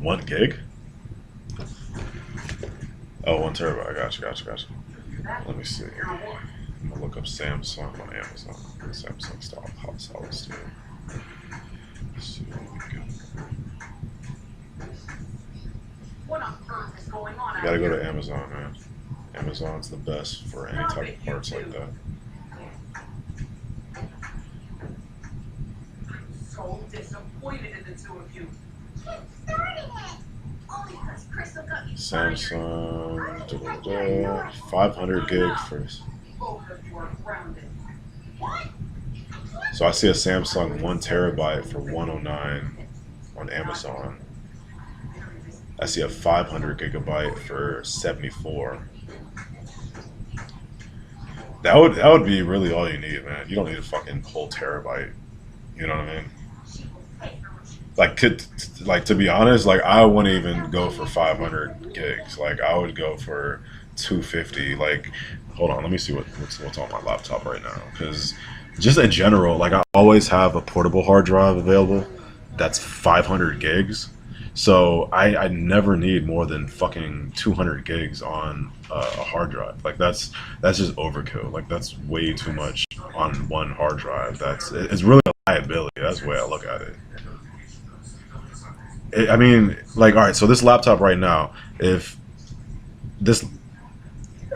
1 gig? Oh, 1 terabyte. Gotcha. Let me see. I'm gonna look up Samsung on Amazon. Samsung style hot solid state. Let's see what we get. You gotta go to Amazon, man. Amazon's the best for any type of parts like that. So disappointed in the two of you. Samsung, 500 gig first. So I see a Samsung 1 terabyte for 109 on Amazon. I see a 500 gigabyte for 74. That would be really all you need, man. You don't need a fucking whole terabyte. You know what I mean? Like to be honest, like I wouldn't even go for 500 gigs. Like I would go for 250. Like, hold on, let me see what's on my laptop right now. Because just in general, like I always have a portable hard drive available that's 500 gigs. So I never need more than fucking 200 gigs on a hard drive. Like that's just overkill. Like that's way too much on one hard drive. It's really a liability. That's the way I look at it. I mean, like, all right. So this laptop right now, if this,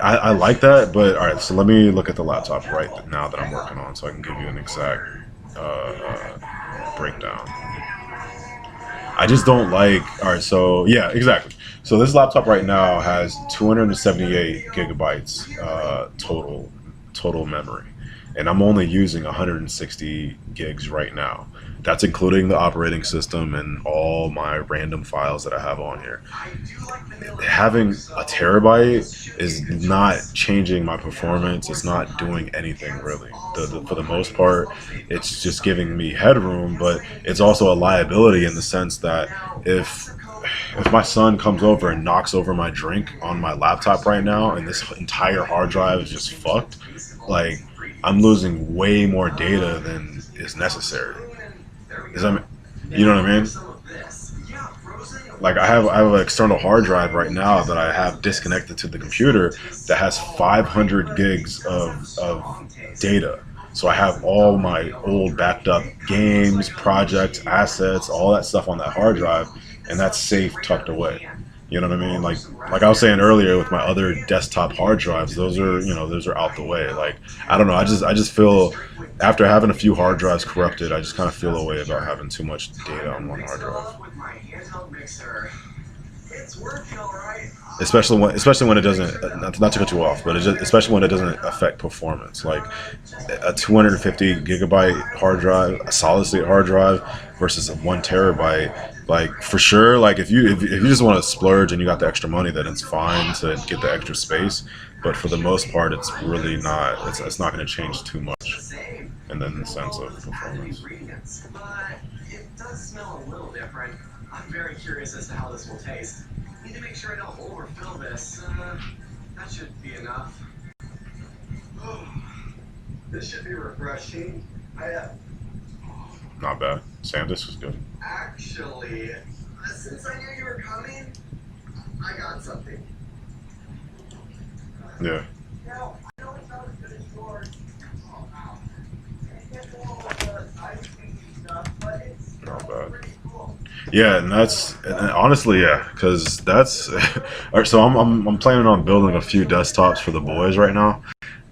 I like that, but all right. So let me look at the laptop right now that I'm working on, so I can give you an exact breakdown. I just don't like. All right, so yeah, exactly. So this laptop right now has 278 gigabytes total memory, and I'm only using 160 gigs right now. That's including the operating system and all my random files that I have on here. Having a terabyte is not changing my performance. It's not doing anything really. For the most part, it's just giving me headroom, but it's also a liability in the sense that if my son comes over and knocks over my drink on my laptop right now and this entire hard drive is just fucked, like I'm losing way more data than is necessary. You know what I mean? Like I have an external hard drive right now that I have disconnected to the computer that has 500 gigs of data. So I have all my old backed up games, projects, assets, all that stuff on that hard drive, and that's safe tucked away. You know what I mean? Like I was saying earlier with my other desktop hard drives, those are out the way. Like I don't know, I just feel after having a few hard drives corrupted, I just kind of feel a way about having too much data on one hard drive. Especially when it doesn't, not to cut you off, but especially when it doesn't affect performance. Like a 250 gigabyte hard drive, a solid state hard drive versus a 1 terabyte. Like for sure, like if you just want to splurge and you got the extra money, then it's fine to get the extra space. But for the most part, it's really not. It's not going to change too much, and then the sense of performance. It does smell a little different. I'm very curious as to how this will taste. Need to make sure I don't overfill this. That should be enough. This should be refreshing. Not bad. SanDisk is good. Actually, since I knew you were coming, I got something. Yeah. Now, I know it's not as good as yours. Oh, wow. It gets a little ice cream stuff, but it's Not bad. pretty cool. Yeah, and honestly, yeah, because that's. All right, so I'm planning on building a few desktops for the boys right now,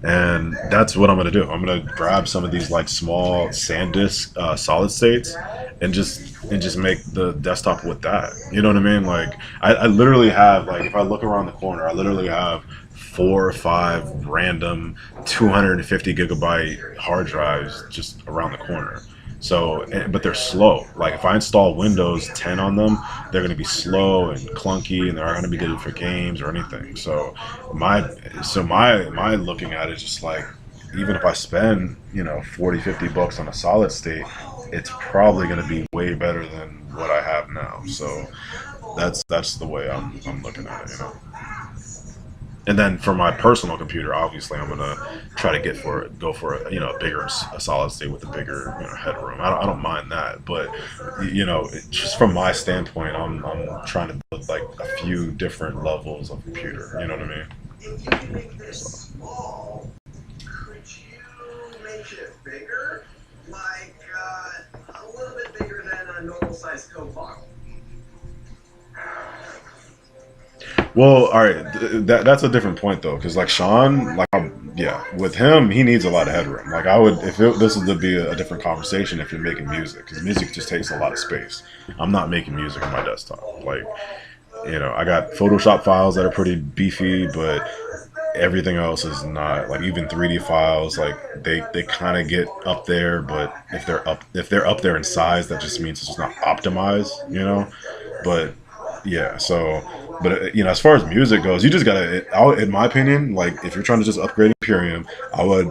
and that's what I'm gonna do. I'm gonna grab some of these like small SanDisk solid states, and just make the desktop with that. You know what I mean? Like I literally have, like, if I look around the corner, I literally have 4 or 5 random 250 gigabyte hard drives just around the corner. So, but they're slow. Like if I install Windows 10 on them, they're going to be slow and clunky, and they're not going to be good for games or anything. So, my looking at it is just like, even if I spend 40-50 bucks on a solid state, it's probably going to be way better than what I have now. So, that's the way I'm looking at it. And then for my personal computer, obviously, I'm gonna try to go for a bigger a solid state with a bigger headroom. I don't mind that, but just from my standpoint, I'm trying to build like a few different levels of computer. You know what I mean? If you can make this small, could you make it bigger? Like, a little bit bigger than a normal sized Coke bottle. Well, all right, that's a different point though, because like Sean, like yeah, with him, he needs a lot of headroom. Like I would, if this would be a different conversation if you're making music, because music just takes a lot of space. I'm not making music on my desktop. Like, I got Photoshop files that are pretty beefy, but everything else is not. Like even 3D files, like they kind of get up there, but if they're up there in size, that just means it's just not optimized. But yeah, so but as far as music goes, you just gotta. In my opinion, like if you're trying to just upgrade Imperium, I would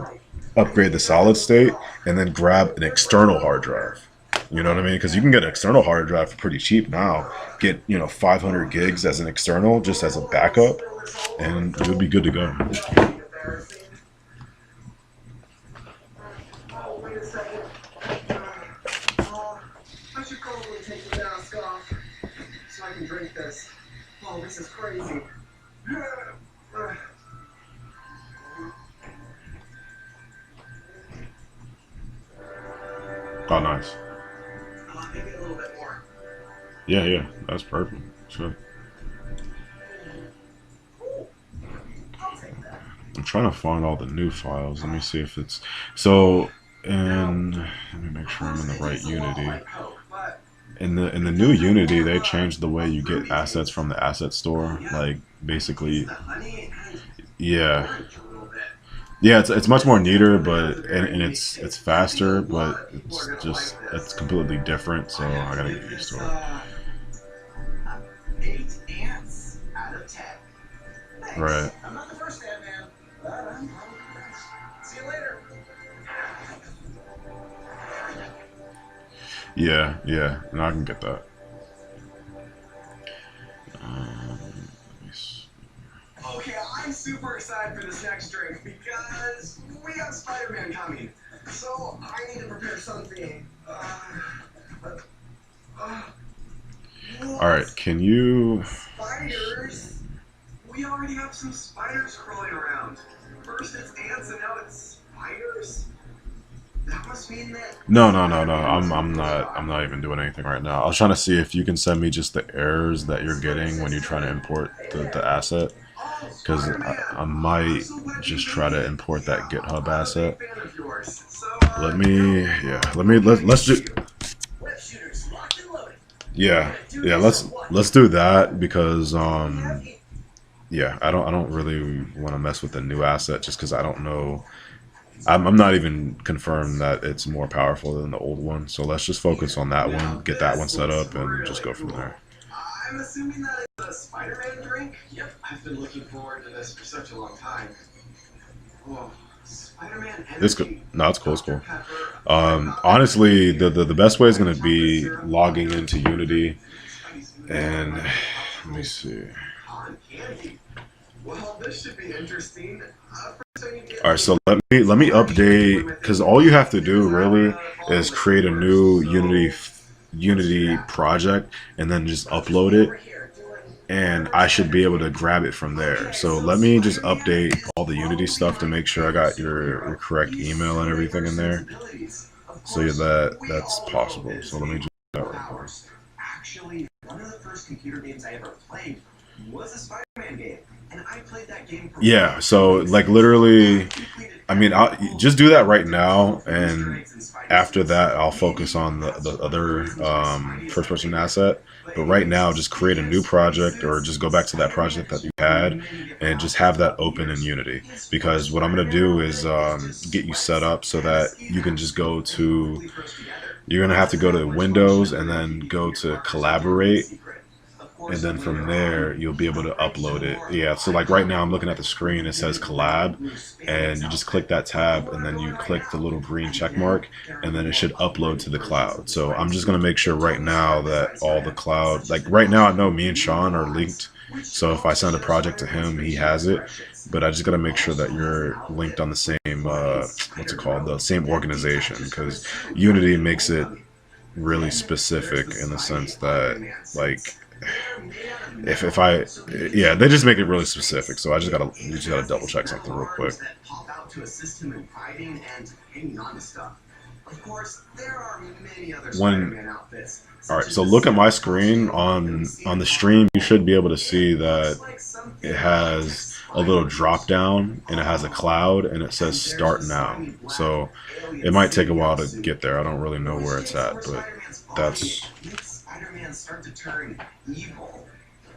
upgrade the solid state and then grab an external hard drive. You know what I mean? Because you can get an external hard drive for pretty cheap now. Get 500 gigs as an external, just as a backup, and it would be good to go. Oh, wait a second. I should probably take the mask off so I can drink this. Oh, this is crazy. Oh, nice. Maybe a little bit more. Yeah, that's perfect. Sure. I'll take that. I'm trying to find all the new files. Let me see if it's so. And let me make sure I'm in the right Unity. In the new Unity, they changed the way you get assets from the asset store. Like basically, yeah, yeah. It's much more neater, but and it's faster, but it's completely different. So I gotta get used to it. 8 ants out of 10. Thanks. Right. I'm not the first Ant-Man, but I'm impressed. See you later. Yeah. No, I can get that. Let me see. Okay, I'm super excited for this next drink because we got Spider-Man coming. So I need to prepare something. All right, can you? Spiders? We already have some spiders crawling around. First it's ants and now it's spiders? That must mean that... No. I'm not even doing anything right now. I was trying to see if you can send me just the errors that you're getting when you're trying to import the asset, because I might just try to import that GitHub asset. Let's do. Yeah. Let's do that because yeah, I don't really want to mess with the new asset just because I don't know. I'm not even confirmed that it's more powerful than the old one. So let's just focus on that one, get that one set up, and just go from there. I'm assuming that it's a Spider-Man drink? Yep, I've been looking forward to this for such a long time. Whoa, Spider-Man energy. It's good. No, it's cool. Honestly, the best way is going to be logging into Unity, and let me see. Well, this should be interesting. All right, so let me update, because all you have to do really is create a new Unity project and then just upload it, and I should be able to grab it from there. So let me just update all the Unity stuff to make sure I got your correct email and everything in there, so yeah, that's possible. So let me just do that real quick. Actually, one of the first computer games I ever played was a Spider-Man game. And I played that game for yeah, so like literally, I mean, I'll just do that right now, and after that, I'll focus on the other first-person asset. But right now, just create a new project, or just go back to that project that you had, and just have that open in Unity. Because what I'm gonna do is get you set up so that you can just go to. You're gonna have to go to Windows and then go to Collaborate. And then from there, you'll be able to upload it. Yeah, so like right now, I'm looking at the screen, it says collab, and you just click that tab, and then you click the little green check mark, and then it should upload to the cloud. So I'm just going to make sure right now that all the cloud, like right now, I know me and Sean are linked So if I send a project to him, he has it. But I just gotta make sure that you're linked on the same what's it called, the same organization, because Unity makes it really specific in the sense that like if I yeah, they just make it really specific. So I just gotta you just gotta double check something real quick. That pop out to assist him in hiding and hanging on to stuff. Of course, there are many other When Spider-Man outfits. All right, so look at my screen on the stream. You should be able to see that it has a little drop down and it has a cloud and it says start now. So it might take a while to get there. I don't really know where it's at, but that's Spider-Man start to turn evil.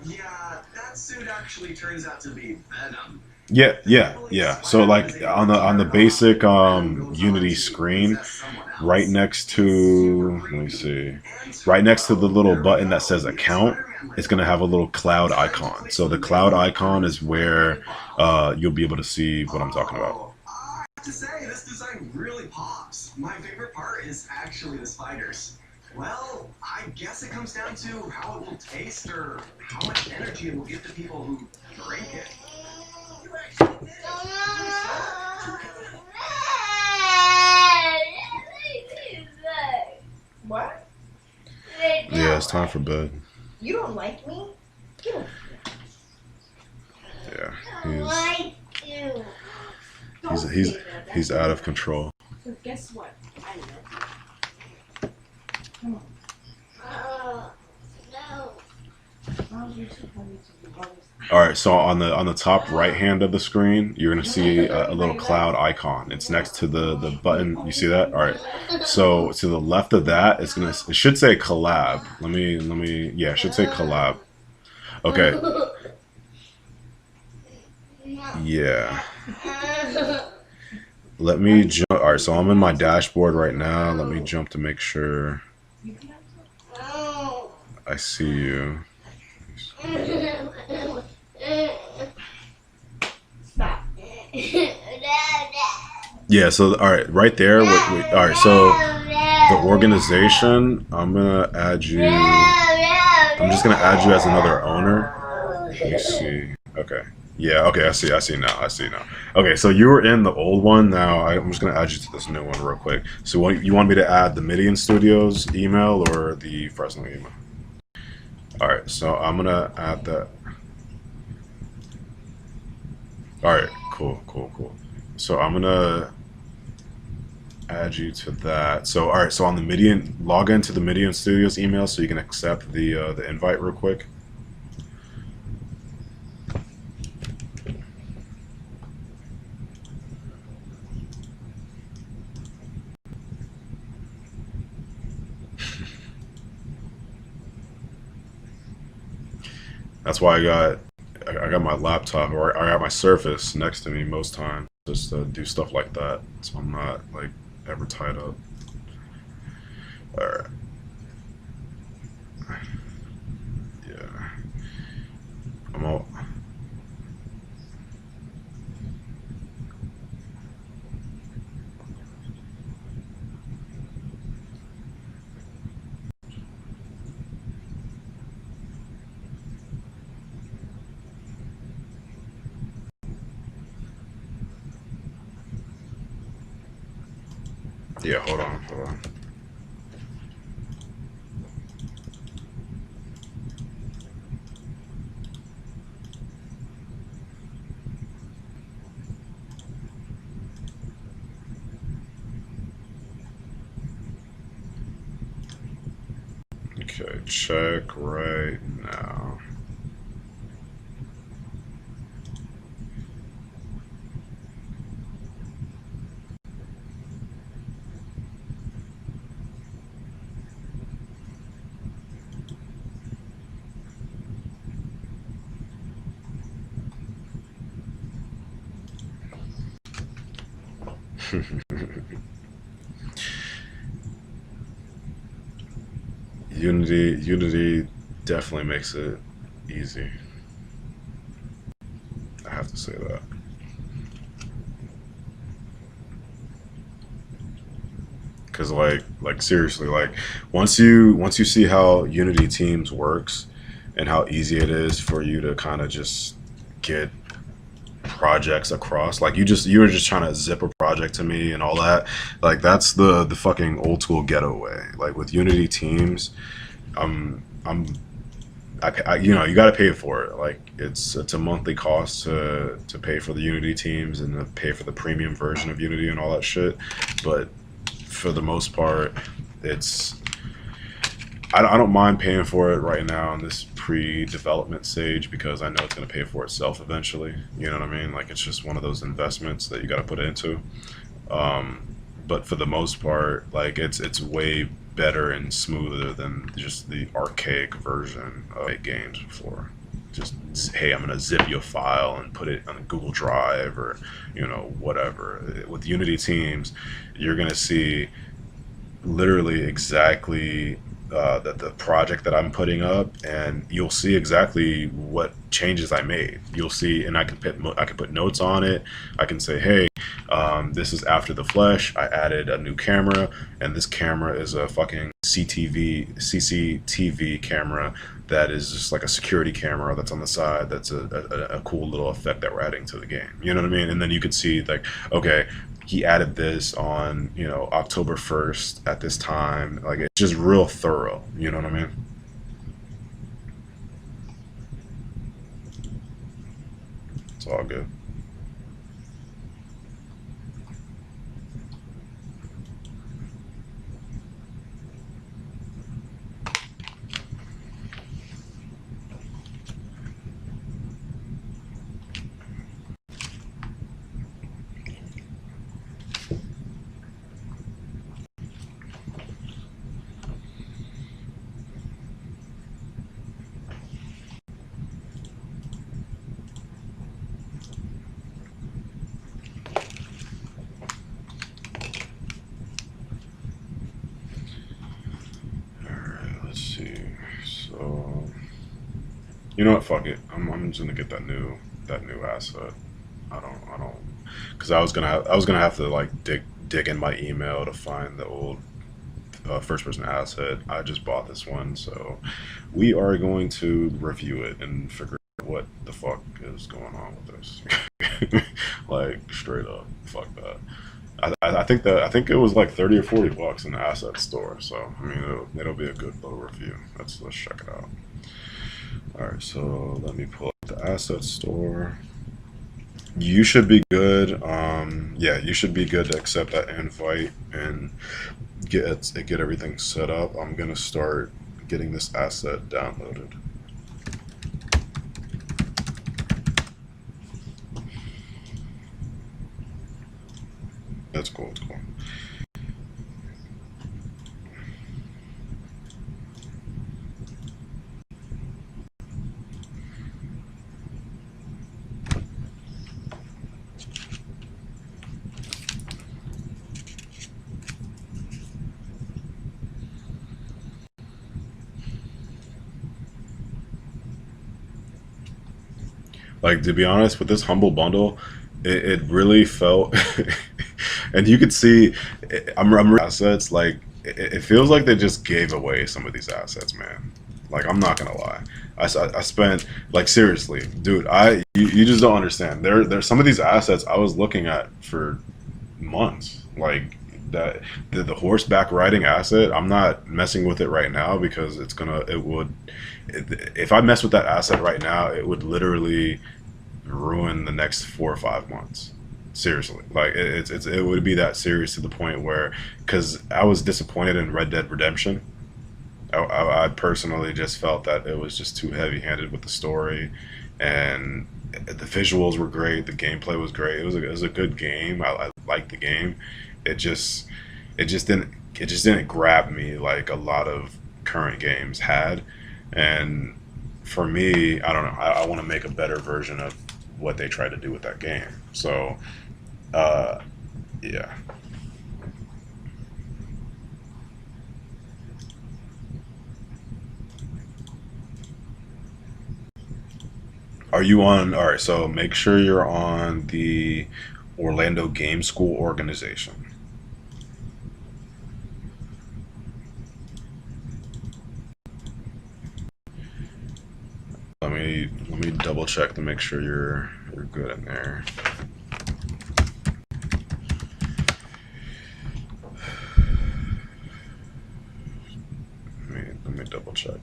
Yeah, that suit actually turns out to be Venom. yeah. So like on the basic Unity screen, right next to let me see, right next to the little button that says account, it's gonna have a little cloud icon. So the cloud icon is where you'll be able to see what I'm talking about. I have to say, this design really pops. My favorite part is actually the spiders. Well, I guess it comes down to how it will taste or how much energy it will give to people who drink it. You actually did What? Yeah, it's time for bed. You don't like me? Get over Yeah, here. Don't he's say that. he's out of control. So guess what? I know. Come on. Why would you tell me to do all this? All right, so on the top right hand of the screen, you're gonna see a little cloud icon. It's next to the button. You see that? All right. So to the left of that, it should say collab. Yeah, it should say collab. Okay. Yeah. Let me jump. All right, so I'm in my dashboard right now. Let me jump to make sure I see you. Stop. Yeah, so all right, right there. All right, so the organization. I'm gonna add you. I'm just gonna add you as another owner. Let me see. Okay. Yeah. Okay. I see now. Okay. So you were in the old one. Now I'm just gonna add you to this new one real quick. So you want me to add the Midian Studios email or the Fresno email? All right. So I'm gonna add that. All right. Cool. So I'm gonna add you to that. So all right. So on the Midian, log into the Midian Studios email so you can accept the invite real quick. That's why I got my laptop or I got my Surface next to me most times just to do stuff like that, so I'm not like ever tied up. All right. Yeah. I'm all. Yeah, hold on. Okay, check right now. Unity definitely makes it easy. I have to say that. Cause like seriously, like once you see how Unity Teams works, and how easy it is for you to kind of just get projects across. Like you were just trying to zip a project to me and all that. Like that's the fucking old school ghetto way. Like with Unity Teams, I'm you know, you got to pay for it. Like it's a monthly cost to pay for the Unity Teams and to pay for the premium version of Unity and all that shit. But for the most part, it's I don't mind paying for it right now in this pre-development stage because I know it's going to pay for itself eventually. You know what I mean? Like it's just one of those investments that you got to put into. But for the most part, like it's way better and smoother than just the archaic version of games before. Just hey, I'm gonna zip you a file and put it on Google Drive or you know whatever. With Unity Teams, you're gonna see literally exactly the project that I'm putting up, and you'll see exactly what changes I made. You'll see, and I can put notes on it. I can say, hey, this is after the flesh. I added a new camera, and this camera is a fucking CCTV camera that is just like a security camera that's on the side. That's a cool little effect that we're adding to the game. You know what I mean? And then you could see like, okay, he added this on, you know, October 1st at this time. Like it's just real thorough. You know what I mean? It's all good. All right, let's see. So, you know what? Fuck it. I'm just gonna get that new asset. I don't, because I was gonna have to like dig in my email to find the old first person asset. I just bought this one, so we are going to review it and figure out what the fuck is going on with this. Like straight up, fuck that. I think it was like 30 or 40 bucks in the asset store. So I mean, it'll be a good little review. Let's check it out. All right, so let me pull up the asset store. You should be good. Yeah, you should be good to accept that invite and get everything set up. I'm gonna start getting this asset downloaded. That's cool. It's cool. Like to be honest, with this humble bundle, it really felt, and you could see, I'm assets like it feels like they just gave away some of these assets, man. Like I'm not gonna lie, I spent like seriously, dude. You just don't understand. There's some of these assets I was looking at for months, like that the horseback riding asset. I'm not messing with it right now because if I mess with that asset right now, it would literally ruin the next 4 or 5 months. Seriously, like it would be that serious to the point where, because I was disappointed in Red Dead Redemption. I personally just felt that it was just too heavy-handed with the story, and the visuals were great, the gameplay was great. It was a good game. I liked the game. It just it just didn't grab me like a lot of current games had. And for me, I don't know. I want to make a better version of what they tried to do with that game. So, uh, yeah. Are you on? All right. So make sure you're on the Orlando Game School organization. let me double check to make sure you're good in there. Let me double check.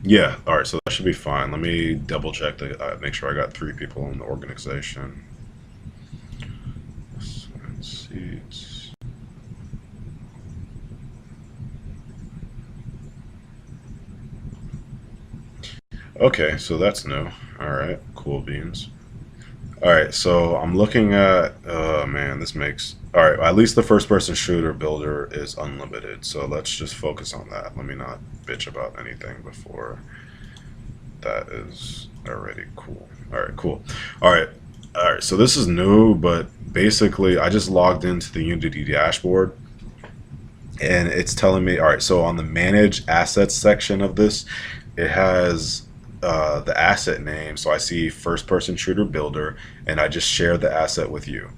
Yeah, all right, so that should be fine. Let me double check to make sure I got 3 people in the organization. Seats. Okay, so that's new. All right, cool beans. All right, so I'm looking at, man, this makes, all right, at least the first person shooter builder is unlimited. So let's just focus on that. Let me not bitch about anything before that is already cool. All right, cool. All right. All right, so this is new, but basically I just logged into the Unity dashboard and it's telling me, all right, so on the manage assets section of this, it has the asset name. So I see first person shooter builder, and I just shared the asset with you.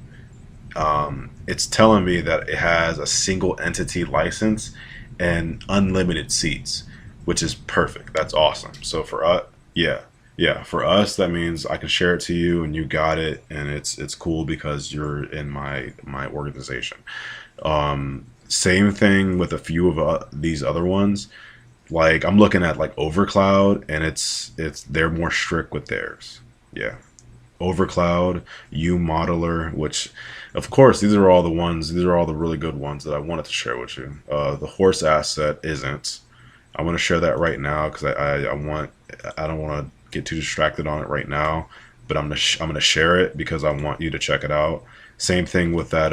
It's telling me that it has a single entity license and unlimited seats, which is perfect. That's awesome. So for us, yeah, for us, that means I can share it to you and you got it, and it's cool because you're in my organization. Same thing with a few of these other ones. Like I'm looking at like Overcloud, and it's they're more strict with theirs. Yeah. Overcloud, UModeler, which of course these are all the ones, these are all the really good ones that I wanted to share with you. The horse asset isn't. I want to share that right now because I don't want to get too distracted on it right now, but I'm gonna share it because I want you to check it out. Same thing with that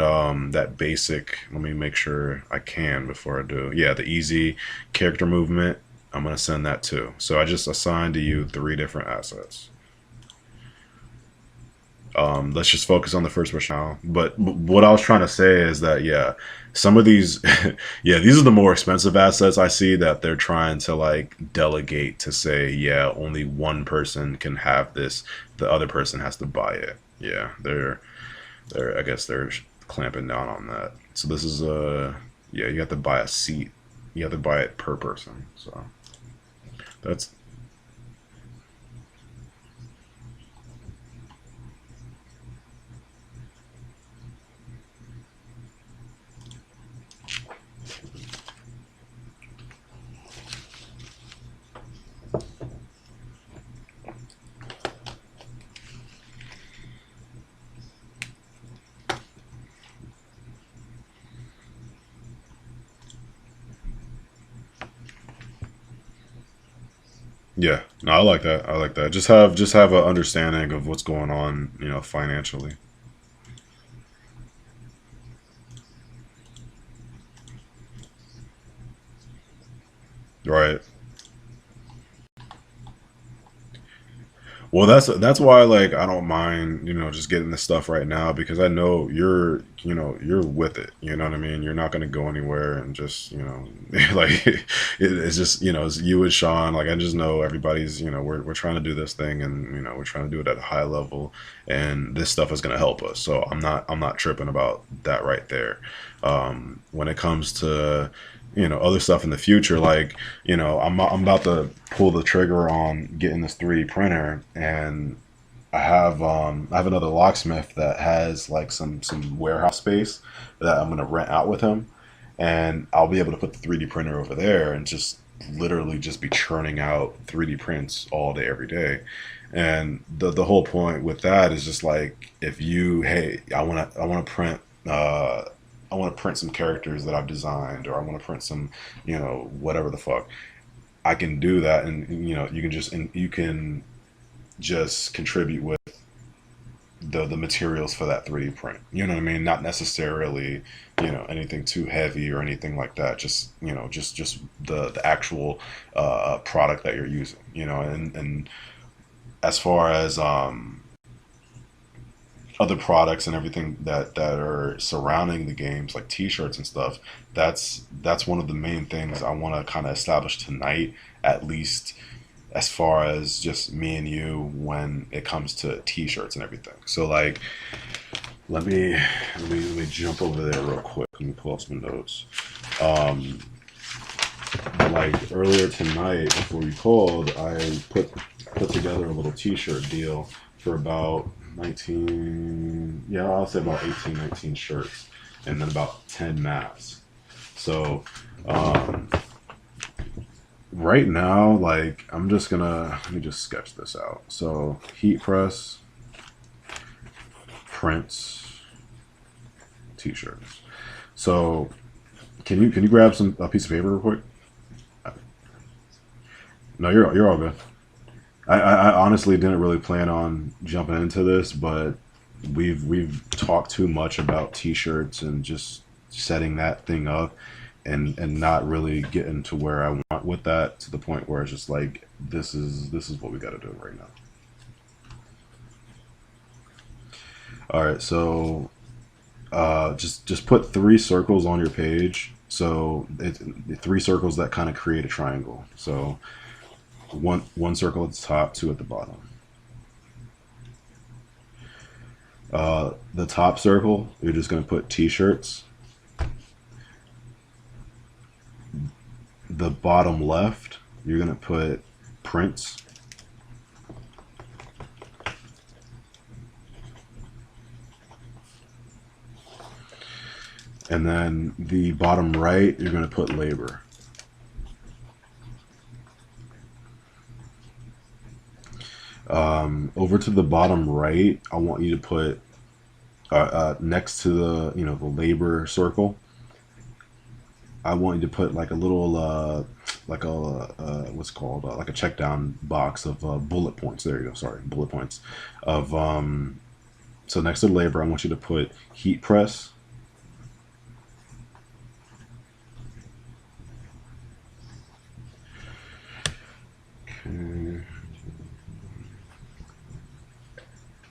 that basic. Let me make sure I can before I do. Yeah, the easy character movement. I'm gonna send that too. So I just assigned to you 3 different assets. Let's just focus on the first person now. But what I was trying to say is that, yeah, some of these, yeah, these are the more expensive assets I see that they're trying to like delegate to say, yeah, only one person can have this. The other person has to buy it. Yeah, I guess they're clamping down on that. So this is yeah, you have to buy a seat. You have to buy it per person. So that's. Yeah, no, I like that. I like that. Just have an understanding of what's going on, financially. Right. Well, that's why like I don't mind, just getting this stuff right now because I know you're with it. You know what I mean? You're not going to go anywhere and just, like it's just, it's you and Sean. Like I just know everybody's, we're trying to do this thing and, we're trying to do it at a high level and this stuff is going to help us. So I'm not tripping about that right there. When it comes to other stuff in the future, like I'm about to pull the trigger on getting this 3D printer, and I have another locksmith that has like some warehouse space that I'm gonna rent out with him, and I'll be able to put the 3D printer over there and just literally just be churning out 3D prints all day every day. And the whole point with that is just like if you, hey, I want to print I want to print some characters that I've designed, or I want to print some, whatever the fuck. I can do that, and you can just contribute with the materials for that 3D print. You know what I mean? Not necessarily, anything too heavy or anything like that. Just just the actual product that you're using. And as far as other products and everything that are surrounding the games like t-shirts and stuff, that's one of the main things I want to kind of establish tonight, at least as far as just me and you when it comes to t-shirts and everything. So like let me jump over there real quick. Let me pull up some notes. um But like earlier tonight, before you called, I put together a little T-shirt deal for about 19. Yeah, I'll say about 18, 19 shirts, and then about 10 masks. So um, right now, like I'm just gonna let me just sketch this out. So heat press, prints, T-shirts. So can you grab a piece of paper real quick? No, you're all good. I honestly didn't really plan on jumping into this, but we've talked too much about T-shirts and just setting that thing up, and not really getting to where I want with that, to the point where it's just like this is what we got to do right now. All right, so just put three circles on your page. So three circles that kind of create a triangle. So one circle at the top, two at the bottom. The top circle, you're just going to put T-shirts. The bottom left, you're going to put prints. And then the bottom right, you're going to put labor. Over to the bottom right, I want you to put next to the labor circle. I want you to put like a little like a what's called like a check down box of bullet points. There you go. Sorry, bullet points of so next to labor, I want you to put heat press. Okay.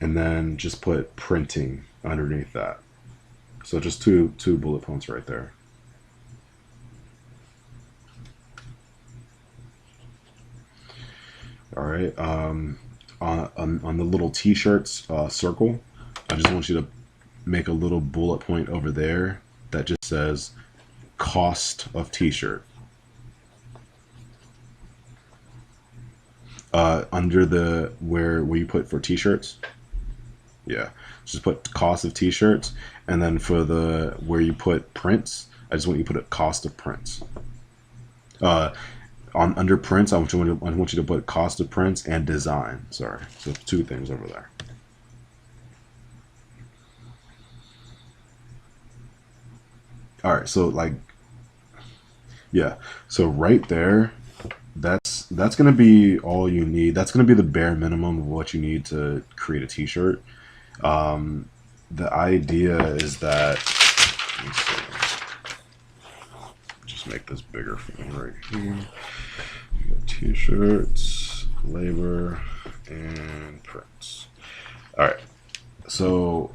And then just put printing underneath that. So just two bullet points right there. All right. On the little T-shirts circle, I just want you to make a little bullet point over there that just says cost of T-shirt. Under the where you put for T-shirts. Yeah, just put cost of T-shirts, and then for the where you put prints, I just want you to put a cost of prints. On under prints, I want you to put cost of prints and design. Sorry, so two things over there. All right, so like, yeah, so right there, that's gonna be all you need. That's gonna be the bare minimum of what you need to create a T-shirt. The idea is that, let me see, just make this bigger for me right here. We got T-shirts, labor, and prints. All right, so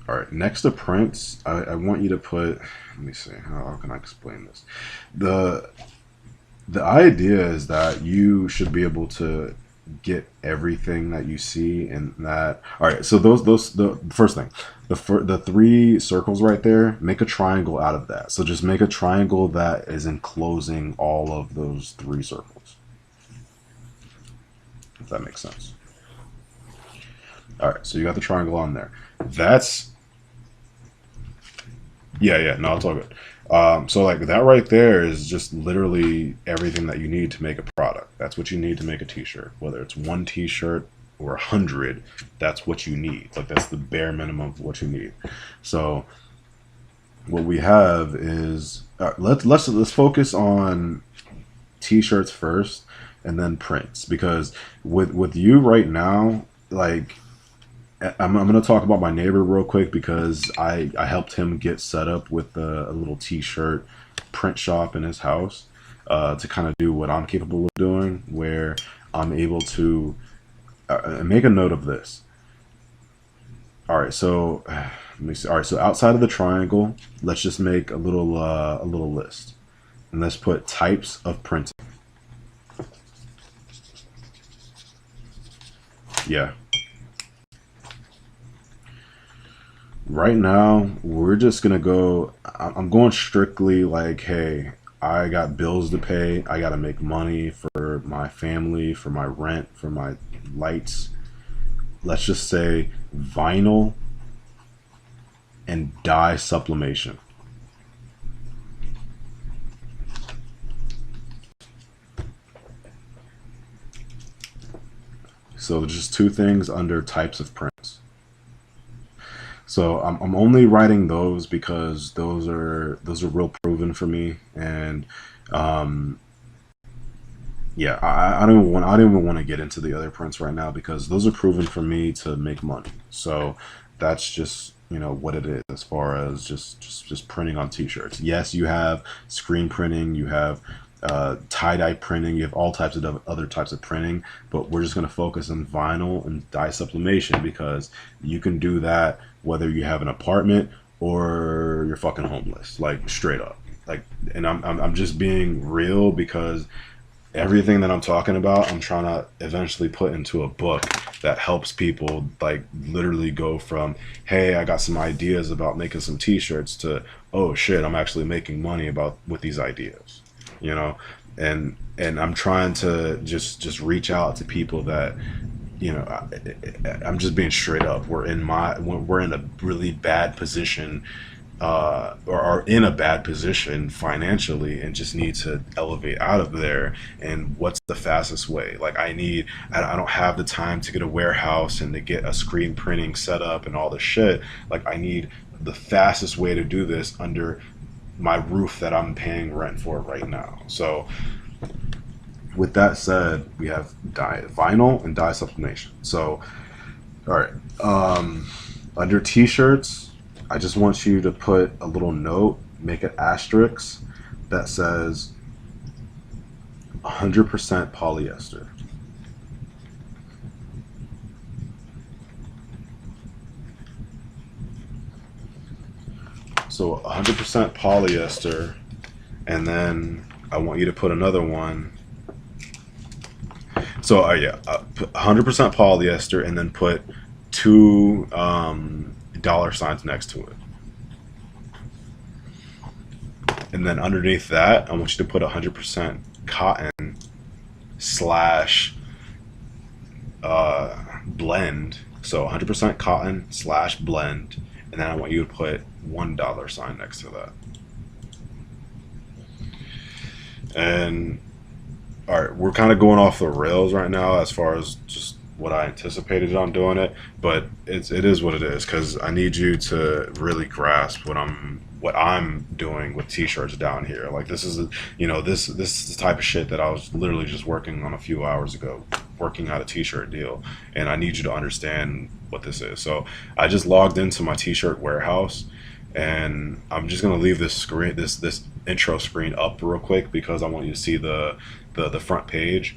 all right, next to prints, I want you to put. Let me see. How can I explain this? The idea is that you should be able to get everything that you see in that. All right, so the first thing, the three circles right there, make a triangle out of that. So just make a triangle that is enclosing all of those three circles, if that makes sense. All right, so you got the triangle on there. That's yeah, no, it's all good. So like that right there is just literally everything that you need to make a product. That's what you need to make a T-shirt. Whether it's one T-shirt or 100, that's what you need. Like that's the bare minimum of what you need. So what we have is let's focus on T-shirts first, and then prints, because with you right now, like I'm going to talk about my neighbor real quick, because I helped him get set up with a little T-shirt print shop in his house to kind of do what I'm capable of doing, where I'm able to make a note of this. All right, so let me see. All right, so outside of the triangle, let's just make a little list, and let's put types of printing. Yeah. Right now, we're just gonna go. I'm going strictly like, hey, I got bills to pay. I got to make money for my family, for my rent, for my lights. Let's just say vinyl and dye sublimation. So there's just two things under types of prints. So I'm only writing those because those are real proven for me, and um, yeah, I don't even want to get into the other prints right now because those are proven for me to make money. So that's just what it is as far as just printing on t-shirts. Yes, you have screen printing, you have tie-dye printing, you have all types of other types of printing, but we're just going to focus on vinyl and dye sublimation because you can do that whether you have an apartment or you're fucking homeless, like straight up. Like, and I'm just being real because everything that I'm talking about, I'm trying to eventually put into a book that helps people like literally go from, hey, I got some ideas about making some t-shirts to, oh shit, I'm actually making money about with these ideas, you know? And I'm trying to just reach out to people that, I'm just being straight up. We're in a really bad position, or are in a bad position financially and just need to elevate out of there. And what's the fastest way? Like I don't have the time to get a warehouse and to get a screen printing set up and all this shit. Like I need the fastest way to do this under my roof that I'm paying rent for right now. So with that said, we have vinyl and dye sublimation. So all right, under t-shirts, I just want you to put a little note, make an asterisk that says 100% polyester. So 100% polyester, and then I want you to put another one. So yeah, 100% polyester, and then put two dollar signs next to it. And then underneath that, I want you to put 100% cotton slash blend. So 100% cotton slash blend. And then I want you to put $1 sign next to that. And all right, we're kind of going off the rails right now as far as just what I anticipated on doing it, but it is what it is because I need you to really grasp what I'm doing with t-shirts down here. Like this is this is the type of shit that I was literally just working on a few hours ago, working out a t-shirt deal, and I need you to understand what this is. So I just logged into my t-shirt warehouse, and I'm just gonna leave this screen, this intro screen up real quick because I want you to see the front page.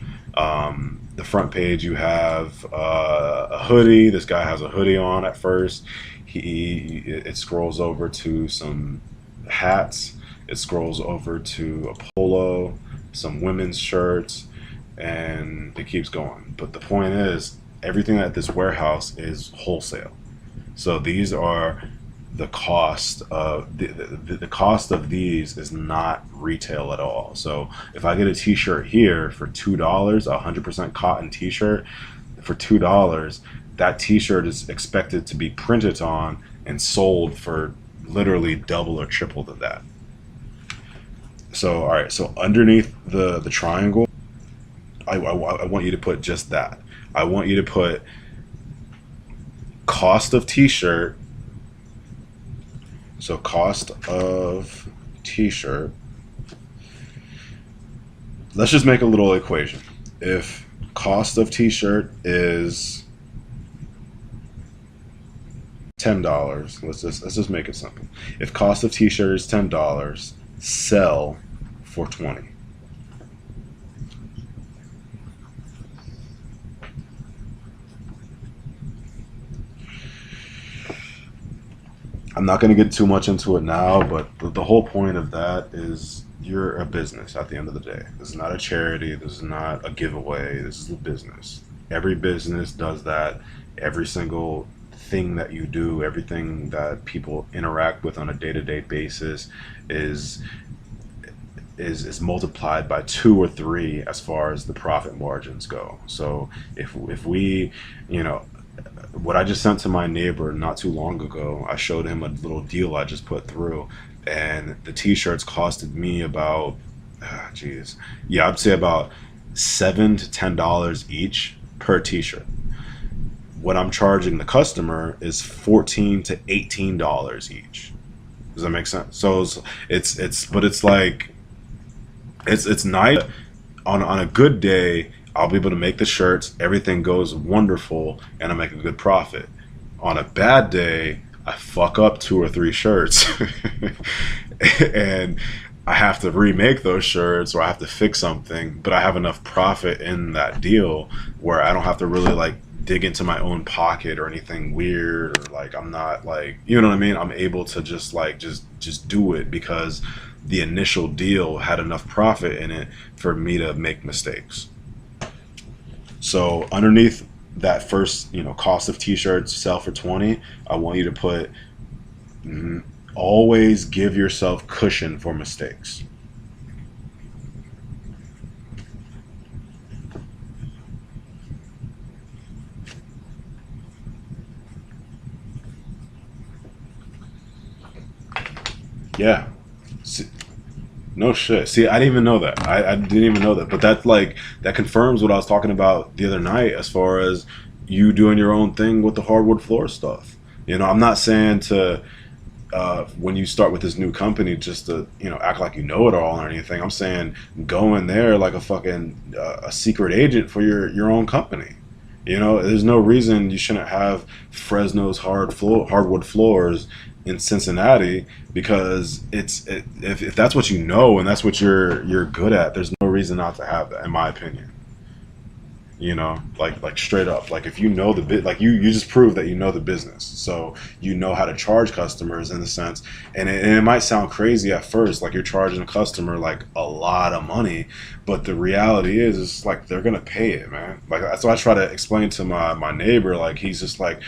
The front page, you have a hoodie. This guy has a hoodie on at first. It scrolls over to some hats. It scrolls over to a polo, some women's shirts, and it keeps going. But the point is, everything at this warehouse is wholesale. So these are the cost of the cost of these is not retail at all. So if I get a t-shirt here for $2, a 100% cotton t-shirt for $2, that t-shirt is expected to be printed on and sold for literally double or triple than that. So all right, so underneath the triangle, I want you to put just that. I want you to put cost of t-shirt. So cost of t-shirt. Let's just make a little equation. If cost of t-shirt is $10, let's just make it simple. If cost of t-shirt is $10, sell for $20. I'm not going to get too much into it now, but the whole point of that is you're a business at the end of the day. This is not a charity. This is not a giveaway. This is a business. Every business does that. Every single thing that you do, everything that people interact with on a day-to-day basis is is multiplied by 2 or 3 as far as the profit margins go. So if we, you know, what I just sent to my neighbor not too long ago, I showed him a little deal I just put through, and the t-shirts costed me about, geez, yeah, I'd say about $7 to $10 each per t-shirt. What I'm charging the customer is $14 to $18 each. Does that make sense? So but it's like, it's nice. On a good day, I'll be able to make the shirts, everything goes wonderful, and I make a good profit. On a bad day, I fuck up 2 or 3 shirts and I have to remake those shirts, or I have to fix something, but I have enough profit in that deal where I don't have to really like dig into my own pocket or anything weird, or like I'm not like, you know what I mean? I'm able to just like just do it because the initial deal had enough profit in it for me to make mistakes. So underneath that first, you know, cost of t-shirts sell for 20, I want you to put, always give yourself cushion for mistakes. Yeah. No shit. See, I didn't even know that. I didn't even know that. But that's like, that confirms what I was talking about the other night as far as you doing your own thing with the hardwood floor stuff. You know, I'm not saying to, when you start with this new company, just to, you know, act like you know it all or anything. I'm saying go in there like a fucking a secret agent for your own company. You know, there's no reason you shouldn't have Fresno's hardwood floors in Cincinnati, because if that's what you know and that's what you're good at, there's no reason not to have that, in my opinion. You know, like straight up, like if you know the bit, like you just proved that you know the business, so you know how to charge customers in the sense, and it might sound crazy at first, like you're charging a customer like a lot of money, but the reality is like they're gonna pay it, man. Like that's what I try to explain to my neighbor. Like he's just like,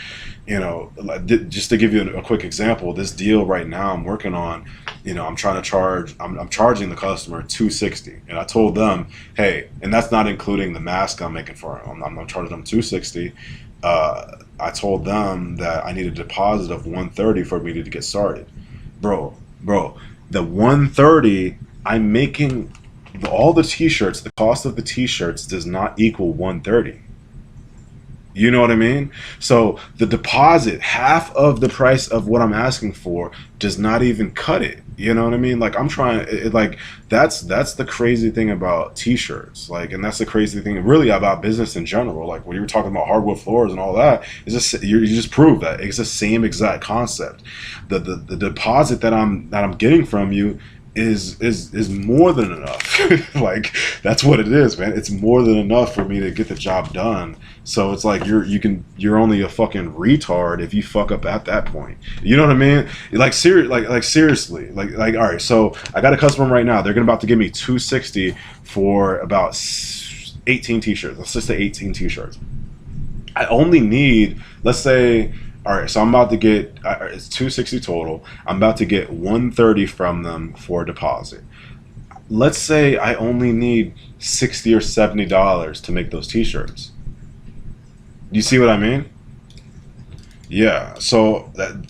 you know, like, just to give you a quick example, this deal right now I'm working on, you know, I'm charging the customer $260, and I told them, hey, and that's not including the mask I'm making for them. I'm charging them $260. I told them that I need a deposit of $130 for me to get started. Bro, the $130 I'm making, all the t-shirts, the cost of the t-shirts does not equal $130. You know what I mean? So the deposit, half of the price of what I'm asking for, does not even cut it. You know what I mean? Like I'm trying, like that's the crazy thing about t-shirts. Like, and that's the crazy thing really about business in general. Like when you were talking about hardwood floors and all that, it's just you just proved that it's the same exact concept. The deposit that I'm getting from you is more than enough. Like that's what it is, man. It's more than enough for me to get the job done. So it's like you're only a fucking retard if you fuck up at that point. You know what I mean? Like seriously. Like all right, so I got a customer right now. They're about to give me $260 for about 18 t-shirts. Let's just say 18 t-shirts. I only need, let's say, all right, so I'm about to get, it's $260 total. I'm about to get $130 from them for a deposit. Let's say I only need $60 or $70 to make those t-shirts. Do you see what I mean? Yeah, so that,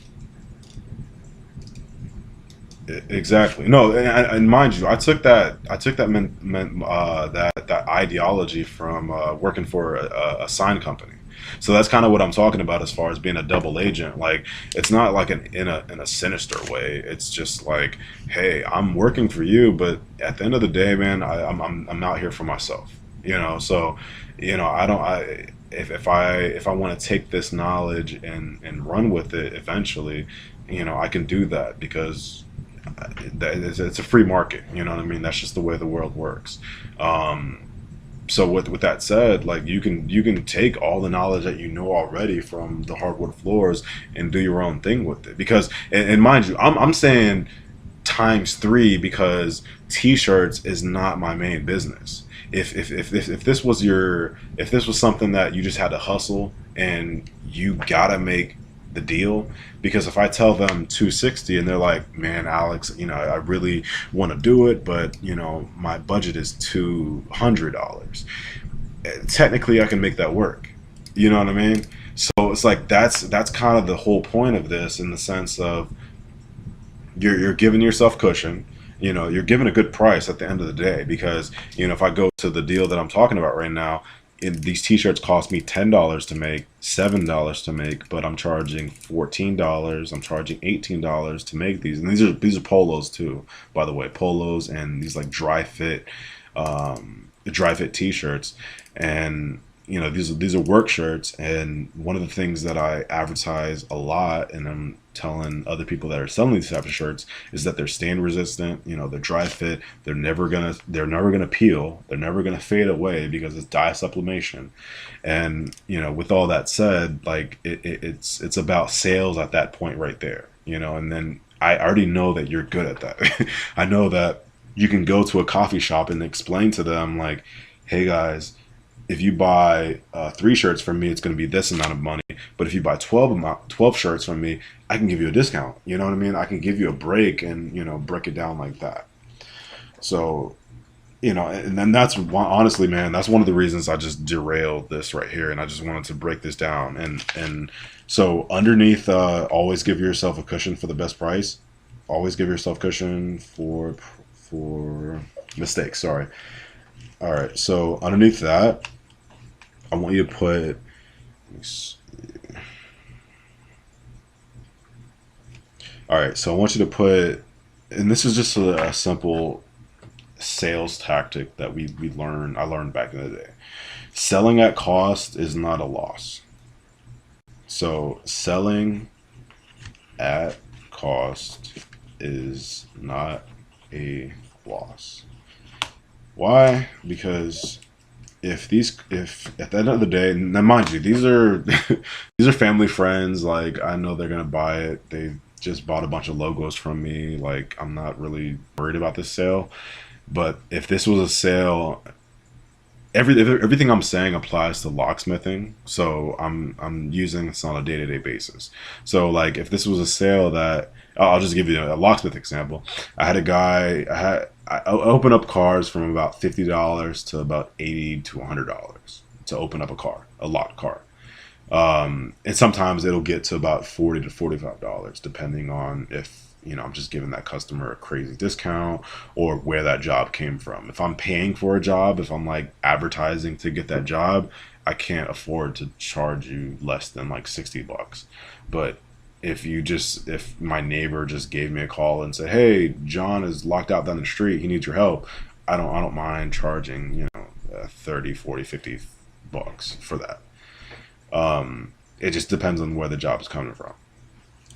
exactly. No, and mind you, I took that that ideology from working for a sign company. So that's kind of what I'm talking about as far as being a double agent. Like it's not like in a sinister way. It's just like, hey, I'm working for you, but at the end of the day, man, I'm out here for myself. You know, so you know, if I want to take this knowledge and run with it eventually, you know, I can do that because it's a free market. You know what I mean? That's just the way the world works. So with that said, like you can take all the knowledge that you know already from the hardwood floors and do your own thing with it. Because and mind you, I'm saying ×3 because t-shirts is not my main business. If this was something that you just had to hustle and you gotta make the deal, because if I tell them 260 and they're like, man, Alex, I really want to do it, but my budget is $200. Technically, I can make that work. You know what I mean? So it's like that's kind of the whole point of this, in the sense of you're giving yourself cushion. You're giving a good price at the end of the day, because if I go to the deal that I'm talking about right now, these t-shirts cost me $10 to make, $7 to make, but I'm charging $14. I'm charging $18 to make these, and these are polos too, by the way, polos, and these like dry fit t-shirts, and these are work shirts. And one of the things that I advertise a lot, and I'm telling other people that are selling these types of shirts, is that they're stain resistant. They're dry fit. They're never gonna peel. They're never gonna fade away, because it's dye sublimation. And with all that said, like it's about sales at that point right there. And then I already know that you're good at that. I know that you can go to a coffee shop and explain to them, like, hey guys, if you buy 3 shirts from me, it's going to be this amount of money. But if you buy 12 shirts from me, I can give you a discount. You know what I mean? I can give you a break, and break it down like that. So, and then that's honestly, man, that's one of the reasons I just derailed this right here, and I just wanted to break this down. And so underneath, always give yourself a cushion for the best price. Always give yourself cushion for mistakes. Sorry. All right. So underneath that, I want you to put, let me see. All right, so I want you to put, and this is just a simple sales tactic that I learned back in the day. Selling at cost is not a loss. So selling at cost is not a loss. Why? Because if at the end of the day, now mind you, these are these are family friends. Like, I know they're gonna buy it. They just bought a bunch of logos from me. Like, I'm not really worried about this sale. But if this was a sale, everything I'm saying applies to locksmithing. So I'm using this on a day-to-day basis. So like, if this was a sale that, I'll just give you a locksmith example. I had a guy, I open up cars from about $50 to about $80 to $100 to open up a locked car. And sometimes it'll get to about $40 to $45, depending on if, I'm just giving that customer a crazy discount, or where that job came from. If I'm paying for a job, if I'm like advertising to get that job, I can't afford to charge you less than like $60. But if my neighbor just gave me a call and said, hey, John is locked out down the street, he needs your help, I don't mind charging, 30, 40, $50 for that. It just depends on where the job is coming from.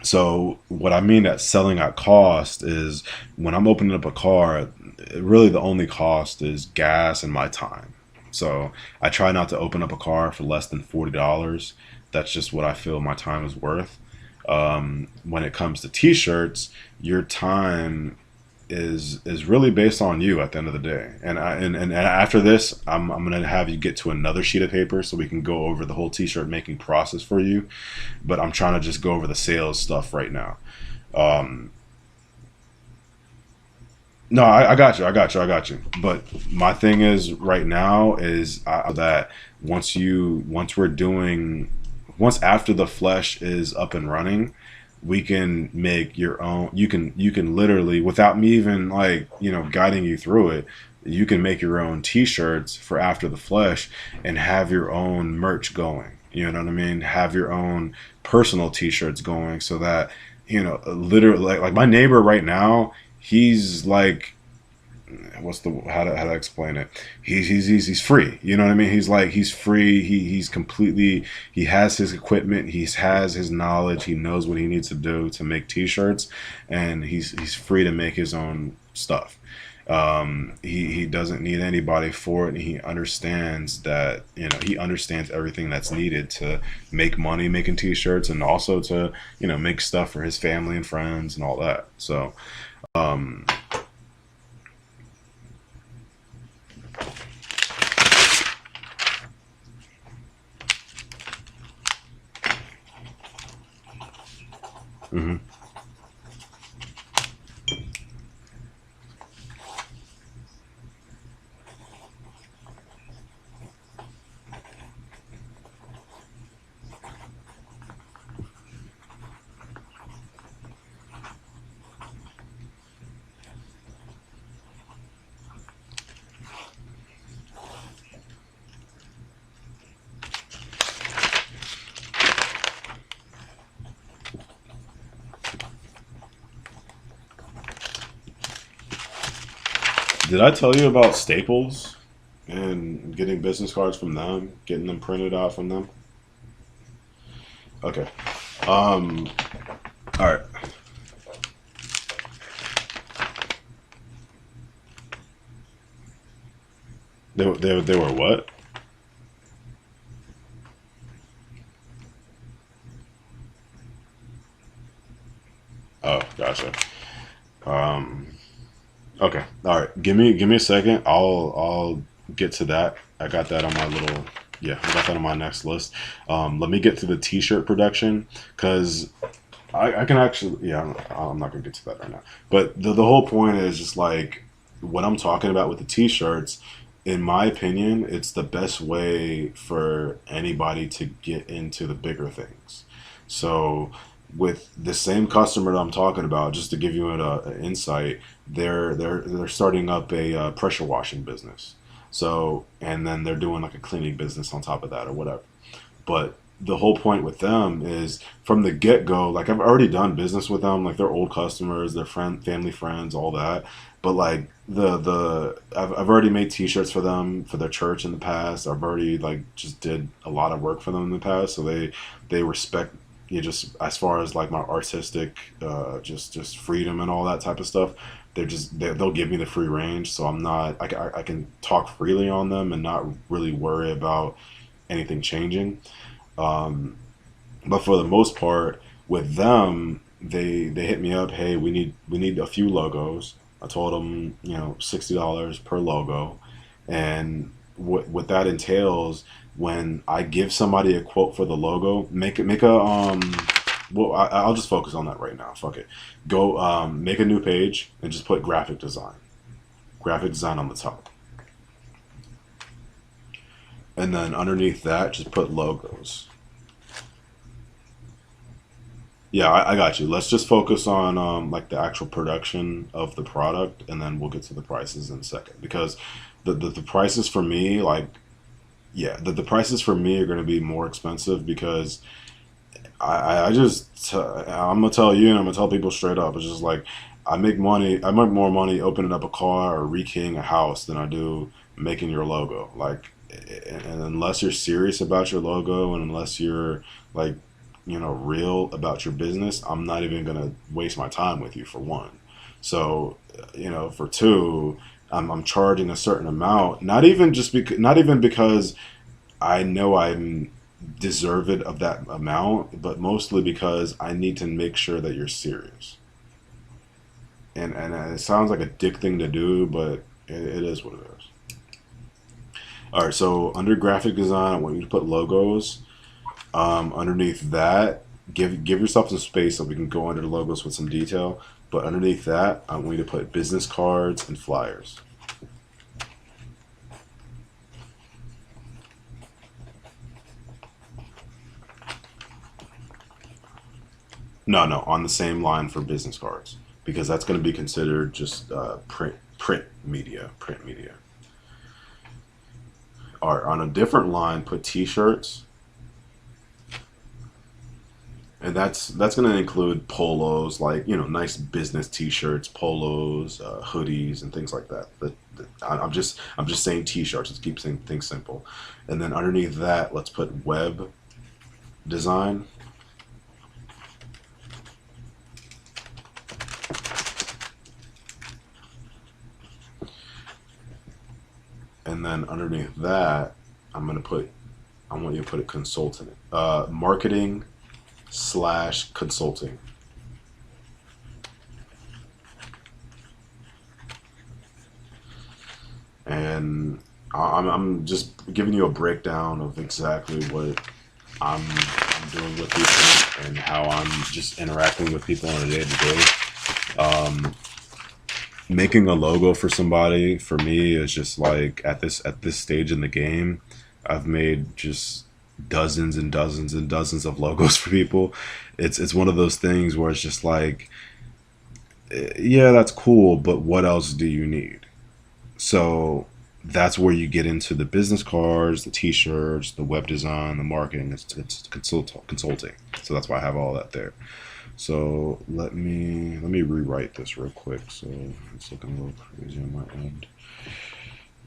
So what I mean at selling at cost is, when I'm opening up a car, really the only cost is gas and my time. So I try not to open up a car for less than $40. That's just what I feel my time is worth. When it comes to t-shirts, your time is really based on you at the end of the day. And after this, I'm gonna have you get to another sheet of paper so we can go over the whole t-shirt making process for you. But I'm trying to just go over the sales stuff right now. No, I got you. But my thing is right now is that once after the flesh is up and running, we can make your own. You can literally, without me even guiding you through it, you can make your own t-shirts for after the flesh and have your own merch going. You know what I mean? Have your own personal t-shirts going, so that literally, like my neighbor right now, he's like, how do I explain it? He's free. You know what I mean? He's free. He's completely, he has his equipment. He has his knowledge. He knows what he needs to do to make t-shirts, and he's free to make his own stuff. He doesn't need anybody for it. And he understands that, he understands everything that's needed to make money making t-shirts, and also to, make stuff for his family and friends and all that. So, Hmm. Did I tell you about Staples and getting business cards from them, getting them printed out from them? Okay. Um. All right. They were what? Oh, gotcha. Um. Okay. All right. Give me a second. I'll get to that. I got that on my little. Yeah, I got that on my next list. Let me get to the T-shirt production because I can actually. Yeah, I'm not gonna get to that right now. But the whole point is just like what I'm talking about with the T-shirts. In my opinion, it's the best way for anybody to get into the bigger things. So with the same customer that I'm talking about, just to give you an insight, they're starting up a pressure washing business. So and then they're doing like a cleaning business on top of that or whatever. But the whole point with them is from the get go, like I've already done business with them, like they're old customers, they're family friends, all that. But like I've already made T-shirts for them for their church in the past. I've already like just did a lot of work for them in the past, so they respect you just as far as like my artistic just freedom and all that type of stuff. They'll give me the free range, so I'm not I can talk freely on them and not really worry about anything changing. Um, but for the most part, with them, they hit me up. Hey, we need a few logos. I told them, $60 per logo, and what that entails when I give somebody a quote for the logo, make a Well, I'll just focus on that right now. Fuck it. Go make a new page and just put graphic design. Graphic design on the top, and then underneath that, just put logos. Yeah, I got you. Let's just focus on like the actual production of the product, and then we'll get to the prices in a second. Because the prices for me, like, yeah, the prices for me are going to be more expensive because I'm gonna tell you, and I'm gonna tell people straight up. It's just like I make more money opening up a car or rekeying a house than I do making your logo. Like, and unless you're serious about your logo, and unless you're like, real about your business, I'm not even gonna waste my time with you for one. So, for two, I'm charging a certain amount, not even because I know I'm deserved of that amount, but mostly because I need to make sure that you're serious. And it sounds like a dick thing to do, but it is what it is. All right, so under graphic design, I want you to put logos. Underneath that, give yourself some space so we can go under the logos with some detail. But underneath that, I want you to put business cards and flyers. No, no, on the same line for business cards because that's going to be considered just print media. All right, on a different line, put T-shirts, and that's going to include polos, like nice business T-shirts, polos, hoodies, and things like that. I'm just saying T-shirts. Let's keep saying things simple, and then underneath that, let's put web design. And then underneath that, I'm gonna put I want you to put a consultant, marketing slash consulting. And I'm just giving you a breakdown of exactly I'm doing with people and how I'm just interacting with people on a day to day. Um, Making a logo for somebody for me is just like at this stage in the game, I've made just dozens and dozens and dozens of logos for people. It's one of those things where it's just like, yeah, that's cool, but what else do you need? So that's where you get into the business cards, the t-shirts, the web design, the marketing. It's consulting. So that's why I have all that there. So let me rewrite this real quick. So it's looking a little crazy on my end.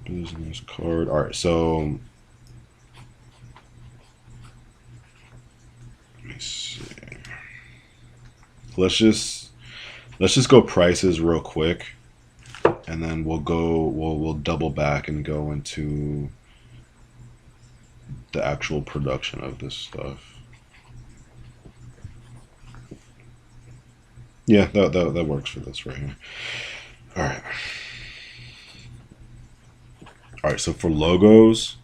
Business card. All right. So let me see. Let's just let's just go prices real quick, and then we'll double back and go into the actual production of this stuff. Yeah, that works for this right here. All right. All right. So for logos,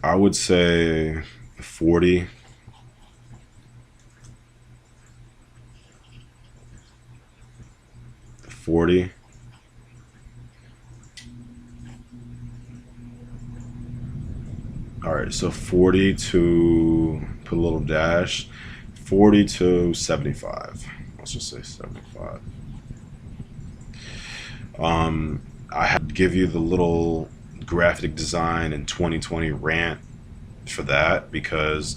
I would say 40, 40. All right. So 40 to put a little dash, 40 to 75. Let's just say 75. I have to give you the little graphic design in 2020 rant for that because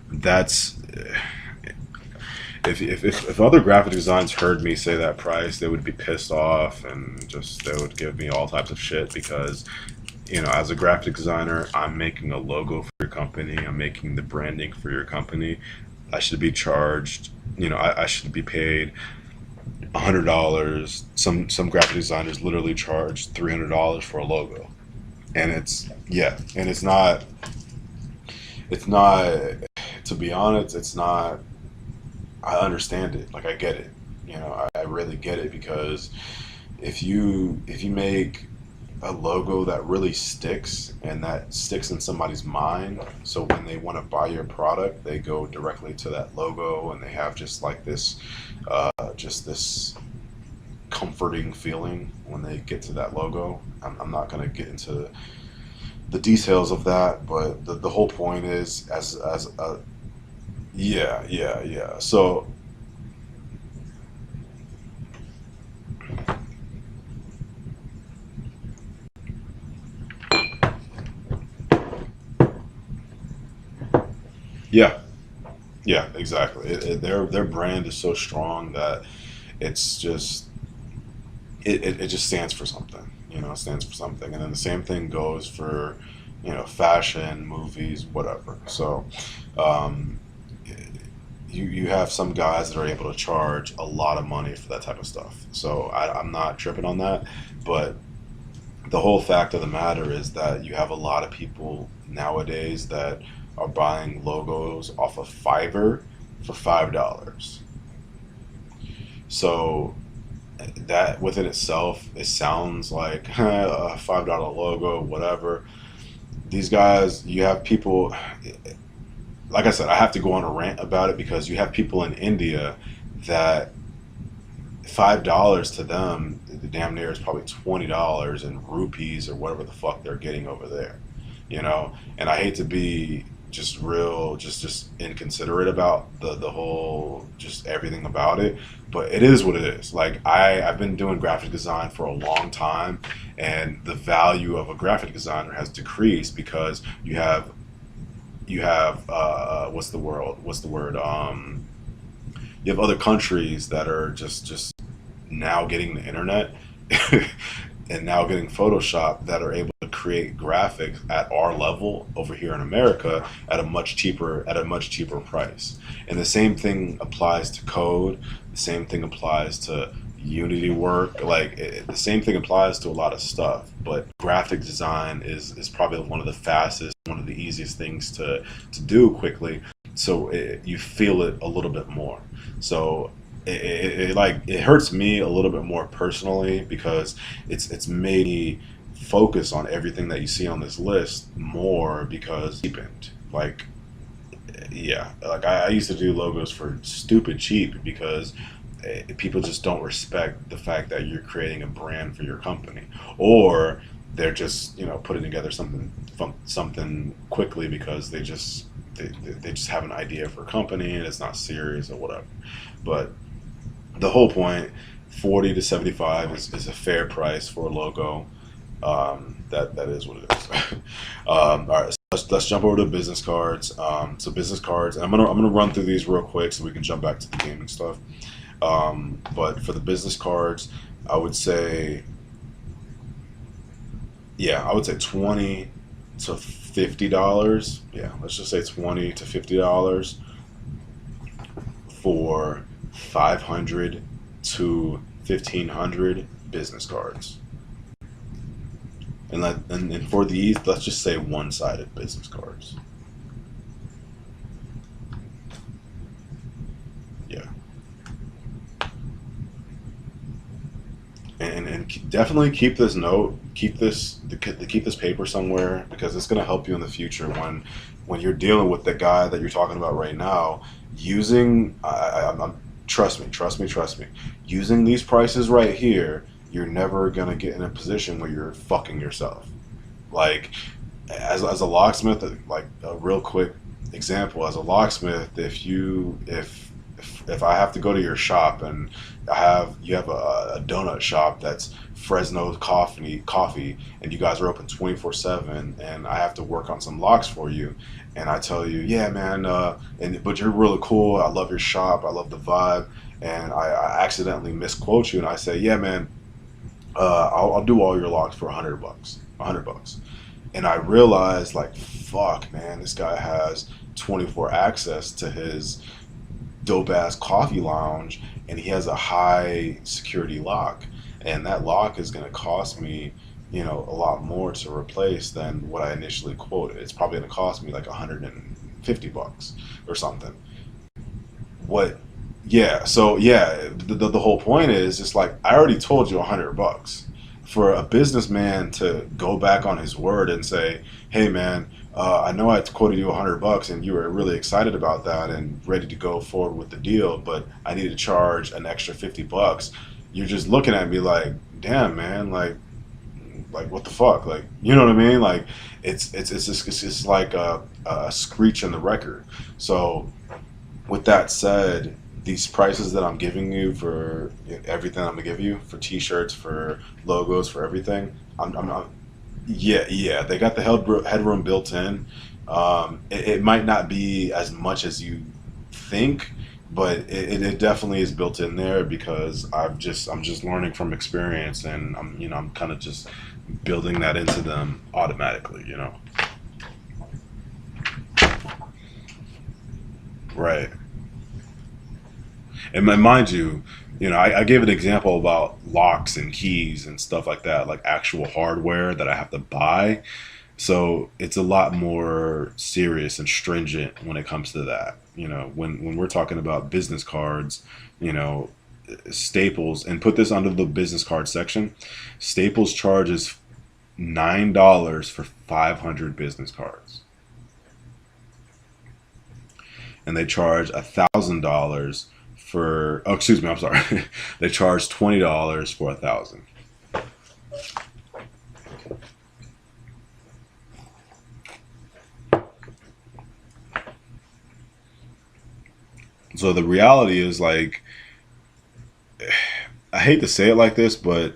that's if other graphic designs heard me say that price, they would be pissed off and just they would give me all types of shit because as a graphic designer, I'm making a logo for your company, I'm making the branding for your company. I should be charged, I should be paid $100. Some graphic designers literally charge $300 for a logo, and it's not. To be honest, it's not. I understand it. Like I get it. I really get it because if you make a logo that really sticks and that sticks in somebody's mind, so when they want to buy your product, they go directly to that logo and they have just this comforting feeling when they get to that logo. I'm not going to get into the details of that, but the whole point is as a yeah, yeah, yeah. So yeah, yeah, exactly. Their brand is so strong that it's just it just stands for something. It stands for something, and then the same thing goes for fashion, movies, whatever. So um, you have some guys that are able to charge a lot of money for that type of stuff. So I'm not tripping on that, but the whole fact of the matter is that you have a lot of people nowadays that are buying logos off of Fiverr for $5. So that within itself, it sounds like a $5 logo, whatever. These guys, you have people, like I said, I have to go on a rant about it because you have people in India that $5 to them, the damn near is probably $20 in rupees or whatever the fuck they're getting over there. And I hate to be just real, just inconsiderate about the whole, just everything about it, but it is what it is. Like I've been doing graphic design for a long time, and the value of a graphic designer has decreased because you have what's the word you have other countries that are just now getting the internet and now getting Photoshop that are able to create graphics at our level over here in America at a much cheaper price. And the same thing applies to code. The same thing applies to Unity work. Like the same thing applies to a lot of stuff. But graphic design is probably one of the fastest, one of the easiest things to do quickly. So you feel it a little bit more. So it hurts me a little bit more personally because it's made me focus on everything that you see on this list more because deepened. Like yeah, like I used to do logos for stupid cheap because people just don't respect the fact that you're creating a brand for your company, or they're just putting together something quickly because they just have an idea for a company and it's not serious or whatever. But the whole point, 40 to 75 is a fair price for a logo. That is what it is. All right, so let's jump over to business cards. So business cards, and I'm gonna run through these real quick so we can jump back to the gaming stuff. But for the business cards, I would say, yeah, I would say $20 to $50. Yeah, let's just say $20 to $50 for 500 to 1,500 business cards. And for these, let's just say one-sided business cards. Yeah, and definitely keep this note, keep this paper somewhere because it's gonna help you in the future when you're dealing with the guy that you're talking about right now. Using, I'm trust me. Using these prices right here, you're never gonna get in a position where you're fucking yourself. Like as a locksmith, like a real quick example, as a locksmith, if I have to go to your shop and you have a donut shop that's Fresno coffee and you guys are open 24/7 and I have to work on some locks for you and I tell you, yeah man, but you're really cool, I love your shop, I love the vibe, and I accidentally misquote you and I say, yeah man, I'll do all your locks for $100, $100. And I realized, like, fuck, man, this guy has 24 access to his dope ass coffee lounge, and he has a high security lock, and that lock is going to cost me, a lot more to replace than what I initially quoted. It's probably going to cost me like $150 or something. What? Yeah. So yeah, the whole point is just like I already told you $100 for a businessman to go back on his word and say, "Hey man, I know I quoted you $100 and you were really excited about that and ready to go forward with the deal, but I need to charge an extra $50." You're just looking at me like, "Damn man, like what the fuck?" Like you know what I mean? Like it's just like a screech in the record. So with that said, these prices that I'm giving you for everything I'm gonna give you for T-shirts, for logos, for everything, I'm yeah, they got the headroom built in. It might not be as much as you think, but it definitely is built in there because I'm just learning from experience, and I'm kind of just building that into them automatically. Right. And mind you, I gave an example about locks and keys and stuff like that, like actual hardware that I have to buy. So it's a lot more serious and stringent when it comes to that. When we're talking about business cards, you know, Staples, and put this under the business card section. Staples charges $9 for 500 business cards, and they charge $1,000 for. Oh, excuse me, I'm sorry. They charge $20 for 1,000. So the reality is like, I hate to say it like this, but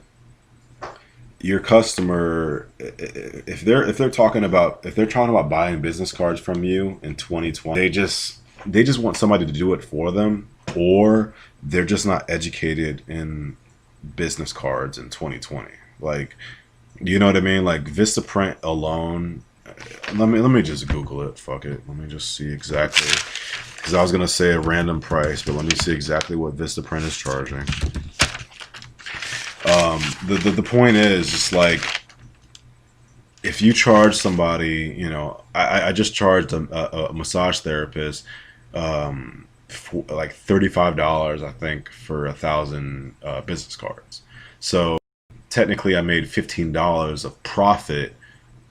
your customer, if they're talking about buying business cards from you in 2020, they just want somebody to do it for them, or they're just not educated in business cards in 2020. Like, you know what I mean? Like Vistaprint alone. Let me just Google it. Fuck it. Let me just see exactly, because I was gonna say a random price, but let me see exactly what Vistaprint is charging. The point is, it's like if you charge somebody, I just charged a massage therapist for like $35, I think, for 1,000 business cards. So technically, I made $15 of profit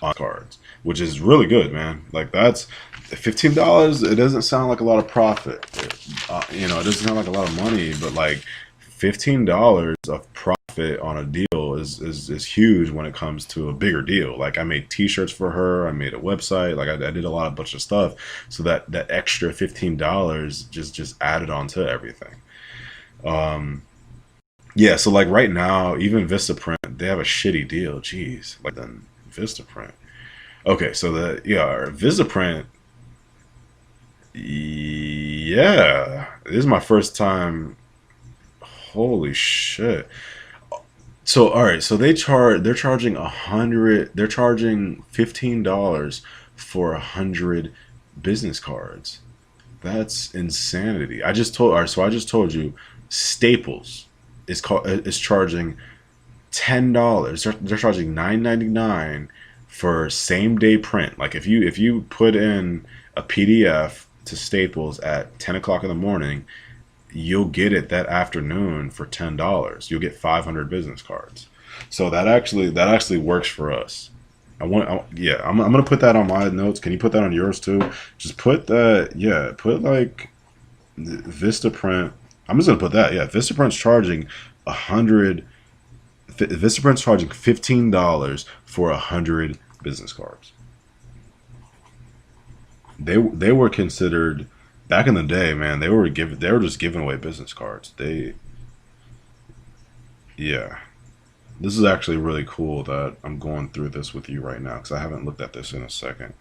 on cards, which is really good, man. Like that's $15. It doesn't sound like a lot of profit. It doesn't sound like a lot of money, but like $15 of profit on a deal is huge when it comes to a bigger deal. Like I made T-shirts for her, I made a website, like I did a bunch of stuff, so that extra $15 just added on to everything. Um, yeah, so like right now, even Vistaprint, they have a shitty deal. Jeez, like then Vistaprint. Okay, so Vistaprint. Yeah, this is my first time. Holy shit! So all right, so they're charging 100. They're charging $15 for 100 business cards. That's insanity. All right, so I just told you, Staples is charging $10. They're charging $9.99 for same day print. Like if you put in a PDF to Staples at 10 o'clock in the morning, you'll get it that afternoon for $10. You'll get 500 business cards. So that actually works for us. Yeah, I'm gonna put that on my notes. Can you put that on yours too? Just put that, yeah, put like Vistaprint. I'm just gonna put that, yeah. Vistaprint's charging 100. Vistaprint's charging $15 for 100 business cards. They were considered back in the day, man. They were just giving away business cards. Yeah. This is actually really cool that I'm going through this with you right now because I haven't looked at this in a second.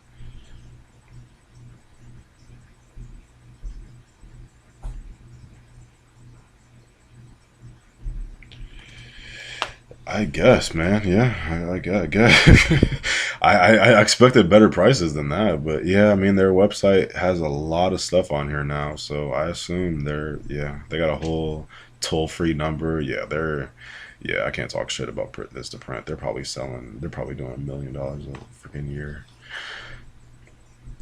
I guess, man. Yeah, I guess. I expected better prices than that, but yeah, I mean their website has a lot of stuff on here now, so I assume they got a whole toll-free number. Yeah, I can't talk shit about this to print. They're probably doing $1 million a freaking year.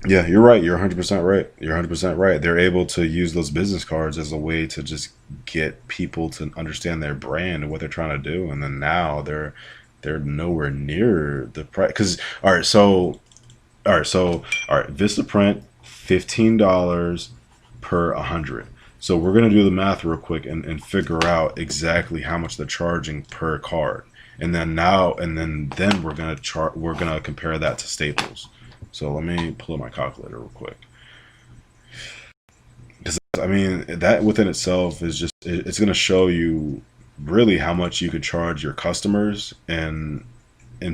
Yeah, you're right. You're 100% right. You're 100% right. They're able to use those business cards as a way to just get people to understand their brand and what they're trying to do. And then now they're nowhere near the price. Because all right, Vistaprint $15 per 100. So we're gonna do the math real quick and figure out exactly how much they're charging per card. And then we're gonna compare that to Staples. So let me pull up my calculator real quick. Because I mean that within itself is it's going to show you really how much you could charge your customers and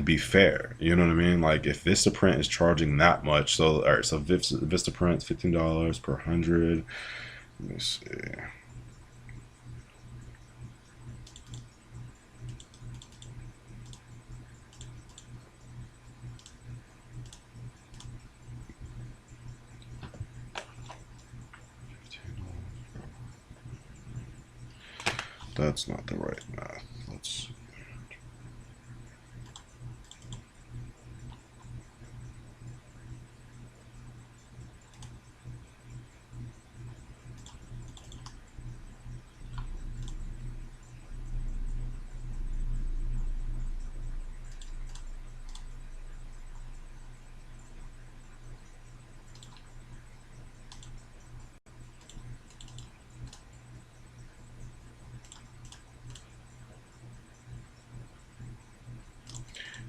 be fair. You know what I mean? Like if Vistaprint is charging that much, so all right, so Vistaprint's $15 per 100. Let me see. That's not the right math. Let's.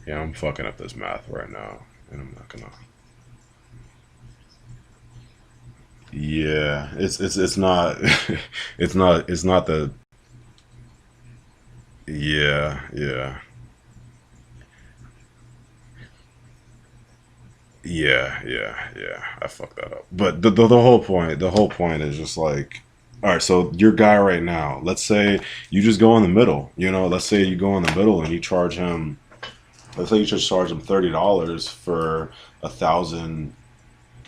Yeah, I'm fucking up this math right now, and I'm not gonna. Yeah, it's not, it's not the. Yeah. Yeah. I fucked that up. But the whole point is just like, all right. So your guy right now, let's say you just go in the middle. Let's say you go in the middle and you charge him. Let's say you just charge him $30 for 1,000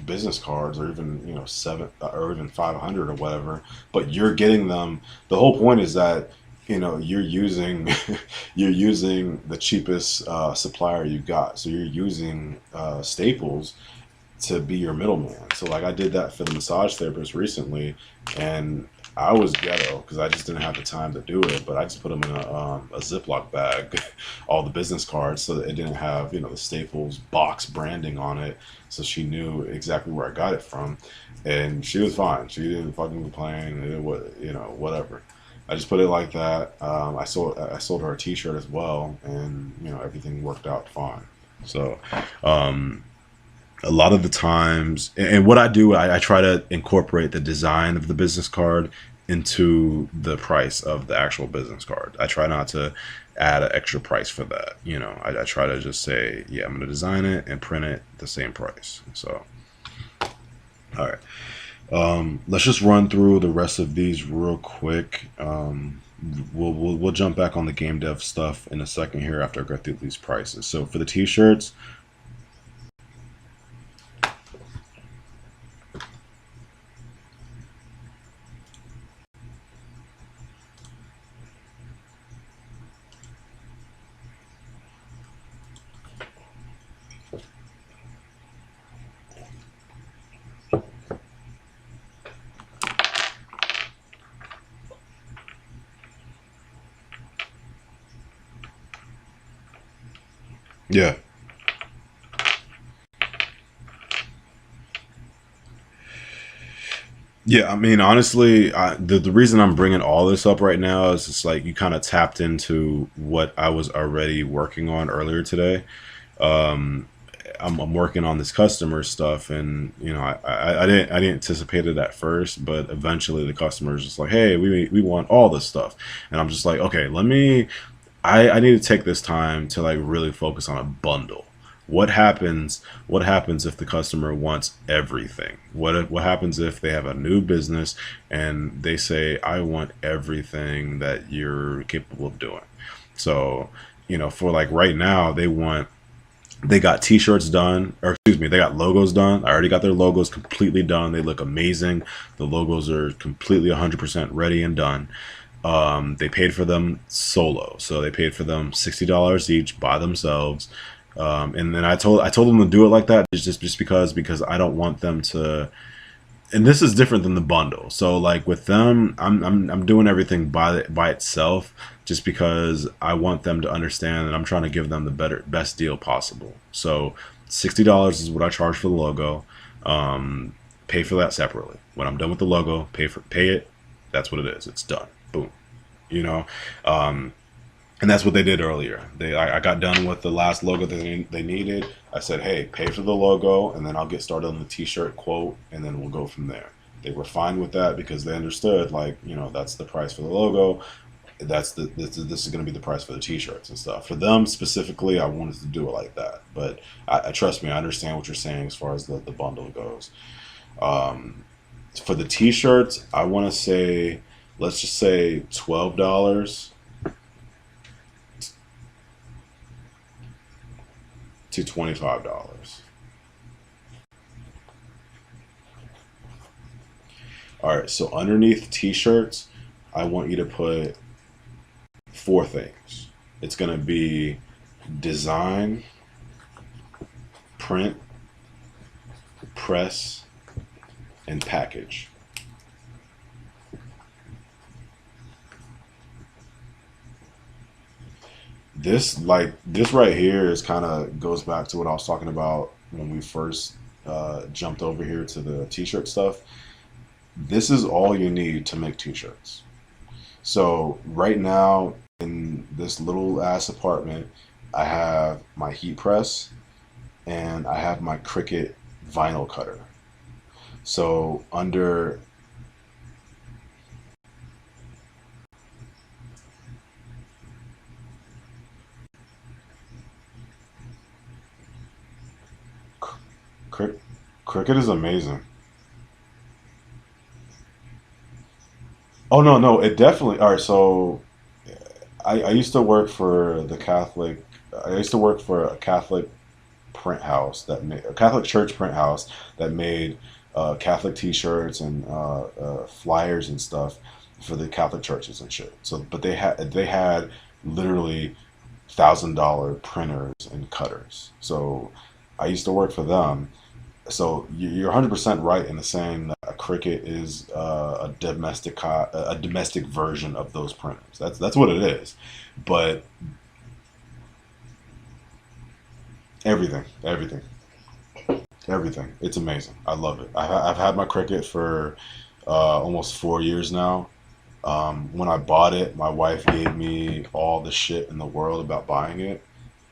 business cards, or even seven, or even 500 or whatever. But you're getting them. The whole point is that you're using you're using the cheapest supplier you got. So you're using Staples to be your middleman. So like I did that for the massage therapist recently, and I was ghetto because I just didn't have the time to do it. But I just put them in a Ziploc bag, all the business cards, so that it didn't have the Staples box branding on it, so she knew exactly where I got it from, and she was fine. She didn't fucking complain. It was, whatever. I just put it like that. I sold her a T-shirt as well, and everything worked out fine. So. Um, a lot of the times, and what I do, I try to incorporate the design of the business card into the price of the actual business card. I try not to add an extra price for that. I try to just say, yeah, I'm going to design it and print it the same price. So, all right. Let's just run through the rest of these real quick. We'll jump back on the game dev stuff in a second here after I go through these prices. So for the t-shirts, yeah. Yeah, I mean, honestly, the reason I'm bringing all this up right now is it's like you kind of tapped into what I was already working on earlier today. Um, I'm working on this customer stuff, and I didn't anticipate it at first, but eventually the customer is just like, hey, we want all this stuff, and I'm just like, okay, I need to take this time to like really focus on a bundle. What happens? What happens if the customer wants everything? What happens if they have a new business and they say, "I want everything that you're capable of doing"? So, for like right now, they got t-shirts done, or excuse me, they got logos done. I already got their logos completely done. They look amazing. The logos are completely 100% ready and done. They paid for them solo, so they paid for them $60 each by themselves. And then I told them to do it like that just because I don't want them to. And this is different than the bundle. So like with them, I'm doing everything by itself just because I want them to understand that I'm trying to give them the best deal possible. So $60 is what I charge for the logo. Pay for that separately. When I'm done with the logo, pay it. That's what it is. It's done. Boom. You know. And that's what they did earlier. I got done with the last logo that they needed. I said, hey, pay for the logo, and then I'll get started on the t-shirt quote, and then we'll go from there. They were fine with that because they understood, like, that's the price for the logo. This is going to be the price for the t-shirts and stuff. For them specifically, I wanted to do it like that. But I trust me, I understand what you're saying as far as the bundle goes. For the t-shirts, I want to say, let's just say $12 to $25. All right, so underneath t-shirts, I want you to put four things. It's going to be design, print, press, and package. This right here is kind of goes back to what I was talking about when we first jumped over here to the t-shirt stuff. This is all you need to make t-shirts. So right now in this little ass apartment, I have my heat press and I have my Cricut vinyl cutter. So under Cric- Cricut is amazing. Oh no, no, it definitely. All right, so I used to work for the Catholic. I used to work for a Catholic print house that made a Catholic church print house that made Catholic T-shirts and flyers and stuff for the Catholic churches and shit. So, but they had literally $1,000 printers and cutters. So I used to work for them. So you're 100% right in the saying that a Cricut is a domestic version of those printers. That's what it is. But everything, everything, everything. It's amazing. I love it. I've had my Cricut for almost 4 years now. When I bought it, my wife gave me all the shit in the world about buying it.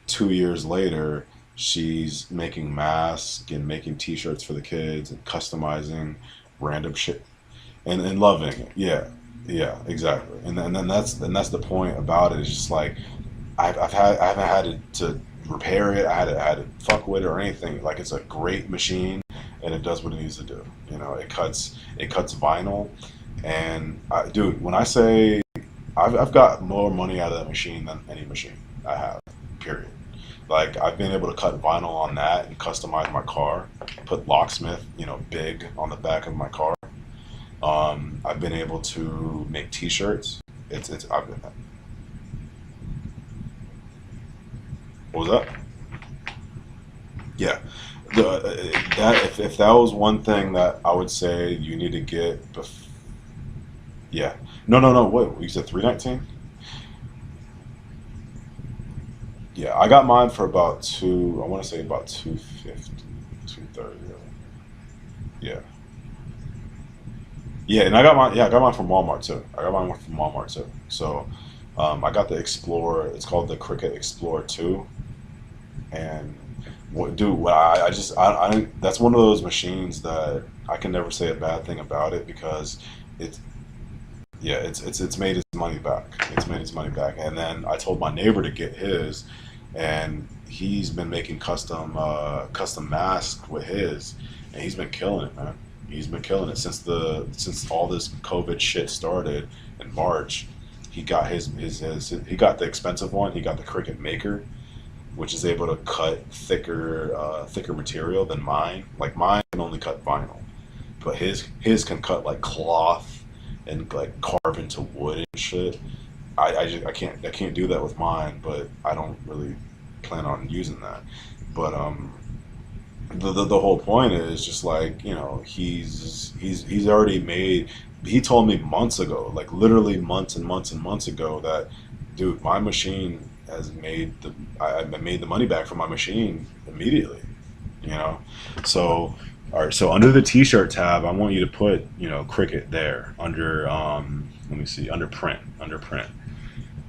2 years later, she's making masks and making T-shirts for the kids and customizing random shit and loving it. Yeah, yeah, exactly. And then that's the point about it. It's just like I haven't had to repair it. I had to fuck with it or anything. Like it's a great machine and it does what it needs to do. You know, it cuts vinyl. And dude, when I say I've got more money out of that machine than any machine I have, period. Like I've been able to cut vinyl on that and customize my car, put locksmith, big on the back of my car. I've been able to make T-shirts. I've been. What was that? Yeah, that if that was one thing that I would say you need to get. Yeah, no. What you said 319? Yeah, I got mine for about two. I want to say about 250, 230. Yeah, yeah, and I got mine. Yeah, I got mine from Walmart too. I got mine from Walmart too. So, I got the Explorer. It's called the Cricut Explorer 2, and what, dude? What I that's one of those machines that I can never say a bad thing about it because it's yeah, it's made its money back. It's made its money back. And then I told my neighbor to get his, and he's been making custom masks with his, and he's been killing it, man. He's been killing it since all this COVID shit started in March. He got he got the expensive one. He got the Cricut Maker, which is able to cut thicker material than mine. Like mine can only cut vinyl, but his can cut like cloth and like carve into wood and shit. I can't do that with mine, but I don't really plan on using that. But the whole point is just like he's already made. He told me months ago, like literally months and months and months ago, that dude, my machine has made I made the money back from my machine immediately. You know, so all right. So under the T-shirt tab, I want you to put Cricut there under let me see, under print,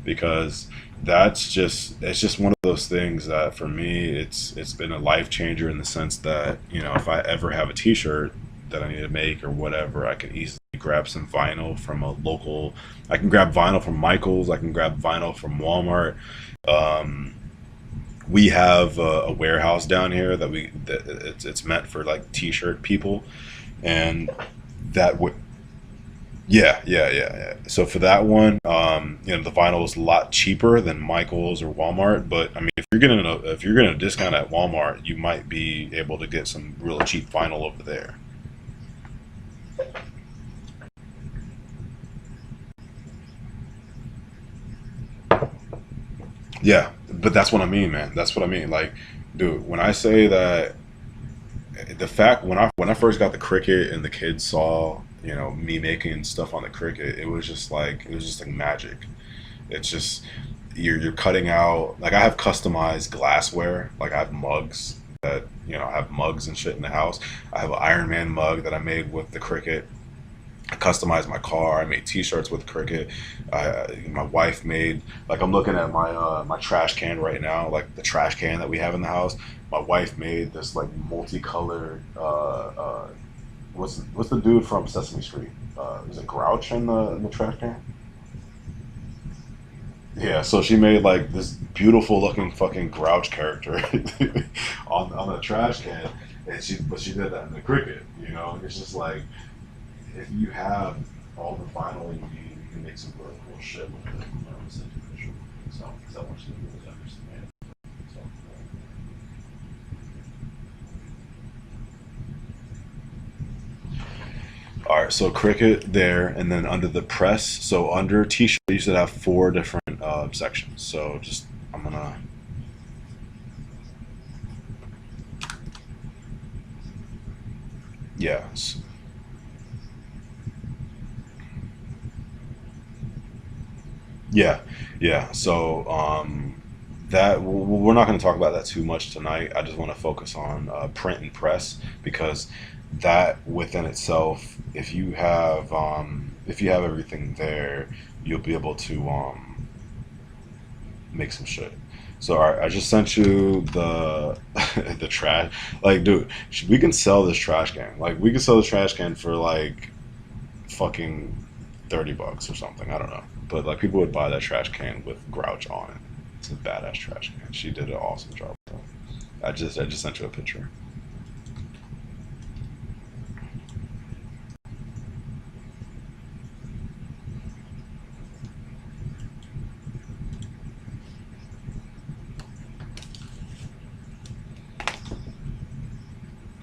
because it's just one of those things that for me it's been a life changer in the sense that if I ever have a T-shirt that I need to make or whatever, I can easily grab some vinyl from a local. I can grab vinyl from Michaels. I can grab vinyl from Walmart. We have a warehouse down here that it's meant for like T-shirt people, and that would. Yeah. So for that one, the vinyl is a lot cheaper than Michaels or Walmart. But I mean, if you're getting a discount at Walmart, you might be able to get some real cheap vinyl over there. Yeah, but that's what I mean, man. That's what I mean. Like, dude, when I say that, the fact when I first got the Cricut and the kids saw me making stuff on the Cricut, it was just like magic. It's just you're cutting out, like I have customized glassware, like I have mugs that I have mugs and shit in the house. I have an Iron Man mug that I made with the Cricut. I customized my car. I made T-shirts with Cricut. My wife made, like I'm looking at my trash can right now, like the trash can that we have in the house. My wife made this like multicolored. What's the dude from Sesame Street? Is it Grouch in the trash can? Yeah, so she made like this beautiful looking fucking Grouch character on the trash can, and she did that in the Cricut. It's just like if you have all the vinyl you need, you can make some really cool shit with it. It's individual. So much to really understand. So, all right, so Cricut there, and then under the press, so under T-shirt, you should have four different sections. So just I'm gonna. Yeah. Yeah, yeah. So that we're not going to talk about that too much tonight. I just want to focus on print and press because that within itself, if you have everything there, you'll be able to make some shit. So all right, I just sent you the the trash. Like, dude, we can sell this trash can. Like, we can sell the trash can for like fucking $30 or something. I don't know, but like people would buy that trash can with Grouch on it. It's a badass trash can. She did an awesome job. I just sent you a picture.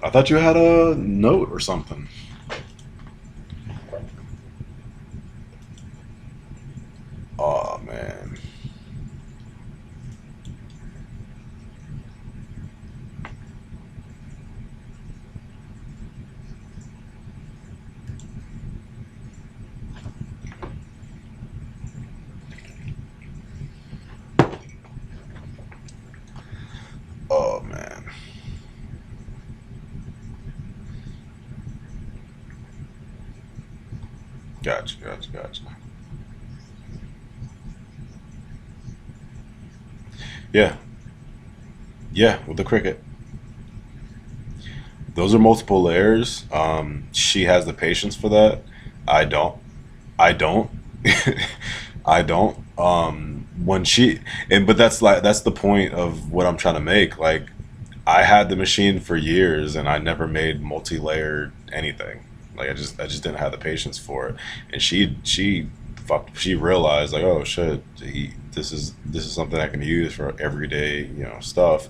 I thought you had a note or something. Oh man. Oh man. Gotcha, gotcha, gotcha. Yeah, yeah, with the cricket. Those are multiple layers. She has the patience for that. I don't. I don't. I don't. When she and but that's the point of what I'm trying to make. Like I had the machine for years and I never made multi-layered anything. Like I just didn't have the patience for it. And she realized like, oh shit, this is something I can use for everyday, stuff.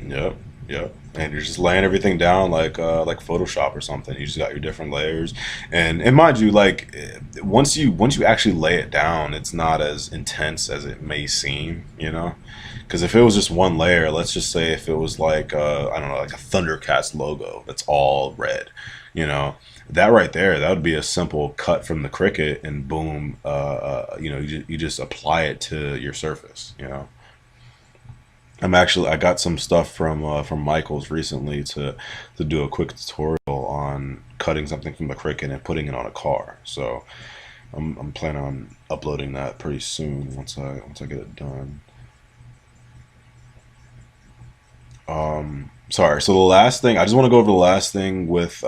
Yep, yep. And you're just laying everything down like Photoshop or something. You just got your different layers, and mind you, like once you actually lay it down, it's not as intense as it may seem. Because if it was just one layer, let's just say if it was like I don't know, like a Thundercats logo that's all red, you know, that right there, that would be a simple cut from the Cricut, and boom, you just apply it to your surface. I got some stuff from Michaels recently to do a quick tutorial on cutting something from the Cricut and putting it on a car. So I'm planning on uploading that pretty soon once I get it done. Sorry. So the last thing I just want to go over the last thing with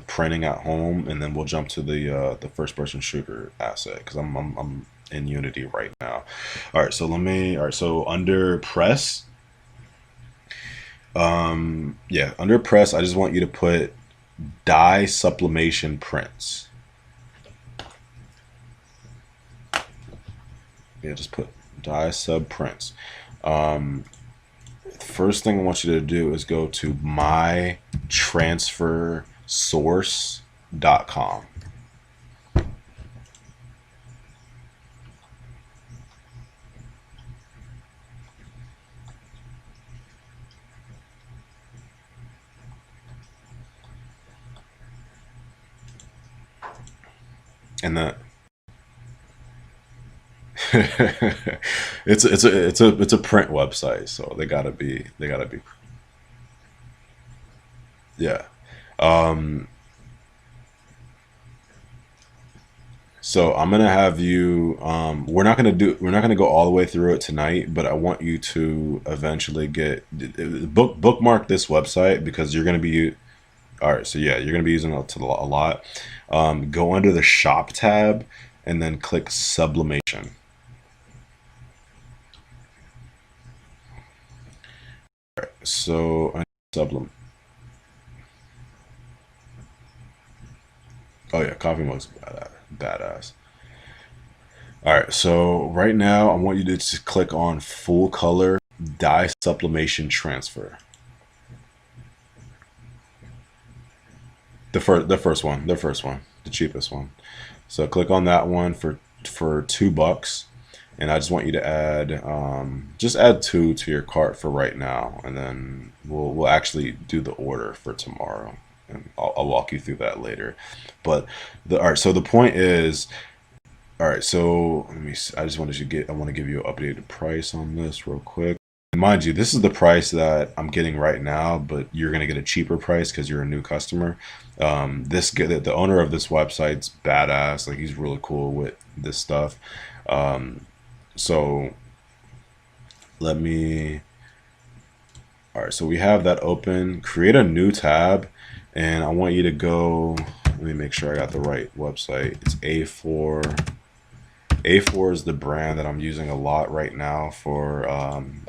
printing at home, and then we'll jump to the first person shooter asset because I'm in Unity right now. All right. So let me. All right. So under press, yeah, under press, I just want you to put dye sublimation prints. Yeah, just put dye sub prints. Um, First thing I want you to do is go to mytransfersource.com. And then it's a print website, so they gotta be yeah. Um, so I'm gonna have you. We're not gonna go all the way through it tonight, but I want you to eventually bookmark this website because you're gonna be. All right, so yeah, you're gonna be using it a lot. Go under the shop tab and then click sublimation. So sublim. Oh yeah, coffee mugs badass. All right, so right now I want you to just click on full color dye sublimation transfer. The first one, the cheapest one. So click on that one for $2, and I just want you to add just add 2 to your cart for right now, and then we'll actually do the order for tomorrow, and I'll walk you through that later. But all right, so the point is, all right, so let me see, I want to give you an updated price on this real quick. Mind you, this is the price that I'm getting right now, but you're gonna get a cheaper price because you're a new customer. The owner of this website's badass. Like, he's really cool with this stuff. Um, so let me. All right, so we have that open. Create a new tab, and I want you to go. Let me make sure I got the right website. It's A4. A4 is the brand that I'm using a lot right now for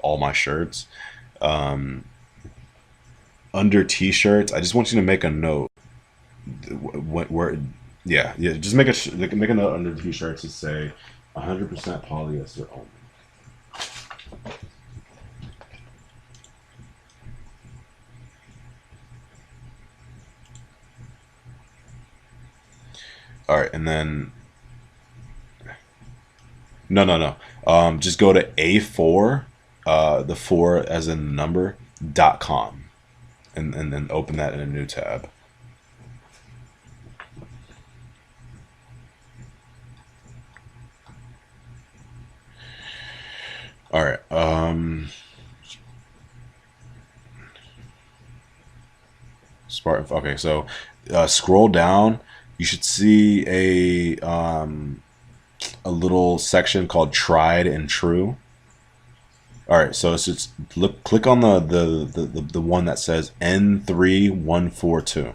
all my shirts. Um, Under t-shirts, I just want you to make a note. Where, yeah, just make a note under t-shirts to say 100% polyester only. All right, and then no. Just go to A4, the 4 as in the number, .com, and then open that in a new tab. All right. Spartan. Okay, so scroll down. You should see a little section called tried and true. All right, so it's just click on the one that says N3142.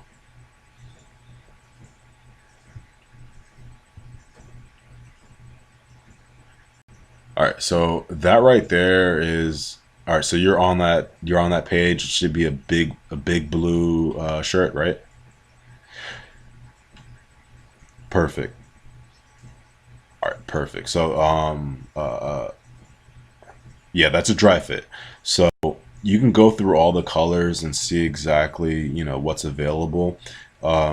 All right, so that right there is all right. So you're on that page. It should be a big blue shirt, right? Perfect. All right, perfect. So yeah, that's a dry fit. So you can go through all the colors and see exactly, what's available.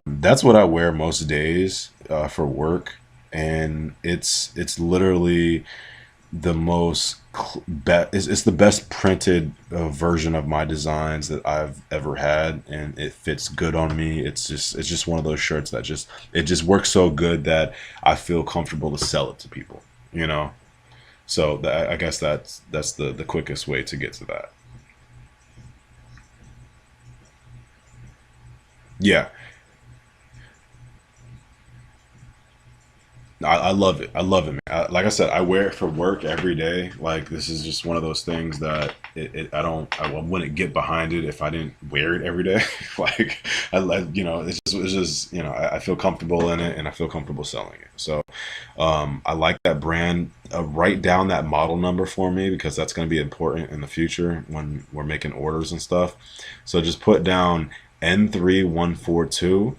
That's what I wear most days for work, and it's literally the it's the best printed version of my designs that I've ever had, and it fits good on me. It's just one of those shirts that it just works so good that I feel comfortable to sell it to people, you know. So I guess that's the quickest way to get to that. Yeah, I love it. I love it, man. Like I said, I wear it for work every day. Like, this is just one of those things that I wouldn't get behind it if I didn't wear it every day. Like, it's just, I feel comfortable in it, and I feel comfortable selling it. So, I like that brand. Write down that model number for me, because that's going to be important in the future when we're making orders and stuff. So just put down N3142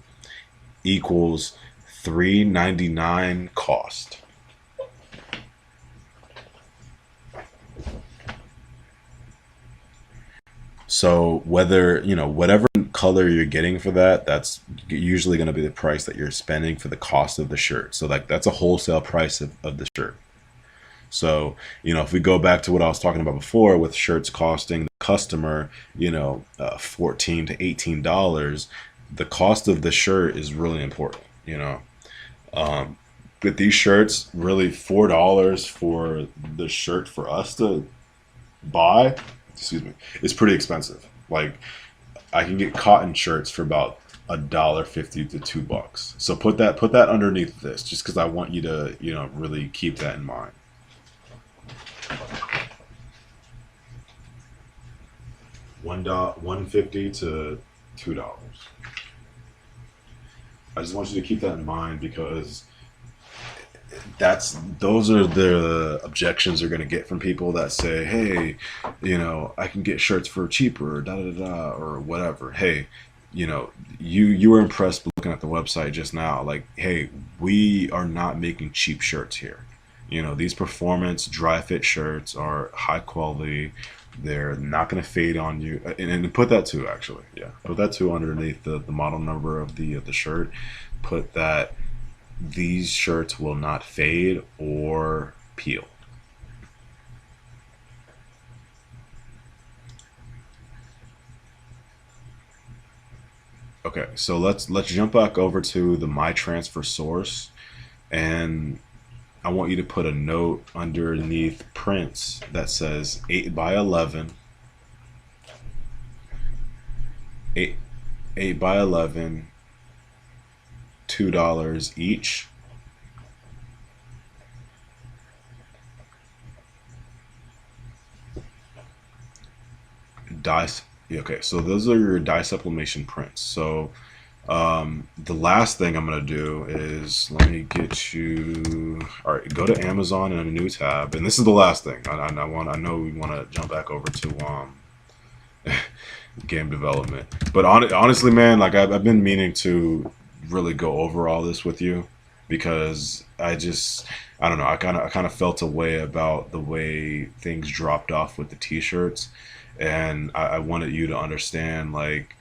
equals 399 cost. So whether, whatever color you're getting for that, that's usually going to be the price that you're spending for the cost of the shirt. So, like, that's a wholesale price of the shirt. So, if we go back to what I was talking about before, with shirts costing the customer, 14 to $18, the cost of the shirt is really important. Um, with these shirts, really $4 for the shirt for us to buy, excuse me, is pretty expensive. Like, I can get cotton shirts for about $1.50 to $2. So put that underneath this, just because I want you to really keep that in mind. 150 to $2. I just want you to keep that in mind, because those are the objections you're going to get from people that say, hey, I can get shirts for cheaper, da da da, or whatever. Hey, you were impressed looking at the website just now. Like, hey, we are not making cheap shirts here. These performance dry fit shirts are high quality. They're not going to fade on you. And put that too, actually. Yeah, put that too underneath the model number of the shirt. Put that these shirts will not fade or peel. Okay, so let's jump back over to the My Transfer source, and I want you to put a note underneath prints that says 8 by 11, 8 8 by 11, $2 each. Dye. Okay, so those are your dye sublimation prints. So the last thing I'm gonna do is let me get you. All right, go to Amazon in a new tab, and this is the last thing. I know we want to jump back over to game development, but honestly, man, like I've been meaning to really go over all this with you because I don't know. I kind of felt a way about the way things dropped off with the t-shirts, and I wanted you to understand like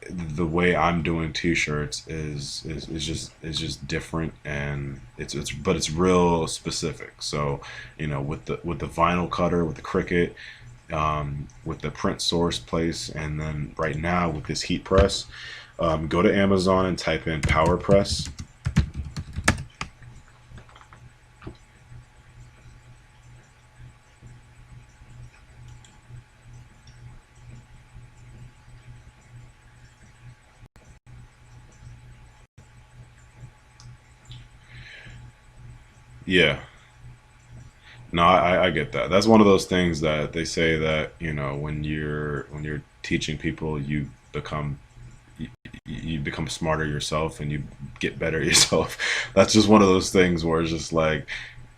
the way I'm doing t-shirts is just different, and it's but it's real specific. So with the vinyl cutter, with the Cricut, with the print source place, and then right now with this heat press, go to Amazon and type in PowerPress. Yeah. No, I get that. That's one of those things that they say that, when you're teaching people, become you become smarter yourself and you get better yourself. That's just one of those things where it's just like,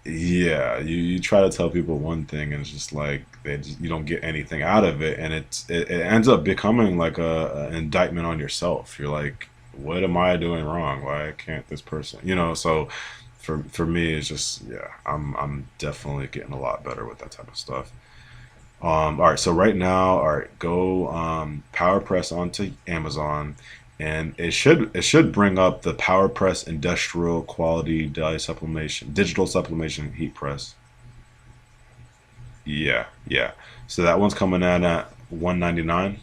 yeah, you try to tell people one thing and it's just like you don't get anything out of it, and it ends up becoming like an indictment on yourself. You're like, what am I doing wrong? Why can't this person? So for me, it's just, yeah, I'm definitely getting a lot better with that type of stuff. All right, so right now, all right, go PowerPress onto Amazon, and it should bring up the PowerPress Industrial Quality Dye Sublimation, Digital Sublimation Heat Press. Yeah, yeah. So that one's coming in at 199.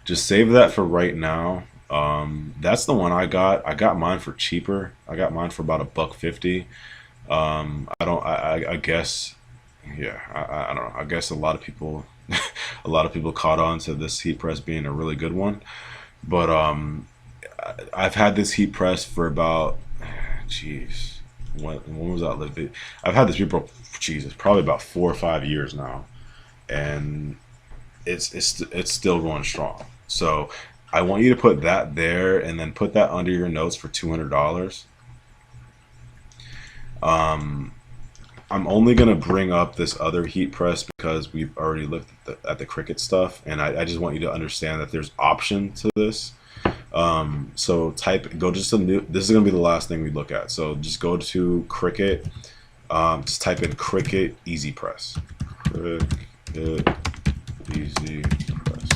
Just save that for right now. That's the one I got. I got mine for cheaper. I got mine for about $1.50. I don't. I guess. Yeah. I don't know. I guess a lot of people, a lot of people caught on to this heat press being a really good one. But I've had this heat press for about, jeez, when was that? I've had this people, Jesus, probably about 4 or 5 years now, and it's still going strong. So I want you to put that there, and then put that under your notes for $200. Um, I'm only gonna bring up this other heat press because we've already looked at the Cricut stuff, and I just want you to understand that there's option to this. So go just a new. This is gonna be the last thing we look at. So just go to Cricut. Just type in Cricut Easy Press. Cricut Easy Press.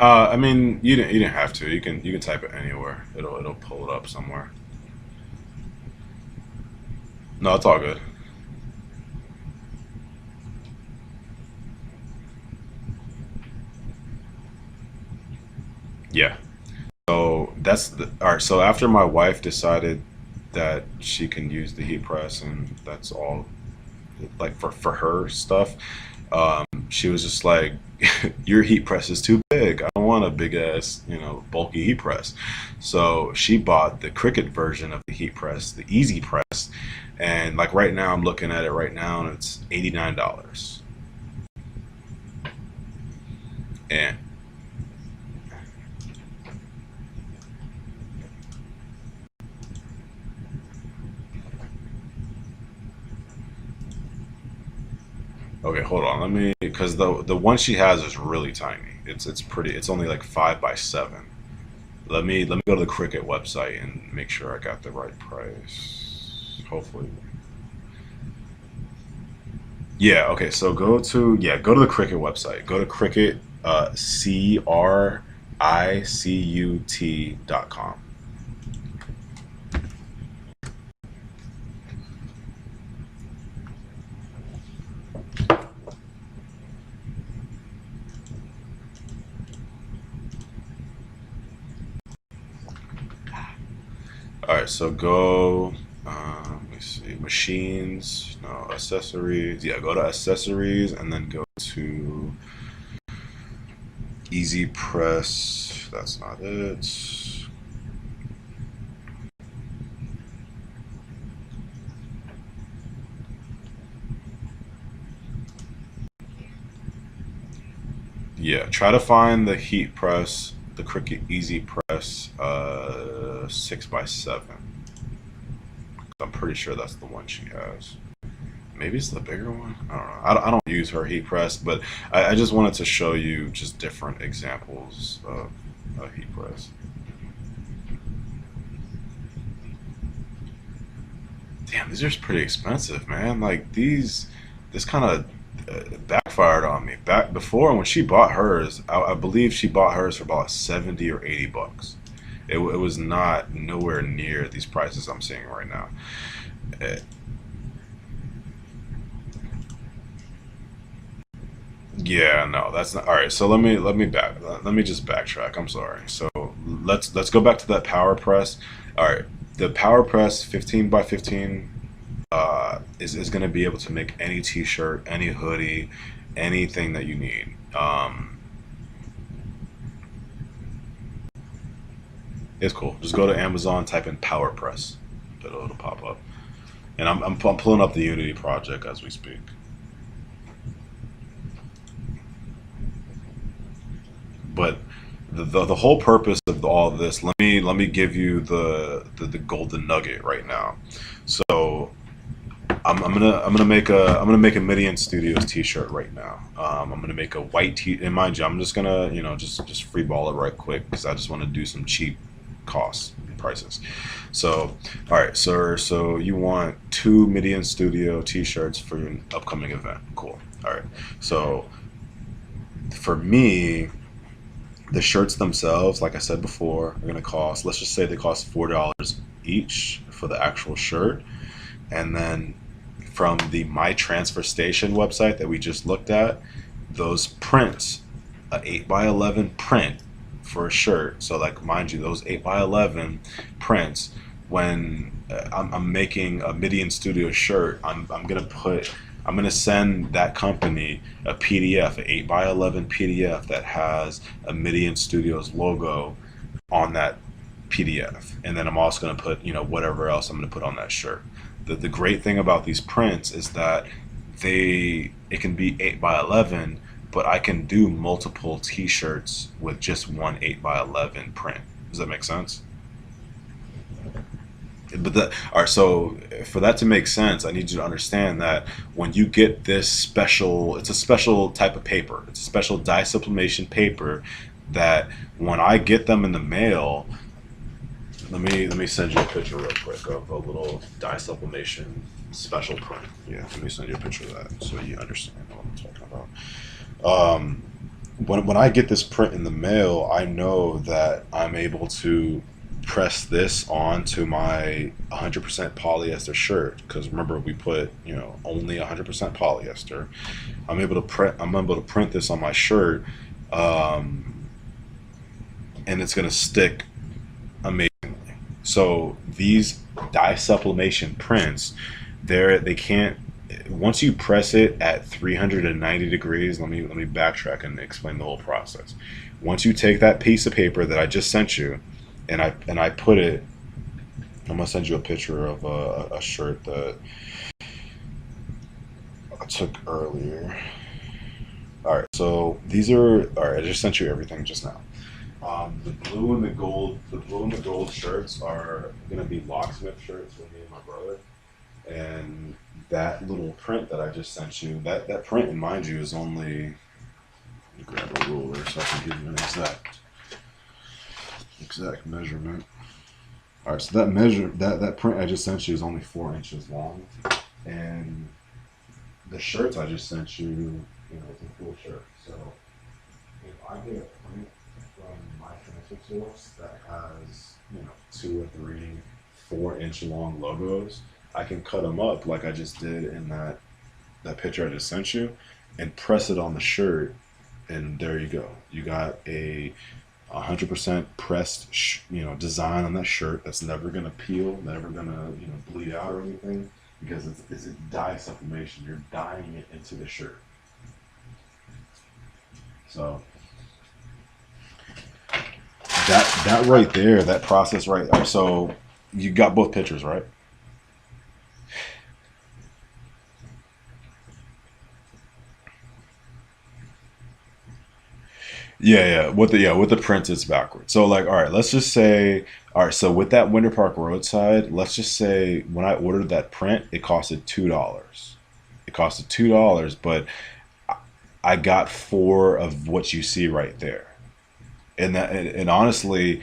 I mean, you didn't have to. You can type it anywhere. It'll pull it up somewhere. No, it's all good. Yeah. So all right. So after my wife decided that she can use the heat press and that's all, like for her stuff, she was just like, "Your heat press is too big. I don't want a big ass, bulky heat press." So she bought the Cricut version of the heat press, the Easy Press, and like right now, I'm looking at it right now, and it's $89. And okay, hold on, let me, because the one she has is really tiny. It's pretty. It's only like 5 by 7. Let me go to the Cricut website and make sure I got the right price. Hopefully. Yeah, okay, so go to the Cricut website. Go to Cricut, CRICUT.com. right, so go. Let me see. Machines. No, accessories. Yeah, go to accessories and then go to Easy Press. That's not it. Yeah, try to find the heat press, the Cricut Easy Press 6x7. I'm pretty sure that's the one she has. Maybe it's the bigger one. I don't know. I don't use her heat press, but I just wanted to show you just different examples of a heat press. Damn, these are pretty expensive, man. Like this kind of backfired on me. Back before when she bought hers, I believe she bought hers for about 70 or 80 bucks. It was not nowhere near these prices I'm seeing right now. Eh, Yeah, no, that's not all right. So let me just backtrack. I'm sorry. So let's go back to that power press. All right, the power press 15 by 15 is going to be able to make any t-shirt, any hoodie, anything that you need. It's cool. Just go to Amazon, type in power press, it'll pop up. And I'm pulling up the Unity project as we speak. But the whole purpose of all of this, let me give you the golden nugget right now. So I'm gonna make a Midian Studios T-shirt right now. I'm gonna make a white t. And mind you, I'm just gonna just free ball it right quick because I just want to do some cheap costs prices. So all right, sir. So you want two Midian Studio T-shirts for your upcoming event? Cool. All right. So for me, the shirts themselves, like I said before, are gonna cost. Let's just say they cost $4 each for the actual shirt, and then from the My Transfer Station website that we just looked at, those prints, a 8 by 11 print for a shirt. So like mind you, those 8 by 11 prints. When I'm making a Midian Studio shirt, I'm gonna send that company a PDF, an 8 by 11 PDF that has a Midian Studios logo on that PDF, and then I'm also going to put whatever else I'm going to put on that shirt. The great thing about these prints is that it can be 8 by 11, but I can do multiple T-shirts with just one 8 by 11 print. Does that make sense? But all right, so for that to make sense, I need you to understand that when you get this special, it's a special type of paper. It's a special dye sublimation paper that when I get them in the mail, let me send you a picture real quick of a little dye sublimation special print. Yeah, let me send you a picture of that so you understand what I'm talking about. When I get this print in the mail, I know that I'm able to press this onto my 100% polyester shirt because remember we put only 100% polyester. I'm able to print this on my shirt, and it's gonna stick amazingly. So these dye sublimation prints, they can't. Once you press it at 390 degrees, let me backtrack and explain the whole process. Once you take that piece of paper that I just sent you, and I put it, I'm gonna send you a picture of a shirt that I took earlier. All right, so these are all right. I just sent you everything just now. The blue and the gold shirts are gonna be locksmith shirts for me and my brother. And that little print that I just sent you, that print, and mind you, is only. Let me grab a ruler so I can give you an exact measurement. All right, so that print I just sent you is only 4 inches long, and the shirts I just sent you, it's a full shirt. So if I get a print from my transfer source that has 2 or 3 4 inch long logos, I can cut them up like I just did in that picture I just sent you, and press it on the shirt, and there you go. You got 100% pressed, design on that shirt that's never gonna peel, never gonna bleed out or anything, because it's a dye sublimation. You're dyeing it into the shirt. So that right there, that process right there. So you got both pictures, right? With the print it's backwards. So like, all right, let's just say, all right, so with that Winter Park Roadside, let's just say when I ordered that print, it costed $2. It costed $2, but I got four of what you see right there. And honestly,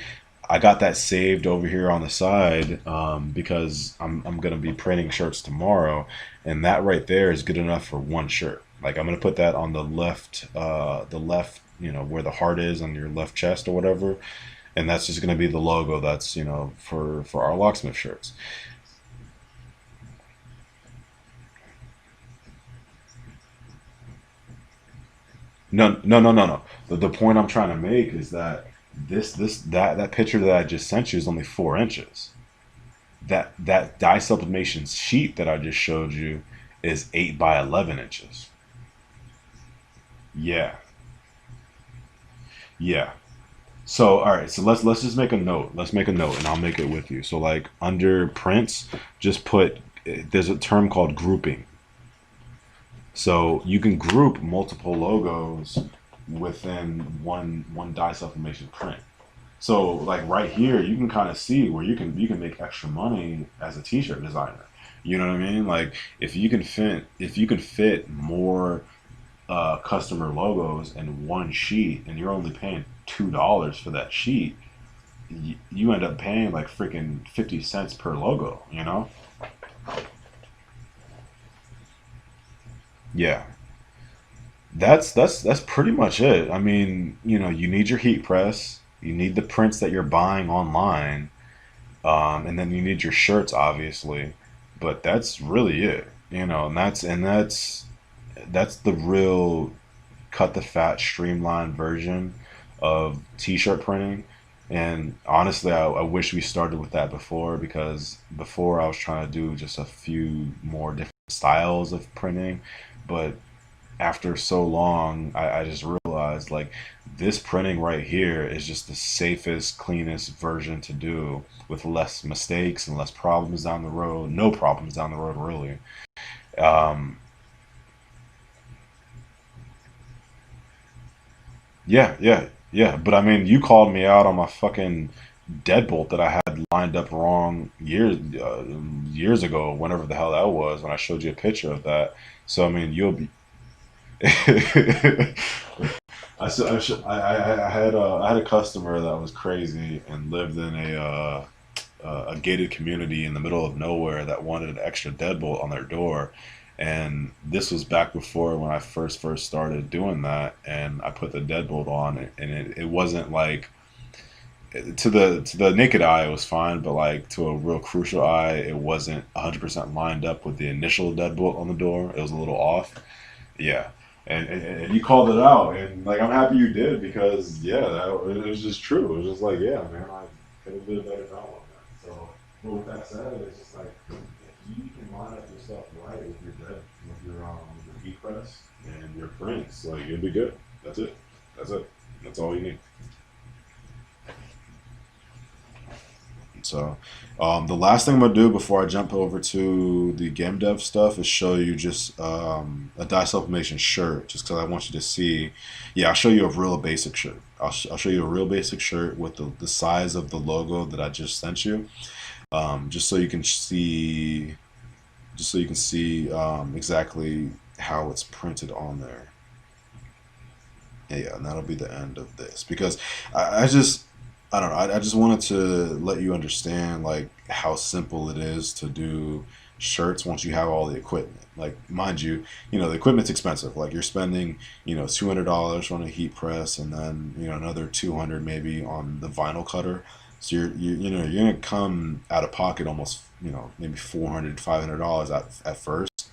I got that saved over here on the side, because I'm gonna be printing shirts tomorrow, and that right there is good enough for one shirt. Like I'm gonna put that on the left, where the heart is on your left chest or whatever, and that's just gonna be the logo. That's for our locksmith shirts. No, no, no, no, no. The point I'm trying to make is that that picture that I just sent you is only 4 inches. That dye sublimation sheet that I just showed you is 8 by 11 inches. Yeah, yeah. So all right, so let's just make a note. Let's make a note, and I'll make it with you. So like under prints, just put there's a term called grouping. So you can group multiple logos within one dye sublimation print. So like right here, you can kind of see where you can make extra money as a t-shirt designer. You know what I mean? Like if you can fit more customer logos in one sheet, and you're only paying $2 for that sheet, you end up paying like freaking 50 cents per logo. Yeah, that's pretty much it. I mean, you need your heat press, you need the prints that you're buying online, and then you need your shirts, obviously. But that's really it. And that's the real cut the fat, streamlined version of t-shirt printing. And honestly, I wish we started with that before, because before I was trying to do just a few more different styles of printing, but after so long, I just realized like this printing right here is just the safest, cleanest version to do with less mistakes and less problems down the road. No problems down the road, really. Um, yeah, yeah, yeah. But I mean, you called me out on my fucking deadbolt that I had lined up wrong years ago, whenever the hell that was, when I showed you a picture of that. So I mean, you'll be. I had a customer that was crazy and lived in a gated community in the middle of nowhere that wanted an extra deadbolt on their door, and this was back before when I first started doing that, and I put the deadbolt on it, and it wasn't like to the naked eye it was fine, but like to a real crucial eye it wasn't 100% lined up with the initial deadbolt on the door. It was a little off. Yeah, and you called it out, and like I'm happy you did, because yeah, it was just true. It was just like, yeah, man, I could have did a better job on that. So, but with that said, it's just like if you can line up your stuff right with your heat press and your prints, like you'll be good. That's it. That's it. That's all you need. So, the last thing I'm gonna do before I jump over to the game dev stuff is show you just a dye sublimation shirt, just because I want you to see. Yeah, I'll show you a real basic shirt. I'll show you a real basic shirt with the size of the logo that I just sent you, just so you can see, exactly how it's printed on there. Yeah, and that'll be the end of this, because I don't know. I just wanted to let you understand like how simple it is to do shirts once you have all the equipment. Like, mind you, the equipment's expensive. Like you're spending, $200 on a heat press, and then another 200 maybe on the vinyl cutter. So you're gonna come out of pocket almost, maybe 400, $500 at first.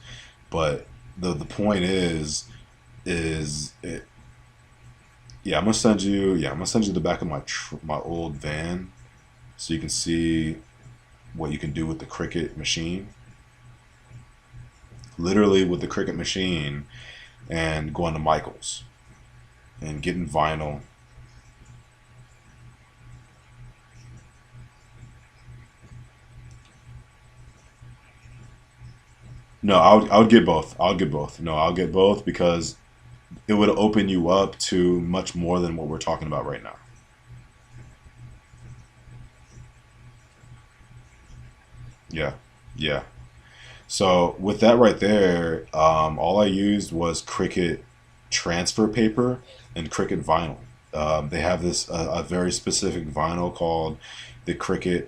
But the point is Yeah, I'm gonna send you. Yeah, I'm gonna send you the back of my old van, so you can see what you can do with the Cricut machine. Literally with the Cricut machine, and going to Michaels and getting vinyl. No, I would get both. I'll get both. No, I'll get both because it would open you up to much more than what we're talking about right now. Yeah, yeah. So with that right there, all I used was Cricut transfer paper and Cricut vinyl. They have this a very specific vinyl called the Cricut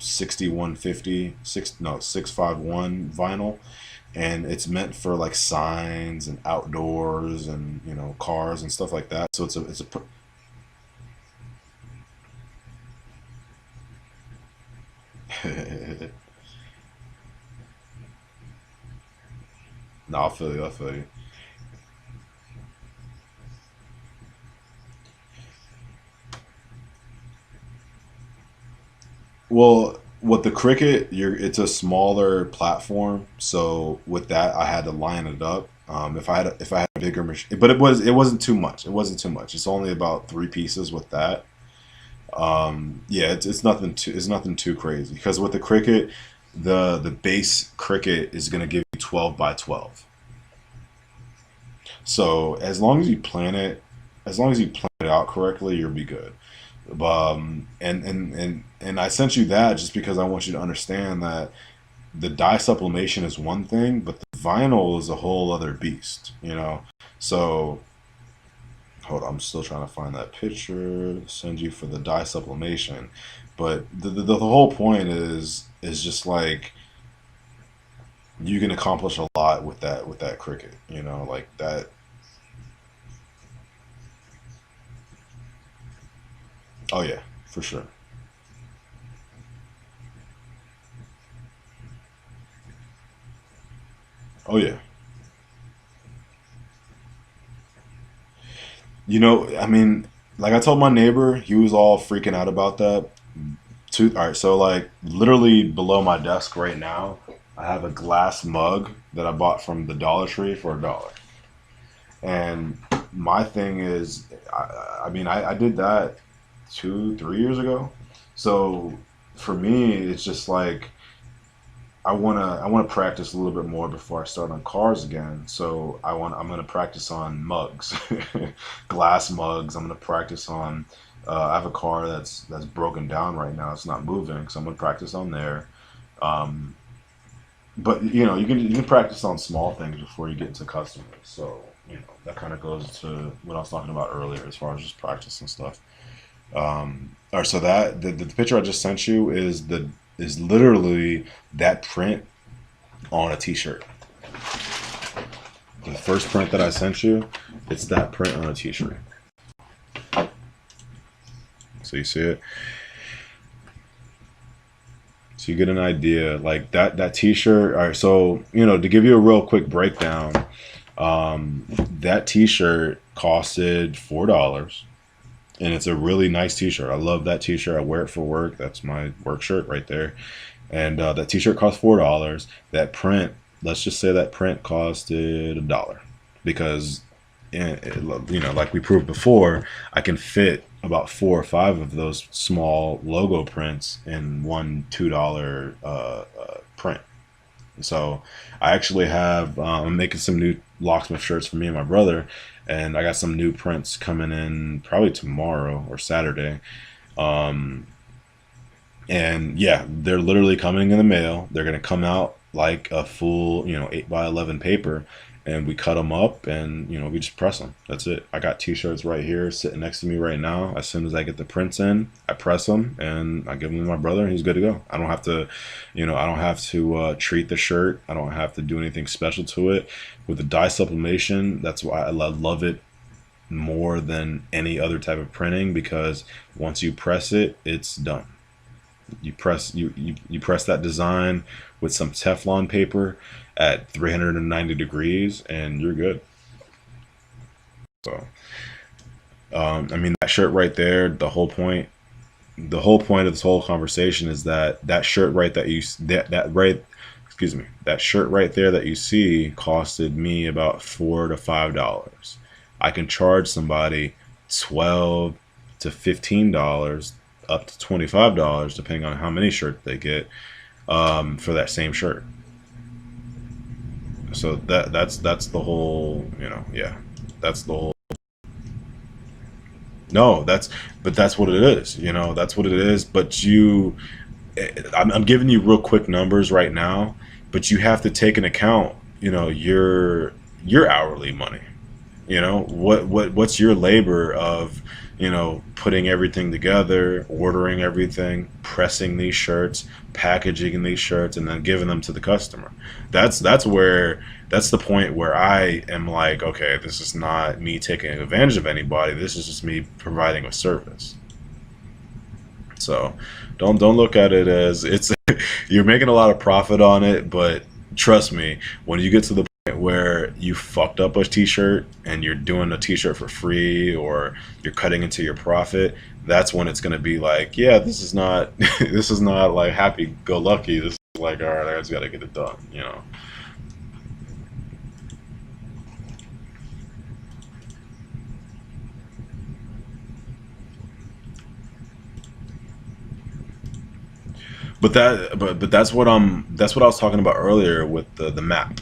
6150 651 vinyl, and it's meant for like signs and outdoors and cars and stuff like that. So no, I feel you. I feel you. Well, with the Cricut, it's a smaller platform, so with that, I had to line it up. If I had a bigger machine, but it wasn't too much. It wasn't too much. It's only about three pieces with that. Yeah, it's nothing too crazy because with the Cricut, the base Cricut is gonna give you 12 by 12. So as long as you plan it out correctly, you'll be good. And I sent you that just because I want you to understand that the dye sublimation is one thing, but the vinyl is a whole other beast, So hold on, I'm still trying to find that picture to send you for the dye sublimation. But the whole point is just like you can accomplish a lot with that Cricut, like that. Oh yeah, for sure. Oh yeah. I mean, like I told my neighbor, he was all freaking out about that. All right, so like literally below my desk right now, I have a glass mug that I bought from the Dollar Tree for $1. And my thing is, I mean, I did that 2, 3 years ago. So for me, it's just like I wanna practice a little bit more before I start on cars again. So I'm gonna practice on mugs, glass mugs. I'm gonna practice on. I have a car that's broken down right now. It's not moving, so I'm gonna practice on there. Um, but you can practice on small things before you get into customers. So that kind of goes to what I was talking about earlier as far as just practice and stuff. Or so that the picture I just sent you is literally that print on a T-shirt. The first print that I sent you, it's that print on a T-shirt. So you see it. So you get an idea, like that T-shirt. All right, so to give you a real quick breakdown, that T-shirt costed $4, and it's a really nice T-shirt. I love that T-shirt. I wear it for work. That's my work shirt right there. And that T-shirt cost $4. That print, let's just say that print costed $1 because, like we proved before, I can fit about 4 or 5 of those small logo prints in one $2 print. So I actually have I'm making some new locksmith shirts for me and my brother, and I got some new prints coming in probably tomorrow or Saturday. Um, and yeah, they're literally coming in the mail. They're gonna come out like a full 8 by 11 paper, and we cut them up, and we just press them. That's it. I got T-shirts right here sitting next to me right now. As soon as I get the prints in, I press them and I give them to my brother, and he's good to go. I don't have to, I don't have to treat the shirt. I don't have to do anything special to it. With the dye sublimation, that's why I love it more than any other type of printing because once you press it, it's done. You press that design with some Teflon paper at 390 degrees and you're good. So I mean, that shirt right there, the whole point of this whole conversation is that that shirt right that you that right excuse me, that shirt right there that you see costed me about $4 to $5. I can charge somebody 12 to $15, up to $25, depending on how many shirts they get, for that same shirt. So that's the whole, yeah, that's the whole. No, that's what it is. That's what it is. But I'm giving you real quick numbers right now, but you have to take into account, your hourly money. What's your labor of, putting everything together, ordering everything, pressing these shirts, packaging these shirts, and then giving them to the customer. That's the point where I am like, okay, this is not me taking advantage of anybody. This is just me providing a service. So don't look at it as it's you're making a lot of profit on it, but trust me, when you get to the point where you fucked up a t-shirt and you're doing a t-shirt for free, or you're cutting into your profit, that's when it's going to be like, yeah, this is not this is not like happy go lucky. This is like, all right, I just got to get it done. But that's what I was talking about earlier with the map.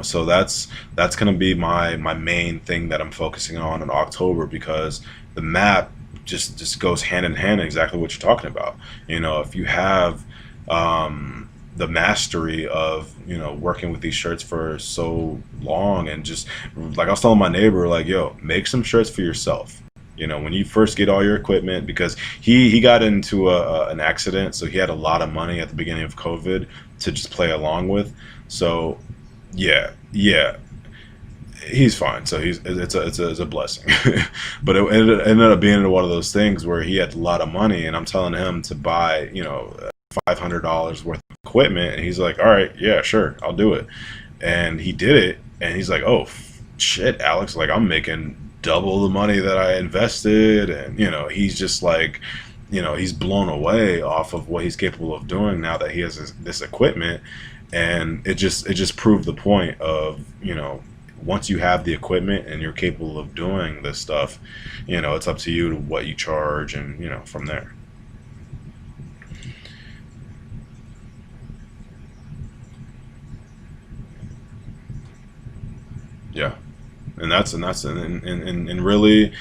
So that's gonna be my main thing that I'm focusing on in October, because the map just goes hand in hand, exactly what you're talking about. If you have the mastery of working with these shirts for so long, and just like I was telling my neighbor, like, yo, make some shirts for yourself. When you first get all your equipment, because he got into an accident, so he had a lot of money at the beginning of COVID to just play along with. So yeah, yeah, he's fine. So it's a blessing. But it ended up being one of those things where he had a lot of money, and I'm telling him to buy $500 worth of equipment, and he's like, all right, yeah, sure, I'll do it. And he did it, and he's like, oh shit, Alex, like I'm making double the money that I invested. And he's just like, he's blown away off of what he's capable of doing now that he has this equipment. And it just proved the point of, once you have the equipment and you're capable of doing this stuff, it's up to you to what you charge, and from there. Yeah. And really,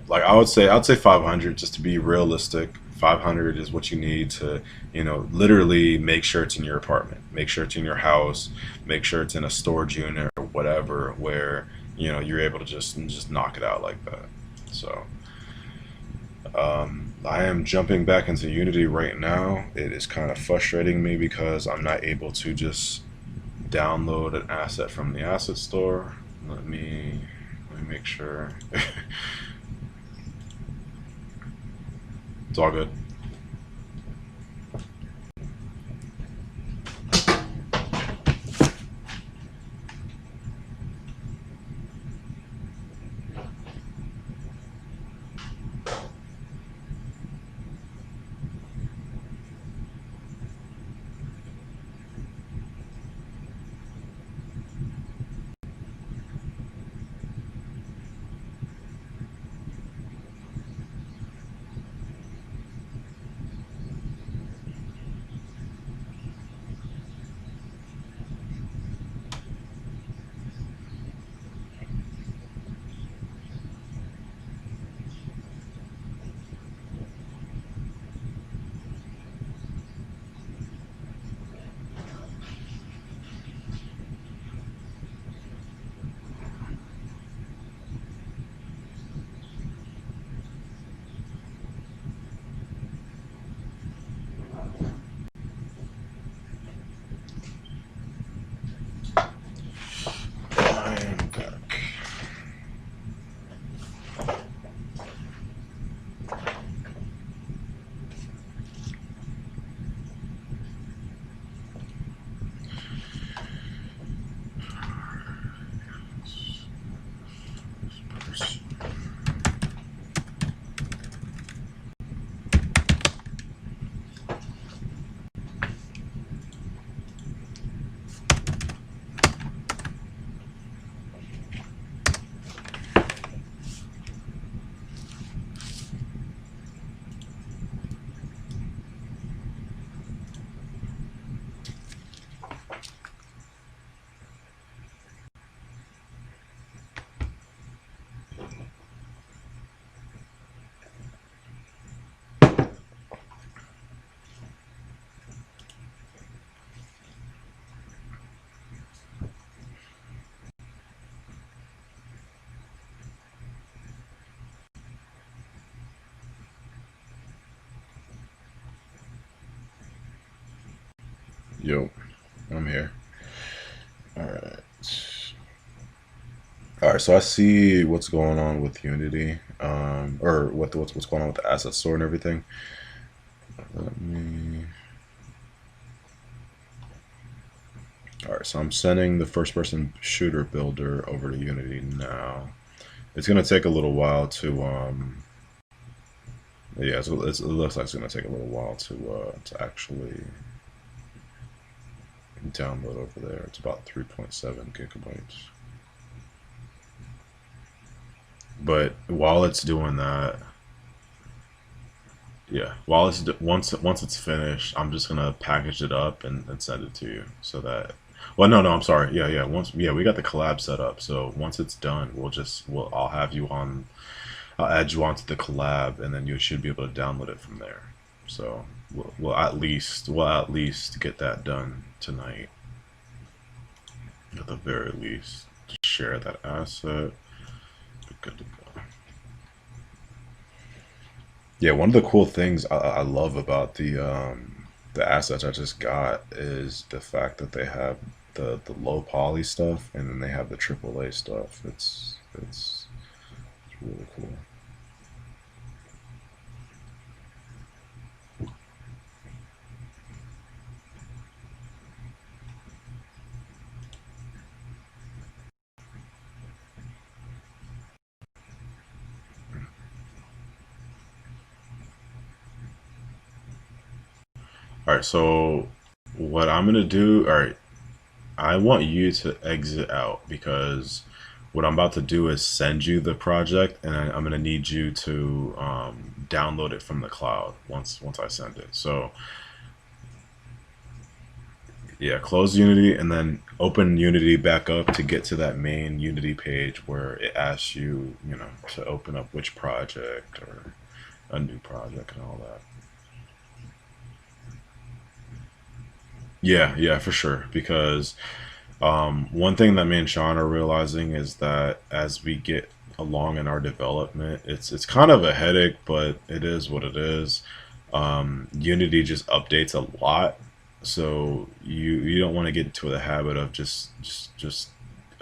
like, I'd say 500, just to be realistic. 500 is what you need to, literally make sure it's in your apartment, make sure it's in your house, make sure it's in a storage unit or whatever, where you're able to just knock it out like that. So I am jumping back into Unity right now. It is kind of frustrating me because I'm not able to just download an asset from the asset store. Let me make sure. It's all good. Yo, I'm here. All right. All right. So I see what's going on with Unity, or what's going on with the asset store and everything. Let me. All right. So I'm sending the first-person shooter builder over to Unity now. It's gonna take a little while to Yeah. So it looks like it's gonna take a little while to actually download over there. It's about 3.7 gigabytes. But while it's doing that, yeah, once it's finished, I'm just gonna package it up and send it to you so that. Well, no, I'm sorry. Yeah. We got the collab set up. So once it's done, I'll have you on. I'll add you onto the collab, and then you should be able to download it from there. So we'll at least get that done tonight, at the very least. Share that asset. Good to go. Yeah, one of the cool things I love about the assets I just got is the fact that they have the low poly stuff and then they have the AAA stuff. It's really cool. All right, so what I'm gonna do, all right, I want you to exit out because what I'm about to do is send you the project, and I'm gonna need you to download it from the cloud once I send it. So yeah, close Unity and then open Unity back up to get to that main Unity page where it asks you, to open up which project or a new project and all that. Yeah, for sure. Because one thing that me and Sean are realizing is that as we get along in our development, it's kind of a headache, but it is what it is. Unity just updates a lot, so you don't want to get into the habit of just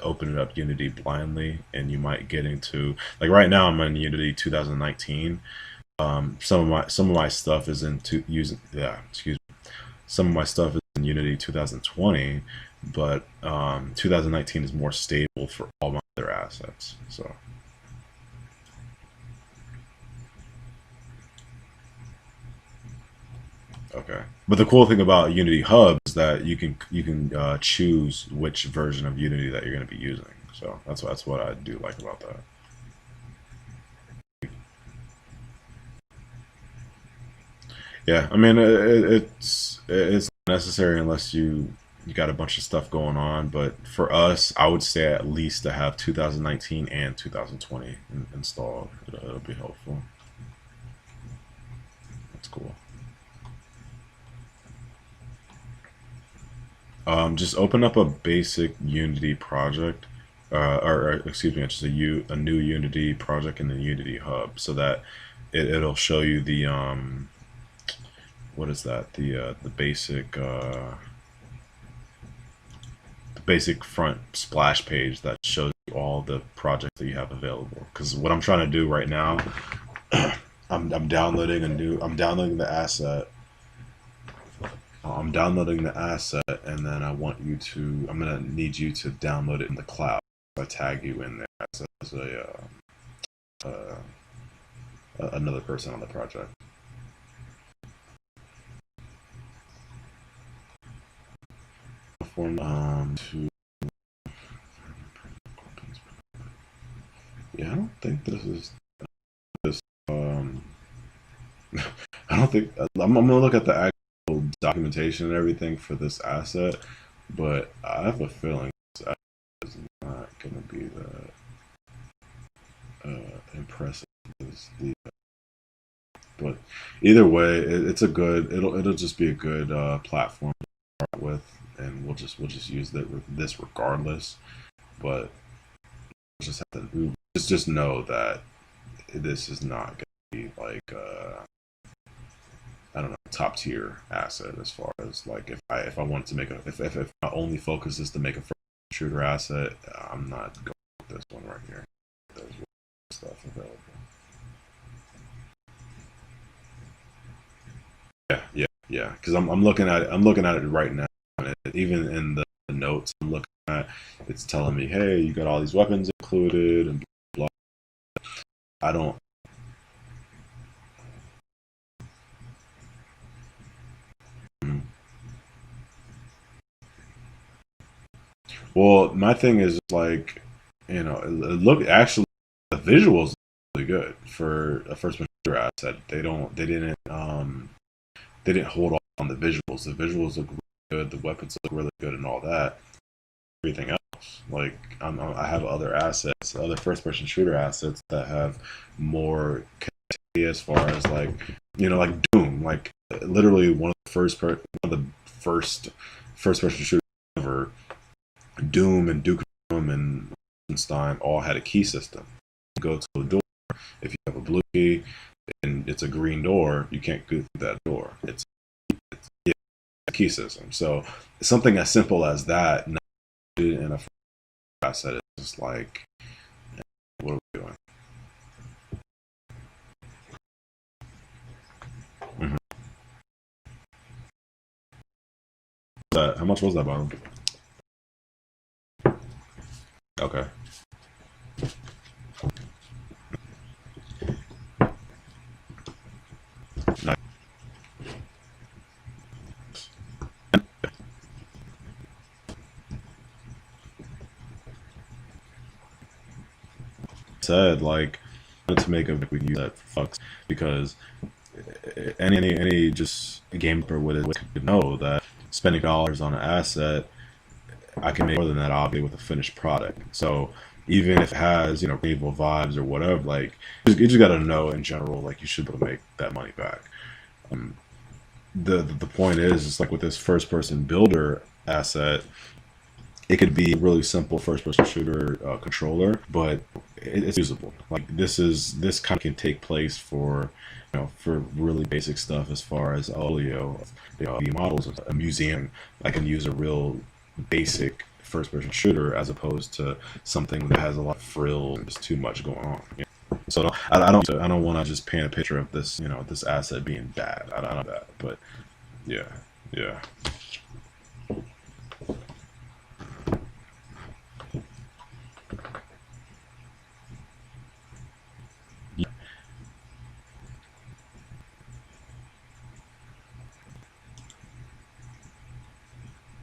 opening up Unity blindly, and you might get into, like, right now I'm in Unity 2019. Some of my stuff is into using, yeah, excuse me, some of my stuff is in Unity 2020, but 2019 is more stable for all my other assets. So okay, but the cool thing about Unity Hub is that you can choose which version of Unity that you're going to be using. So that's what I do like about that. Yeah, I mean it's not necessary unless you got a bunch of stuff going on. But for us, I would say at least to have 2019 and 2020 installed. It'll be helpful. That's cool. Just open up a basic Unity project, or excuse me, just a new Unity project in the Unity Hub, so that it'll show you the what is that, the basic front splash page that shows you all the projects that you have available. Because what I'm trying to do right now, I'm downloading the asset. I'm downloading the asset, and then I'm gonna need you to download it in the cloud. I tag you in there as uh, another person on the project. To Yeah, I don't think this is this. I don't think I'm gonna look at the actual documentation and everything for this asset, but I have a feeling this asset is not gonna be that impressive as the. But either way, it's a good. It'll just be a good platform to start with, and we'll just use this regardless. But we'll just have to just know that this is not gonna be like I don't know, top tier asset as far as like if I wanted to make a if my only focus is to make a first shooter asset, I'm not going with this one right here. There's stuff available. Yeah. Because I'm looking at it. I'm looking at it right now. And even in the notes I'm looking at, it's telling me, hey, you got all these weapons included and blah. I don't. mm. Well, my thing is like, look actually the visuals are really good for a first person shooter asset. They didn't hold on the visuals. The visuals look really good. The weapons look really good, and all that. Everything else, like I have other assets, other first-person shooter assets that have more connectivity as far as like like Doom, like literally one of the first first-person shooters ever. Doom and Duke Nukem and Wolfenstein all had a key system. You go to a door. If you have a blue key and it's a green door, you can't go through that door. It's a key system. So something as simple as that in a asset is just like, what are we doing? Mm-hmm. How much was that bottom? Okay. Nice. Said like to make a we can use that for fucks because any just gamer would know that spending dollars on an asset, I can make more than that obviously with a finished product. So even if it has evil vibes or whatever, like you just gotta know in general, like you should be able to make that money back. Um, the point is, it's like with this first person builder asset, it could be a really simple first person shooter controller, but it's usable. Like this kind of can take place for for really basic stuff as far as Olio, the models of a museum. I can use a real basic first person shooter as opposed to something that has a lot of frills and just too much going on. So I don't want to just paint a picture of this this asset being bad. I don't know that, but yeah, yeah.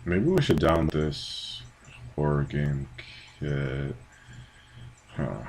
Maybe we should download this horror game kit. Huh.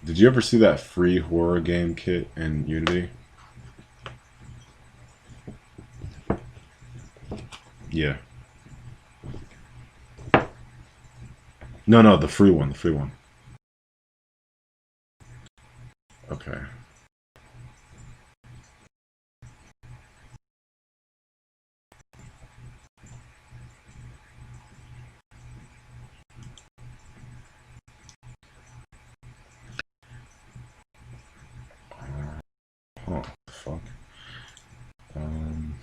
Did you ever see that free horror game kit in Unity? Yeah. No, no, the free one, the free one. Okay. Huh. Fuck. Um,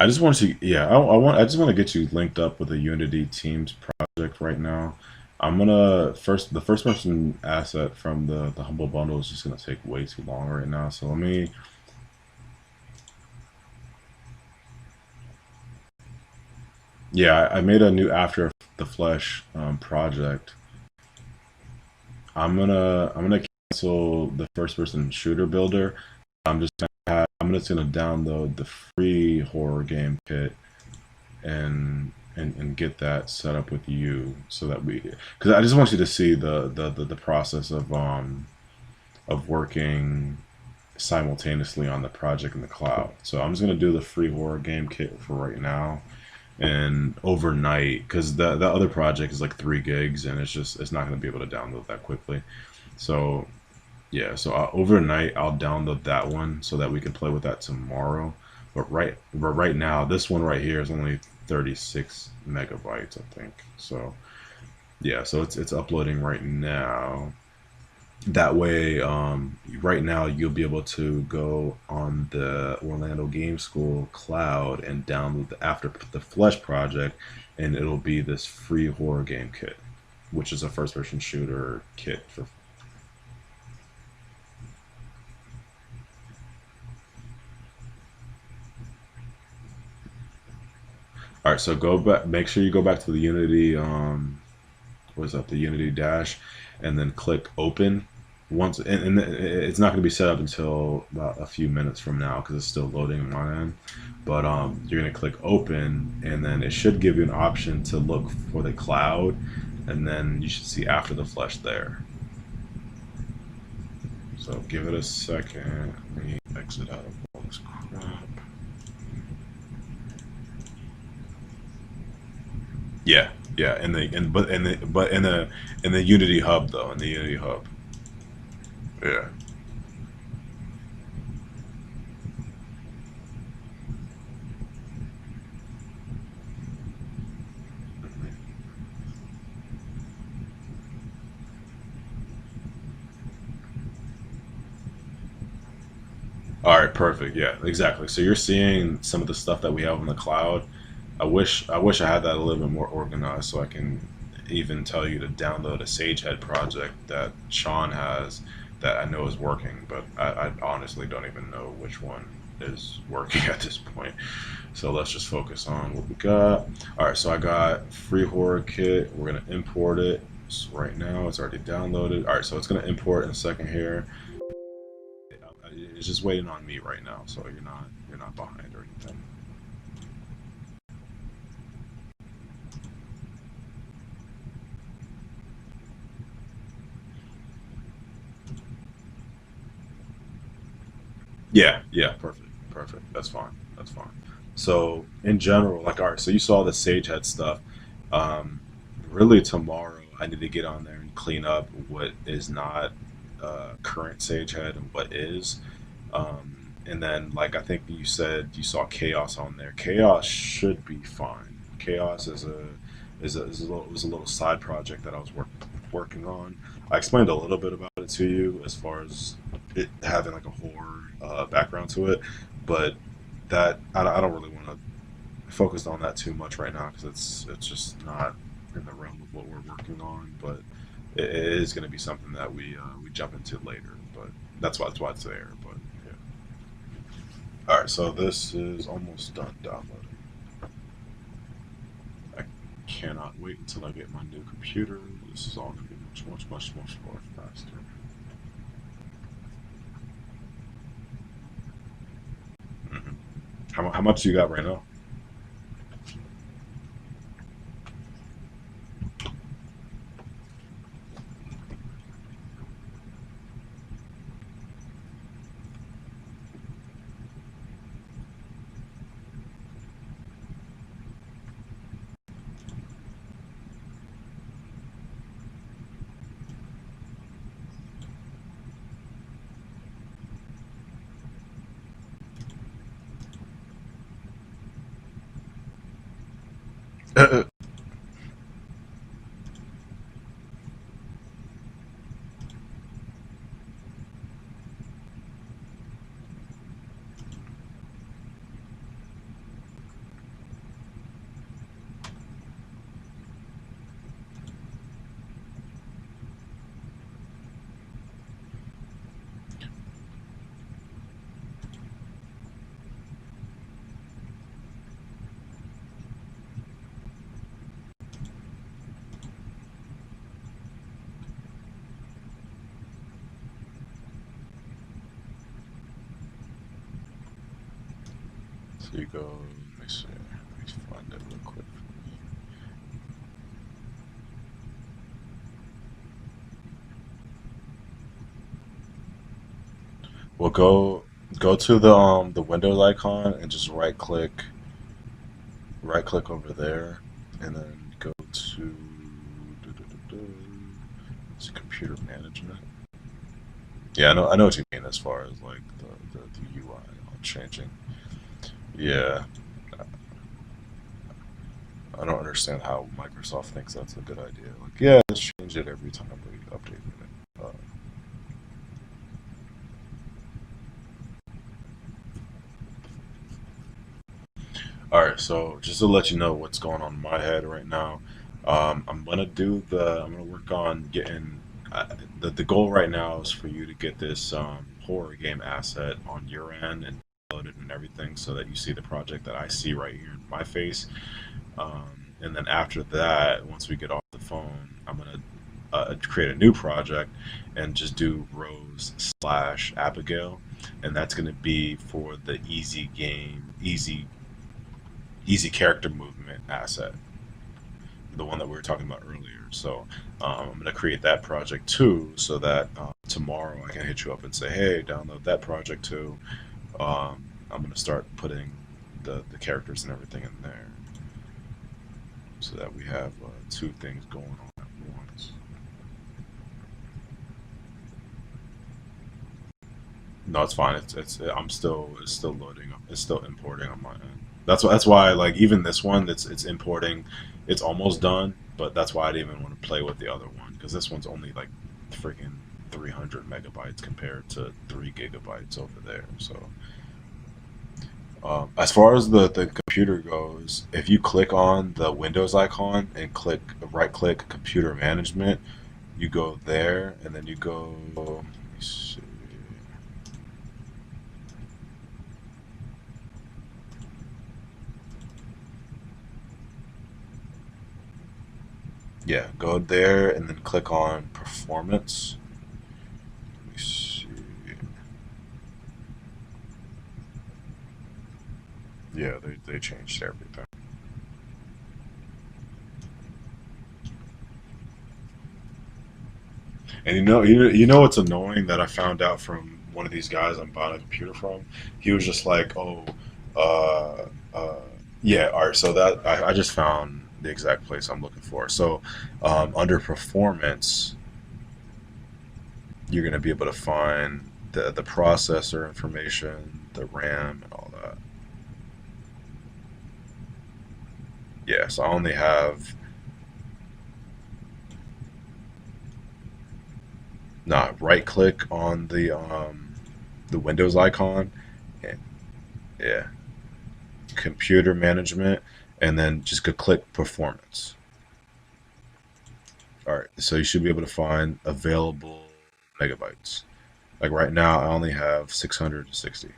I just want to, yeah, I just want to get you linked up with a Unity Teams project right now. I'm gonna the first person asset from the Humble Bundle is just gonna take way too long right now. So let me, yeah, I made a new After the Flesh project. I'm gonna cancel the first person shooter builder. I'm just gonna download the free horror game kit and get that set up with you so that we, because I just want you to see the process of working simultaneously on the project in the cloud. So I'm just gonna do the free horror game kit for right now, and overnight, because the other project is like 3 gigs and it's not gonna be able to download that quickly. So yeah, so overnight I'll download that one so that we can play with that tomorrow. But right now, this one right here is only 36 megabytes, I think. So yeah, so it's uploading right now. That way, right now you'll be able to go on the Orlando Game School cloud and download the After the Flesh project, and it'll be this free horror game kit, which is a first-person shooter kit for. All right, so go back. Make sure you go back to the Unity. What is that? The Unity dash, and then click Open. Once, and it's not going to be set up until about a few minutes from now because it's still loading on my end. But you're going to click Open, and then it should give you an option to look for the cloud, and then you should see After the Flesh there. So give it a second. Let me exit out of all this crap. Yeah, yeah, in the Unity hub though, in the Unity hub. Yeah. All right, perfect. Yeah, exactly. So you're seeing some of the stuff that we have on the cloud. I wish I had that a little bit more organized so I can even tell you to download a Sagehead project that Sean has that I know is working, but I honestly don't even know which one is working at this point. So let's just focus on what we got. All right, so I got free horror kit. We're gonna import it. So right now it's already downloaded. All right, so it's gonna import in a second here. It's just waiting on me right now, so you're not behind or anything. Yeah, yeah, perfect, perfect. That's fine. That's fine. So in general, like, all right, so you saw the Sagehead stuff. Um, Really, tomorrow I need to get on there and clean up what is not current Sagehead and what is. And then, like, I think you said you saw Chaos on there. Chaos should be fine. Chaos was a little side project that I was working on. I explained a little bit about it to you as far as it having like a horror background to it, but I don't really want to focus on that too much right now because it's just not in the realm of what we're working on. But it is going to be something that we jump into later. But that's why it's there. But yeah. All right, so this is almost done downloading. I cannot wait until I get my new computer. This is all going to be much more faster. Hmm. How much do you got right now? So you go, let me see, let me find it real quick. Well, go to the Windows icon and just right click over there, and then go to it's computer management. Yeah, I know what you mean as far as like the UI changing. Yeah, I don't understand how Microsoft thinks that's a good idea. Like, yeah, let's change it every time we update it. All right, so just to let you know what's going on in my head right now, I'm gonna work on getting the goal right now is for you to get this horror game asset on your end and loaded and everything, so that you see the project that I see right here in my face. And then after that, once we get off the phone, I'm gonna create a new project and just do Rose slash Abigail, and that's gonna be for the easy character movement asset, the one that we were talking about earlier. So I'm going to create that project too, so that tomorrow I can hit you up and say, hey, download that project too. I'm going to start putting the characters and everything in there, so that we have two things going on at once. No, it's fine. It's still loading up. It's still importing on my end. That's why like even this one it's importing. It's almost done, but that's why I didn't even want to play with the other one, because this one's only like freaking 300 megabytes compared to 3 gigabytes over there. So as far as the computer goes, if you click on the Windows icon and right click Computer Management, you go there and then you go. Let me see. Yeah, go there and then click on Performance. Let me see. Yeah, they changed everything. And you know what's annoying that I found out from one of these guys I'm buying a computer from? He was just like, "Oh, uh, uh, yeah, all right." So that I just found the exact place I'm looking for. So under Performance, you're gonna be able to find the processor information, the RAM, and all that. Yeah, so I only have not right click on the Windows icon. And, yeah, computer management, and then just go click performance. All right, so you should be able to find available megabytes. Like right now, I only have 660.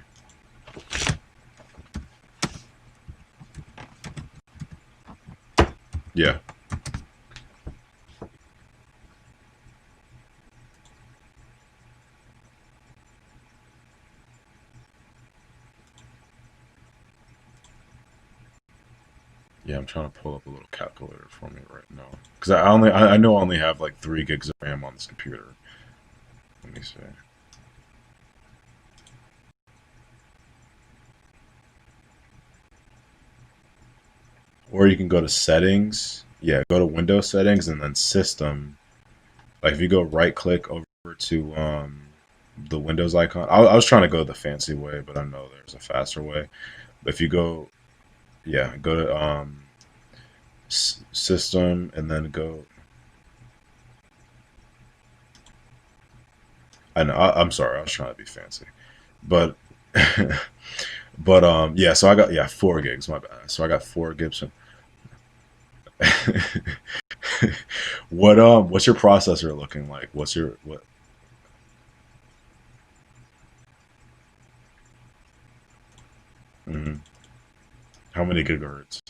Yeah, yeah. I'm trying to pull up a little calculator for me right now, because I know I only have like 3 gigs of RAM on this computer. Let me see. Or you can go to settings. Yeah, go to Windows settings and then system. Like if you go right click over to the Windows icon, I was trying to go the fancy way, but I know there's a faster way. But if you go, yeah, go to system and then go. I know. I'm sorry. I was trying to be fancy, but but yeah. So I got, yeah, 4 gigs. My bad. So I got 4 gigs. What's your processor looking like? What's your what? Mhm. How many gigahertz?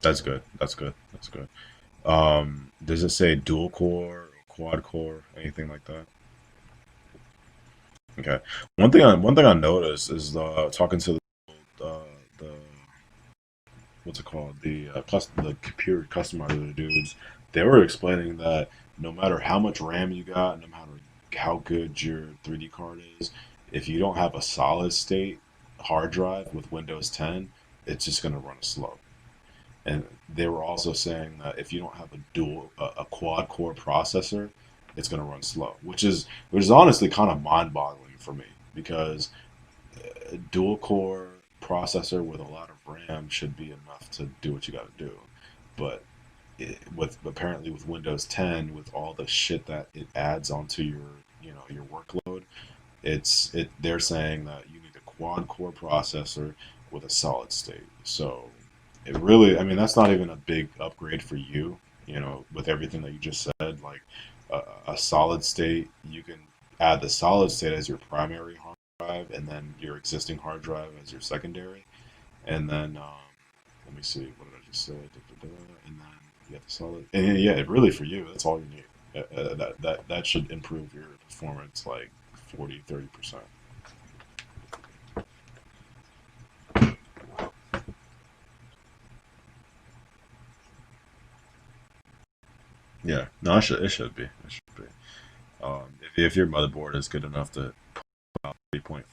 That's good. That's good. That's good. Does it say dual core or quad core, anything like that? Okay. One thing I noticed is talking to the what's it called, the computer customizer dudes. They were explaining that no matter how much RAM you got, no matter how good your 3D card is, if you don't have a solid state hard drive with Windows 10, it's just gonna run slow. And they were also saying that if you don't have a quad core processor, it's gonna run slow, which is honestly kind of mind-boggling for me because a dual core processor with a lot of RAM should be enough to do what you got to do. But with apparently with Windows 10, with all the shit that it adds onto your workload, they're saying that you need a quad core processor with a solid state. So it really, I mean, that's not even a big upgrade for you. With everything that you just said, like a solid state, you can add the solid state as your primary hard drive, and then your existing hard drive as your secondary, and then let me see, what did I just say? Da, da, da, and then you have the solid, and yeah, really for you, that's all you need. That should improve your performance like 40-30%. Yeah, no, it should be. It should be. If your motherboard is good enough to 3.5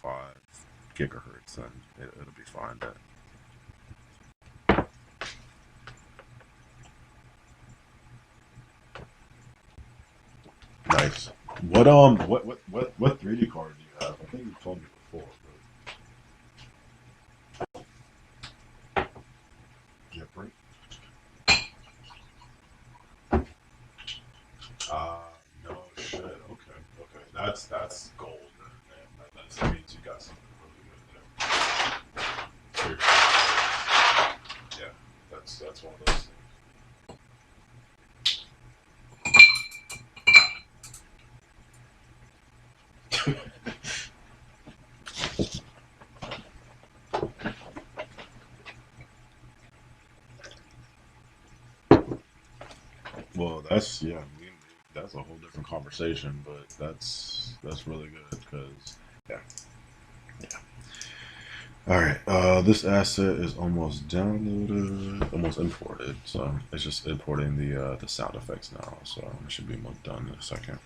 gigahertz, then it'll be fine. But nice. What 3D card do you have? I think you told me before. But different. No shit. Okay, okay. That's gold, man. That means you got something really good there. Yeah, that's one of those things. Well, that's a whole different conversation, but that's really good because yeah, yeah. All right, this asset is almost downloaded, almost imported. So it's just importing the sound effects now. So it should be almost done in a second.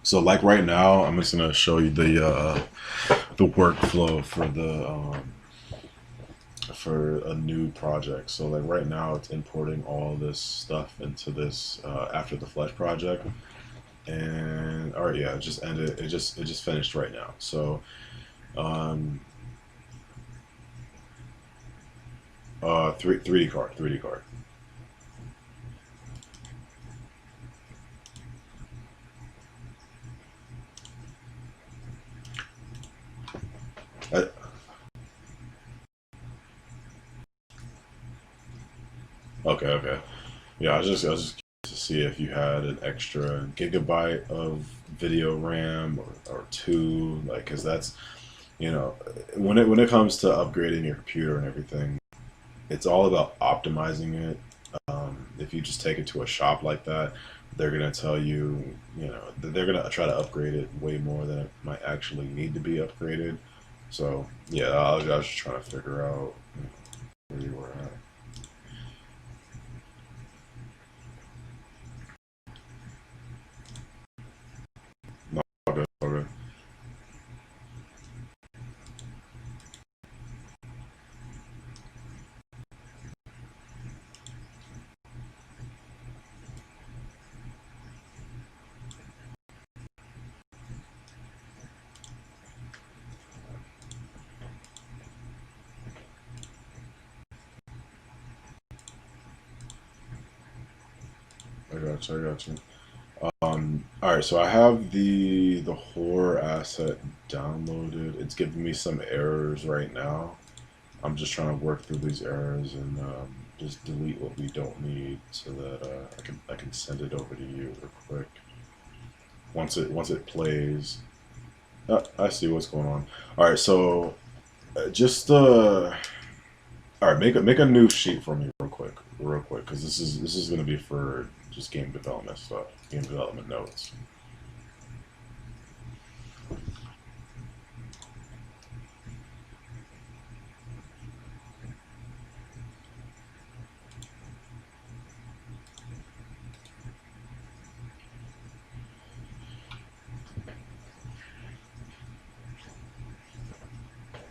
So like right now, I'm just gonna show you the workflow for a new project. So like right now, it's importing all this stuff into this after the Flesh project. And all right, yeah, it just ended. It just finished right now. So um, 3D card, 3D card. Uh, okay, okay. Yeah, I was just curious to see if you had an extra gigabyte of video RAM or two, like, cause that's when it comes to upgrading your computer and everything, it's all about optimizing it. If you just take it to a shop like that, they're gonna tell you, they're gonna try to upgrade it way more than it might actually need to be upgraded. So yeah, I was just trying to figure out where you were at. No, okay, okay. I got you. I got you. All right, so I have the horror asset downloaded. It's giving me some errors right now. I'm just trying to work through these errors and just delete what we don't need so that I can send it over to you real quick. Once it plays, I see what's going on. All right, so just all right, make a new sheet for me real quick, because this is gonna be for just game development stuff, game development notes.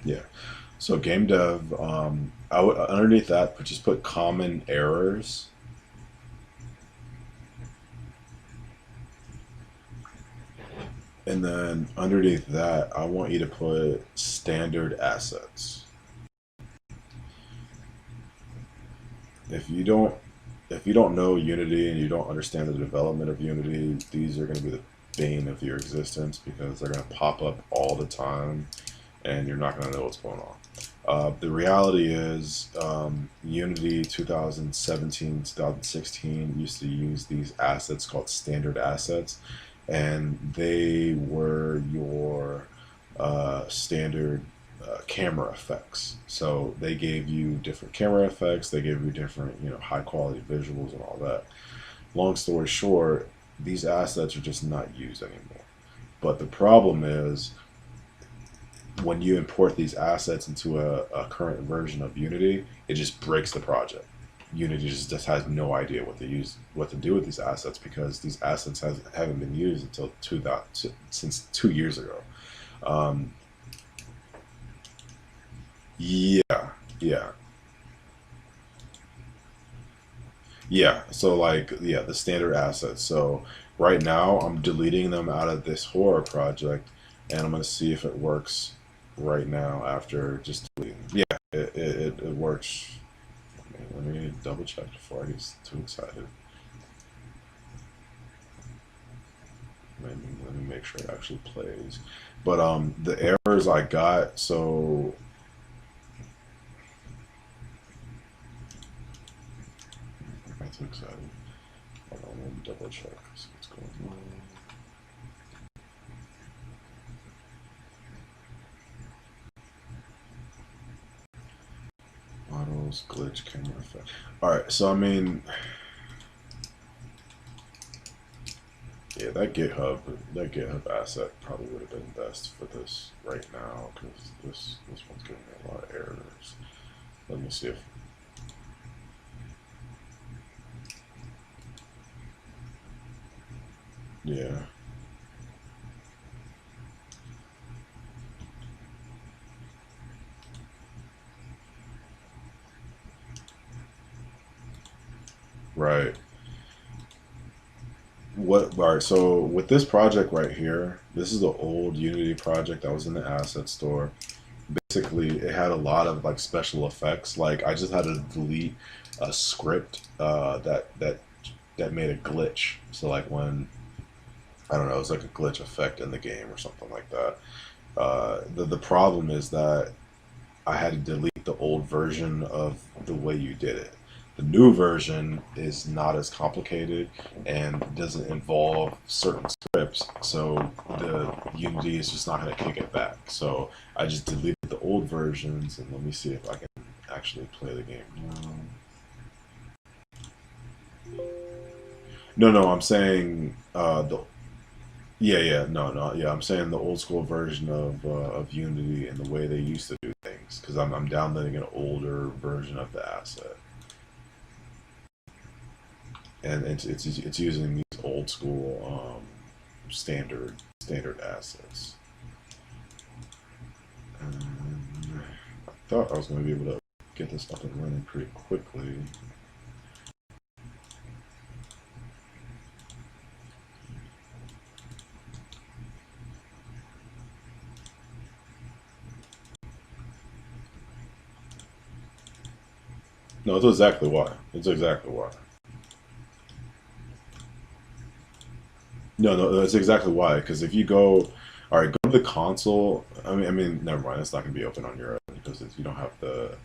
Yeah. So game dev, I would underneath that, but just put common errors, and then underneath that, I want you to put standard assets. If you don't, if you don't know Unity and you don't understand the development of Unity, these are going to be the bane of your existence because they're going to pop up all the time, and you're not going to know what's going on. The reality is, Unity 2017, 2016 used to use these assets called standard assets, and they were your standard camera effects. So they gave you different camera effects, they gave you different, high quality visuals and all that. Long story short, these assets are just not used anymore. But the problem is when you import these assets into a current version of Unity, it just breaks the project. Unity just has no idea what to do with these assets because these assets haven't been used until since 2 years ago. Um, yeah, yeah, yeah. So like, yeah, the standard assets. So right now, I'm deleting them out of this horror project, and I'm gonna see if it works right now after just deleting. Yeah, it works. Let me double check before I get too excited. Let me make sure it actually plays. But the errors I got, so I got too excited. Hold on, let me double check. See what's going on. Models, glitch, camera effect. All right, so I mean, yeah, that GitHub asset probably would have been best for this right now because this one's giving me a lot of errors. Let me see if yeah. Right. What, all right, so with this project right here, this is the old Unity project that was in the asset store. Basically, it had a lot of like special effects. Like I just had to delete a script that made a glitch. So like when I don't know, it was like a glitch effect in the game or something like that. The problem is that I had to delete the old version of the way you did it. The new version is not as complicated and doesn't involve certain scripts, so the Unity is just not going to kick it back. So I just deleted the old versions, and let me see if I can actually play the game. No, no, I'm saying the yeah, yeah, no, no, yeah, I'm saying the old school version of Unity and the way they used to do things because I'm downloading an older version of the asset. And it's using these old school standard assets. And I thought I was going to be able to get this up and running pretty quickly. No, it's exactly why. It's exactly why. No, no, that's exactly why. Because if you go, all right, go to the console. I mean, never mind. It's not going to be open on your end because you don't have the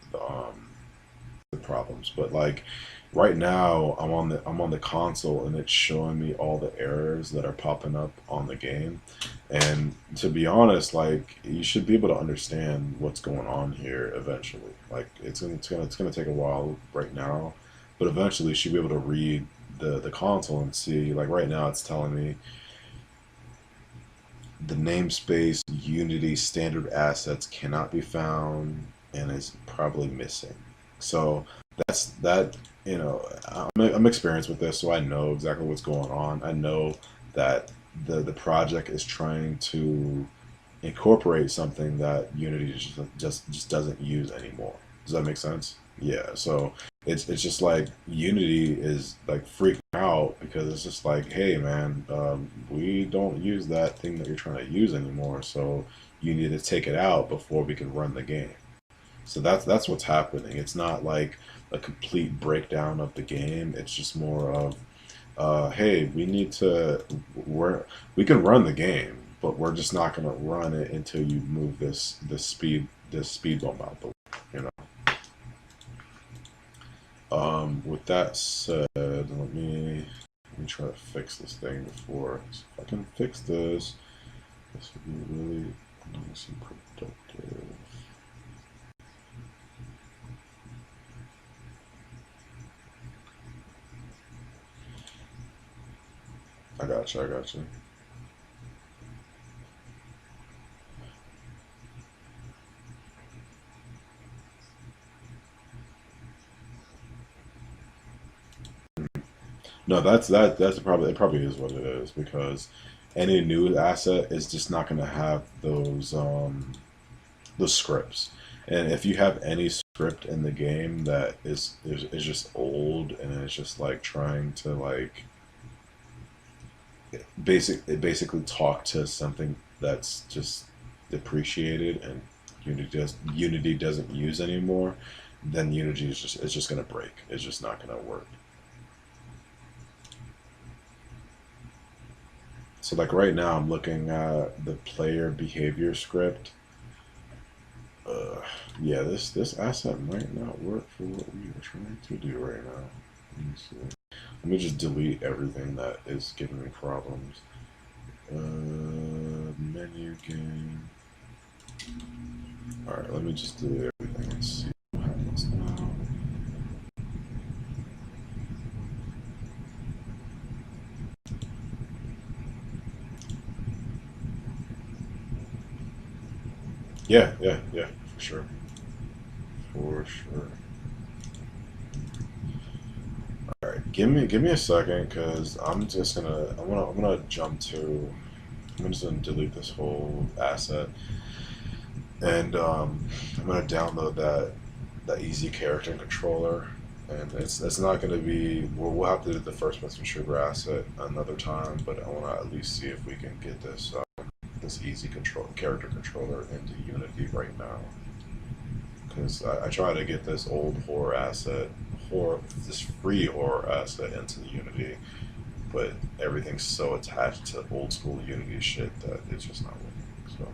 problems. But like right now, I'm on the console and it's showing me all the errors that are popping up on the game. And to be honest, like you should be able to understand what's going on here eventually. Like it's gonna take a while right now, but eventually you should be able to read the console and see. Like right now, it's telling me the namespace Unity standard assets cannot be found and is probably missing. So that's that. I'm experienced with this, so I know exactly what's going on. I know that the project is trying to incorporate something that Unity just doesn't use anymore. Does that make sense? Yeah. So it's just like Unity is like freaking out because it's just like, hey man, we don't use that thing that you're trying to use anymore. So you need to take it out before we can run the game. So that's what's happening. It's not like a complete breakdown of the game. It's just more of, hey, we can run the game, but we're just not going to run it until you move this speed bump out the way, you know. With that said, let me try to fix this thing before. So if I can fix this, this would be really nice and productive. I got you. I got you. No, that's probably it. Probably is what it is because any new asset is just not going to have those scripts. And if you have any script in the game that is just old and it's just like trying to like basically talk to something that's just depreciated and Unity doesn't use anymore, then Unity is just it's just gonna break. It's just not gonna work. So like right now I'm looking at the player behavior script. Uh, yeah, this asset might not work for what we are trying to do right now. Let me see. Let me just delete everything that is giving me problems. Menu game. All right, let me just delete everything and see what happens now. Yeah, yeah, yeah, for sure, for sure. All right, give me a second, cause I'm gonna jump to. I'm just gonna delete this whole asset, and I'm gonna download that easy character controller, and it's not gonna be. We'll have to do the first person shooter asset another time, but I wanna at least see if we can get this easy control character controller into Unity right now. Because I try to get this old this free horror asset into the Unity, but everything's so attached to old school Unity shit that it's just not working. So,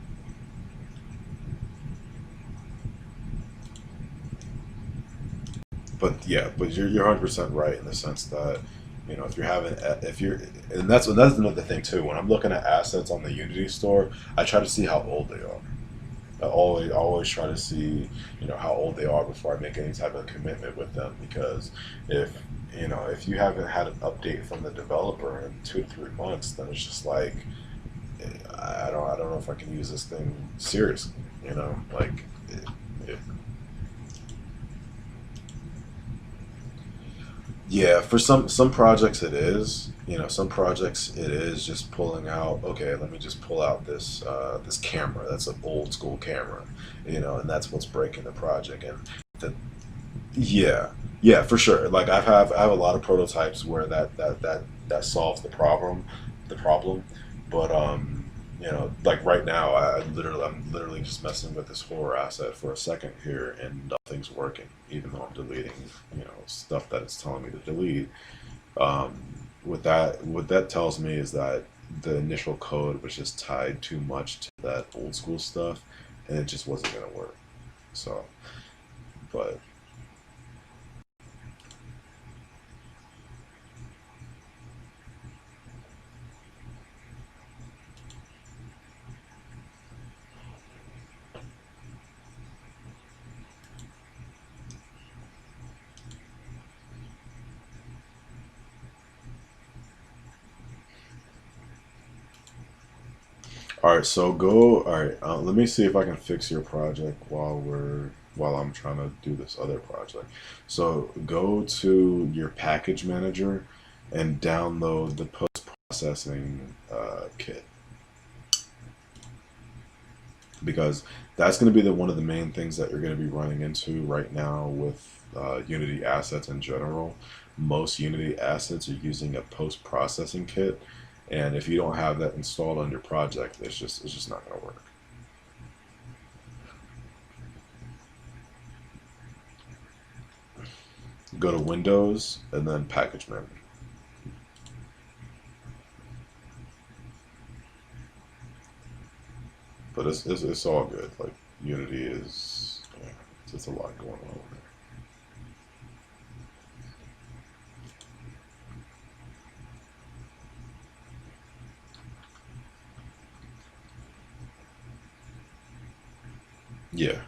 but yeah, but you're 100% right in the sense that if you're having if you're and that's another thing too. When I'm looking at assets on the Unity store, I try to see how old they are. I always try to see, how old they are before I make any type of commitment with them because if if you haven't had an update from the developer in 2 to 3 months, then it's just like I don't know if I can use this thing seriously. Like it, yeah, for some projects it is. Some projects it is just pulling out. Okay, let me just pull out this camera. That's an old school camera, and that's what's breaking the project. And the yeah, yeah, for sure. Like I have a lot of prototypes where that solves the problem. But like right now, I'm literally just messing with this horror asset for a second here, and nothing's working, even though I'm deleting stuff that it's telling me to delete. What that tells me is that the initial code was just tied too much to that old school stuff, and it just wasn't gonna work. So, but all right, so go. All right, let me see if I can fix your project while I'm trying to do this other project. So go to your package manager and download the post processing kit. because that's going to be one of the main things that you're going to be running into right now with Unity assets in general. Most Unity assets are using a post-processing kit, and if you don't have that installed on your project, it's just not going to work. Go to Windows and then Package Manager. But it's all good. Like Unity is, yeah, it's a lot going on there. Yeah.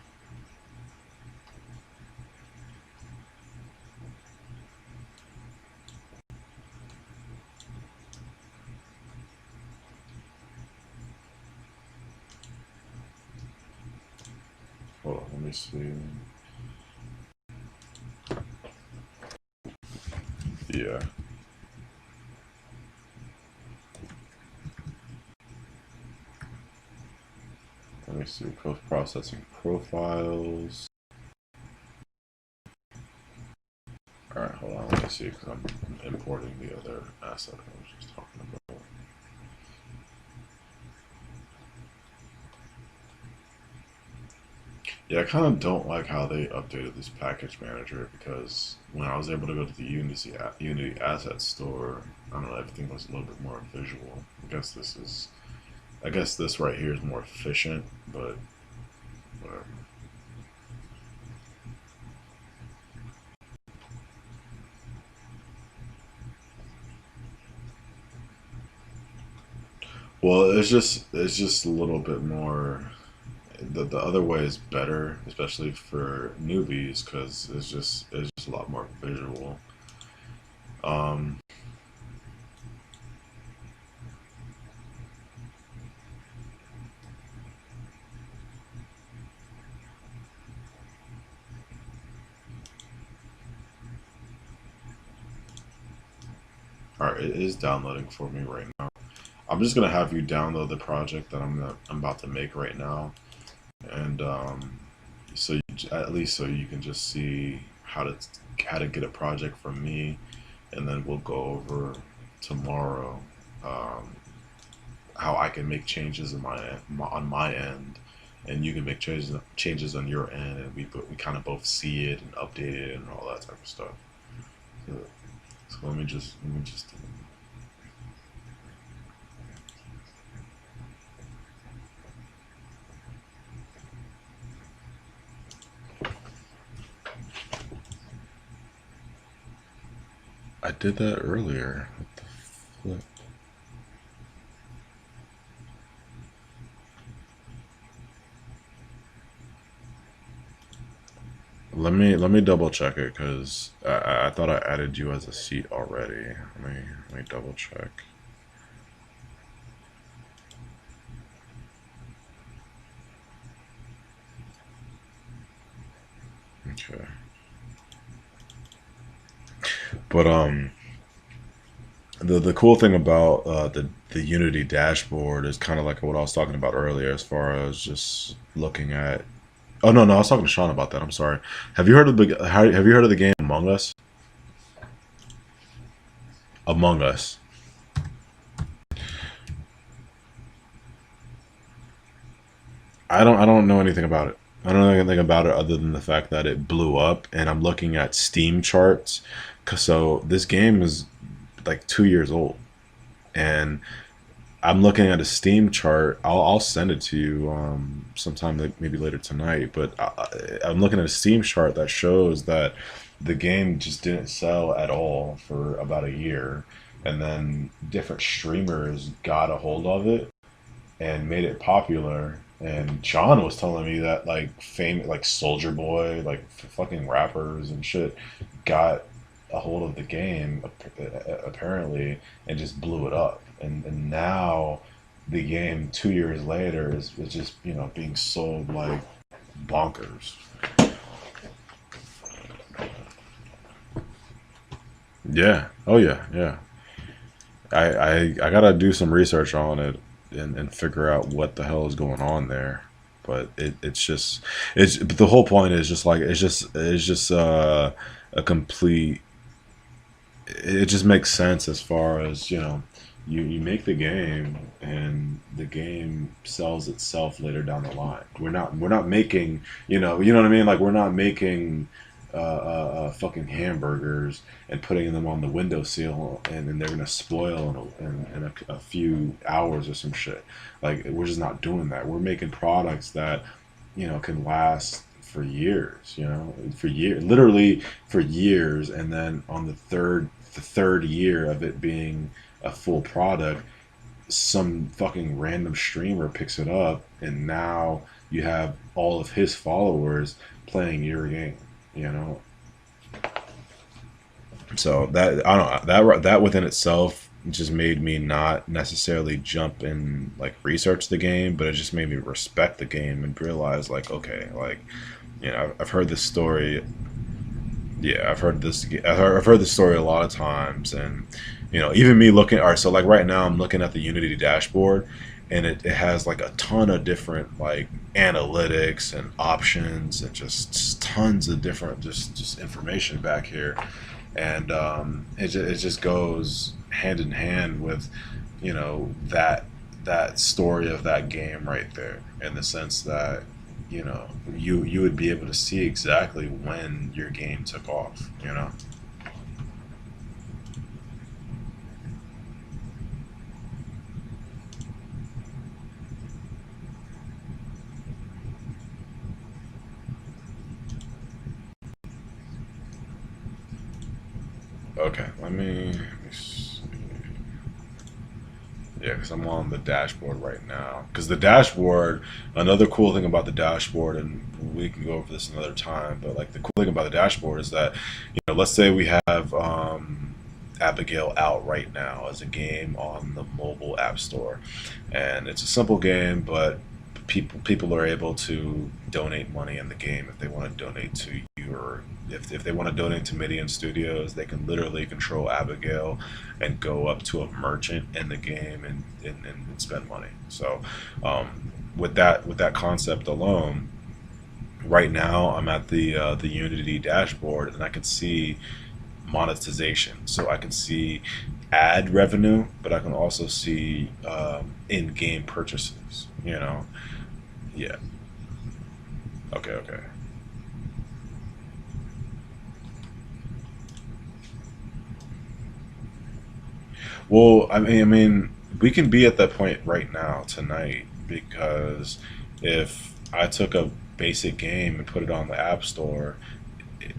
Hold on, let me see. Yeah. Let me see. Post-processing profiles. All right, hold on. Let me see because I'm importing the other asset I was just talking about. Yeah, I kind of don't like how they updated this package manager because when I was able to go to the Unity Asset Store, I don't know, everything was a little bit more visual. I guess this right here is more efficient, but whatever. Well, it's just a little bit more. The other way is better, especially for newbies, because it's just a lot more visual. Um, all right, it is downloading for me right now. I'm just gonna have you download the project that I'm about to make right now, and so at least so you can just see how to get a project from me, and then we'll go over tomorrow um, how I can make changes on my end, and you can make changes on your end, and we kind of both see it and update it and all that type of stuff. So, so let me just. I did that earlier. What the flip? Let me double check it because I thought I added you as a seat already. Let me double check. Okay. But the cool thing about the Unity dashboard is kind of like what I was talking about earlier, as far as just looking at. Oh no, I was talking to Sean about that. I'm sorry. Have you heard of the game Among Us? Among Us. I don't know anything about it. I don't know anything about it other than the fact that it blew up, and I'm looking at Steam charts. So this game is like 2 years old, and I'm looking at a Steam chart. I'll send it to you sometime, like maybe later tonight. But I'm looking at a Steam chart that shows that the game just didn't sell at all for about a year, and then different streamers got a hold of it and made it popular. And John was telling me that like fame, like Soldier Boy, like fucking rappers and shit, got a hold of the game apparently and just blew it up. And now the game 2 years later is just being sold like bonkers. Yeah. Oh yeah. Yeah. I gotta do some research on it and figure out what the hell is going on there. But but the whole point is just like it's just a complete. It just makes sense as far as you make the game and the game sells itself later down the line. We're not making you know what I mean, like we're not making fucking hamburgers and putting them on the windowsill and they're gonna spoil in a few hours or some shit. Like we're just not doing that. We're making products that can last for years, for years, literally for years, and then on the third year of it being a full product, some fucking random streamer picks it up, and now you have all of his followers playing your game. You know, so that I don't that within itself just made me not necessarily jump and like research the game, but it just made me respect the game and realize like okay, like I've heard this story. Yeah, I've heard this story a lot of times, and even me looking. All right, so like right now I'm looking at the Unity dashboard, and it has like a ton of different like analytics and options and just tons of different just information back here, and it just goes hand in hand with that story of that game right there, in the sense that you would be able to see exactly when your game took off. Okay, let me see. Yeah, because I'm on the dashboard right now. Because the dashboard, another cool thing about the dashboard, and we can go over this another time, but like the cool thing about the dashboard is that, let's say we have Abigail out right now as a game on the mobile app store, and it's a simple game, but people are able to donate money in the game if they want to donate to you, or if they want to donate to Midian Studios, they can literally control Abigail and go up to a merchant in the game and spend money. So with that concept alone, right now I'm at the Unity dashboard, and I can see monetization. So I can see ad revenue, but I can also see in-game purchases. Yeah. Okay. Okay. Well, I mean, we can be at that point right now tonight, because if I took a basic game and put it on the App Store,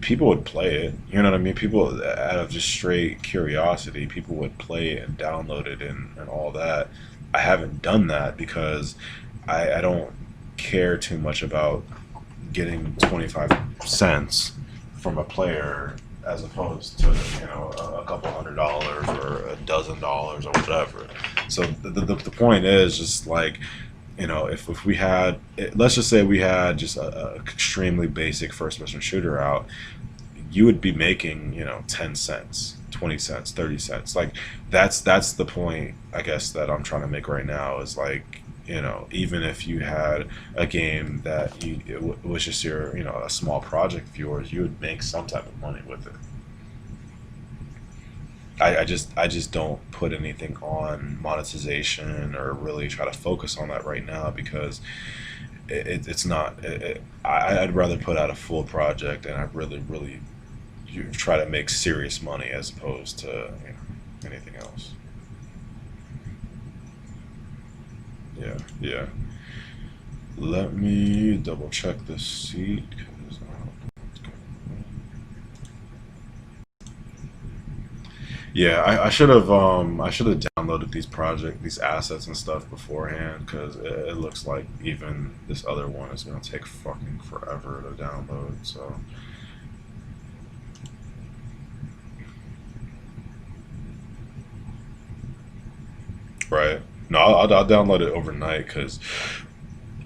people would play it. You know what I mean? People, out of just straight curiosity, people would play it and download it and all that. I haven't done that because I don't care too much about getting 25 cents from a player, as opposed to a couple $100 or $12 or whatever. So the point is just like, if we had, let's just say we had just a extremely basic first person shooter out, you would be making 10 cents, 20 cents, 30 cents. Like that's the point, I guess, that I'm trying to make right now, is like, even if you had a game that it was just your a small project of yours, you would make some type of money with it. I just don't put anything on monetization or really try to focus on that right now, because it's not. I'd rather put out a full project, and I really you try to make serious money, as opposed to anything else. Yeah, yeah. Let me double check the seat. 'Cause, yeah, I should have downloaded these assets and stuff beforehand, because it looks like even this other one is gonna take fucking forever to download. So right, no, I'll download it overnight, because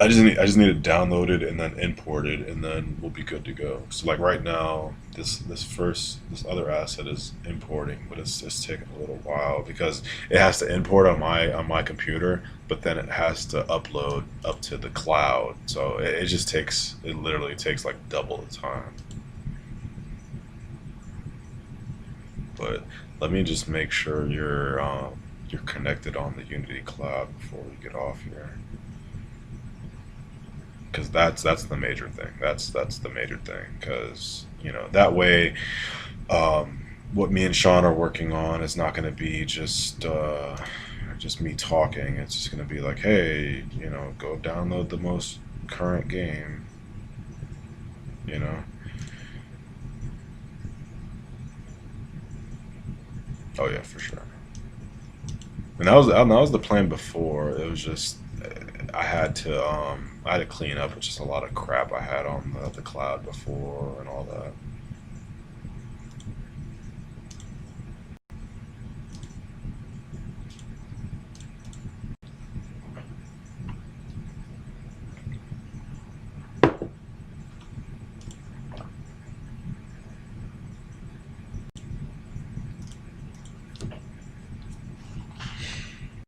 I just need to download it and then import it, and then we'll be good to go. So like right now, this other asset is importing, but it's taking a little while because it has to import on my computer, but then it has to upload up to the cloud. So it literally takes like double the time. But let me just make sure you're connected on the Unity cloud before we get off here, because that's the major thing. That's the major thing, because that way, what me and Sean are working on is not going to be just me talking. It's just going to be like, hey, go download the most current game. You know. Oh yeah, for sure. And that was the plan before. It was just I had to clean up with just a lot of crap I had on the cloud before and all that.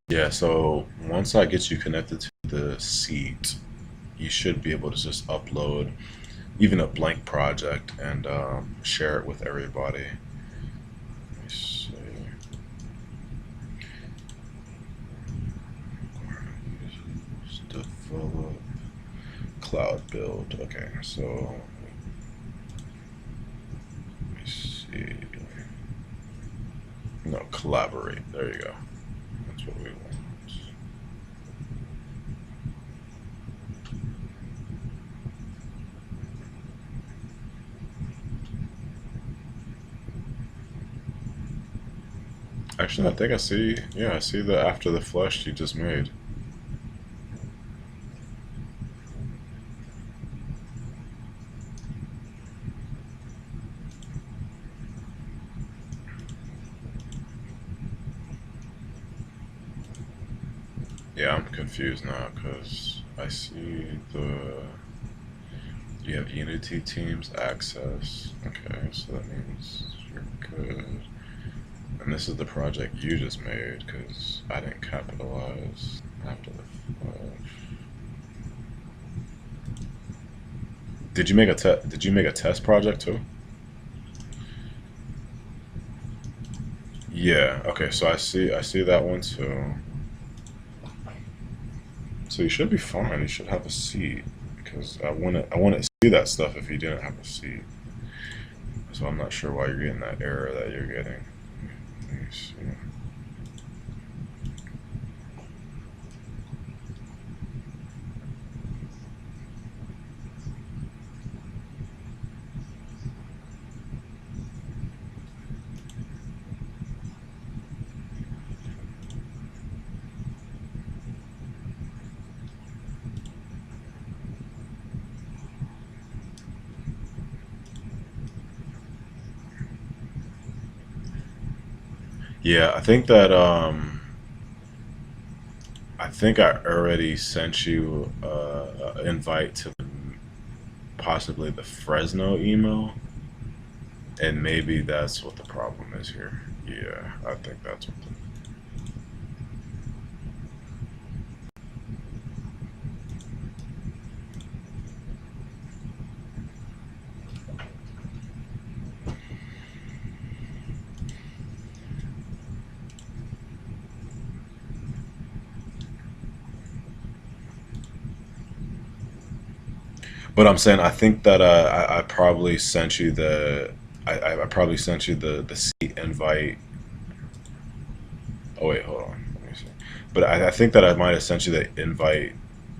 Yeah, so once I get you connected to the seat, you should be able to just upload even a blank project and share it with everybody. Let me see. Develop cloud build. Okay, so let me see. No, collaborate. There you go. That's what we want. Actually, I think I see. Yeah, I see the After the Flush you just made. Yeah, I'm confused now because I see you have Unity Teams access. Okay, so that means you're good. And this is the project you just made because I didn't capitalize After the Flush. Did you make a test project too? Yeah. Okay. So I see that one too. So you should be fine. You should have a seat because I want to see that stuff if you didn't have a seat. So I'm not sure why you're getting that error that you're getting. Let me see. Yeah, I think I already sent you an invite to possibly the Fresno email, and maybe that's what the problem is here. Yeah, I think that's what. But I'm saying I think that I probably sent you I probably sent you the seat invite. Oh wait, hold on. Let me see. But I think that I might have sent you the invite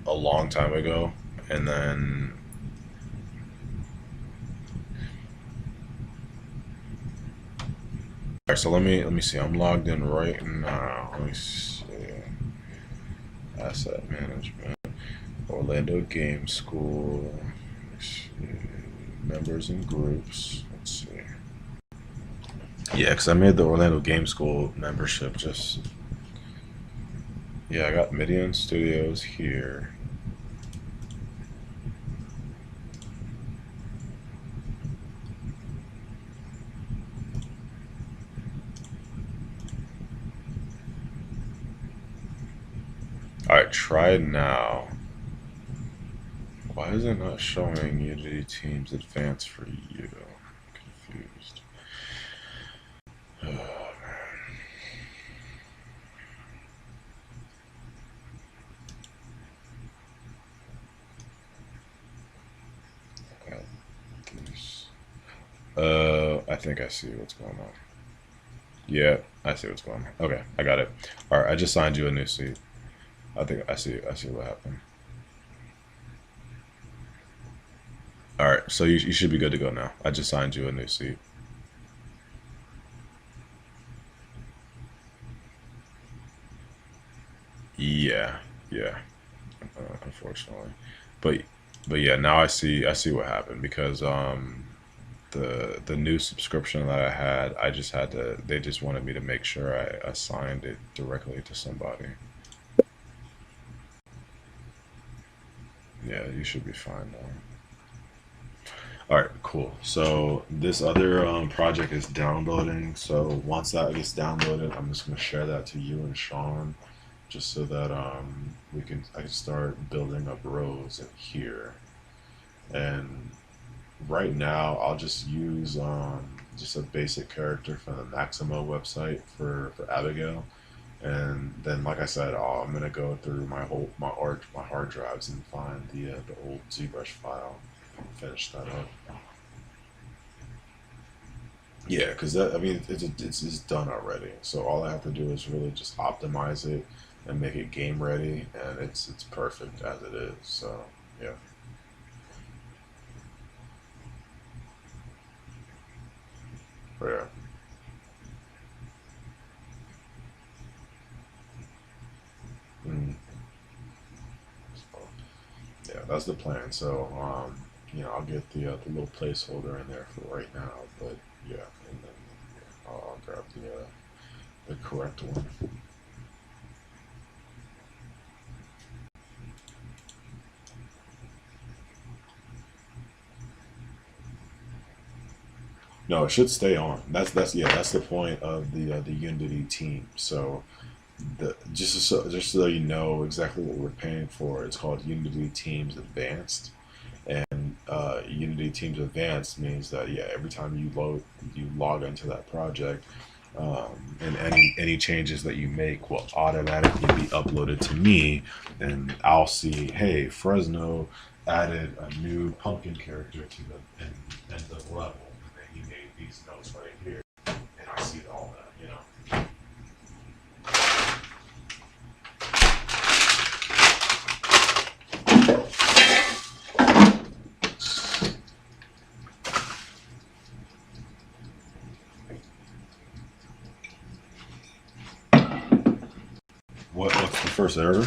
a long time ago, and then. All right, so let me see. I'm logged in right now. Let me see. Asset management, Orlando Game School. Let's see. Members and groups. Let's see. Yeah, because I made the Orlando Game School membership. Yeah, I got Midian Studios here. Alright, try now. Why is it not showing Unity Teams Advanced for you? I'm confused. Oh, man. I think I see what's going on. Yeah, I see what's going on. Okay, I got it. All right, I just signed you a new seat. I think I see. I see what happened. All right, so you should be good to go now. I just signed you a new seat. Yeah, yeah. Unfortunately, but yeah, now I see what happened because the new subscription that I had, I just had to. They just wanted me to make sure I assigned it directly to somebody. Yeah, you should be fine now. All right, cool. So this other project is downloading. So once that gets downloaded, I'm just gonna share that to you and Sean, just so that I can start building up rows in here. And right now, I'll just use just a basic character from the Maximo website for Abigail. And then, like I said, I'm gonna go through my hard drives and find the old ZBrush file and finish that up. Yeah, because that I mean it's done already. So all I have to do is really just optimize it and make it game ready, and it's perfect as it is. So yeah, yeah, mm, so, yeah. That's the plan. So I'll get the little placeholder in there for right now. But yeah, and then I'll grab the correct one. No, it should stay on. That's the point of the Unity team. So just so you know exactly what we're paying for, it's called Unity Teams Advanced, and Unity Teams Advanced means that yeah, every time you log into that project, and any changes that you make will automatically be uploaded to me, and I'll see, hey, Fresno added a new pumpkin character to the end of level, and then he made these notes right here, and I see all that, you know. What's the first error?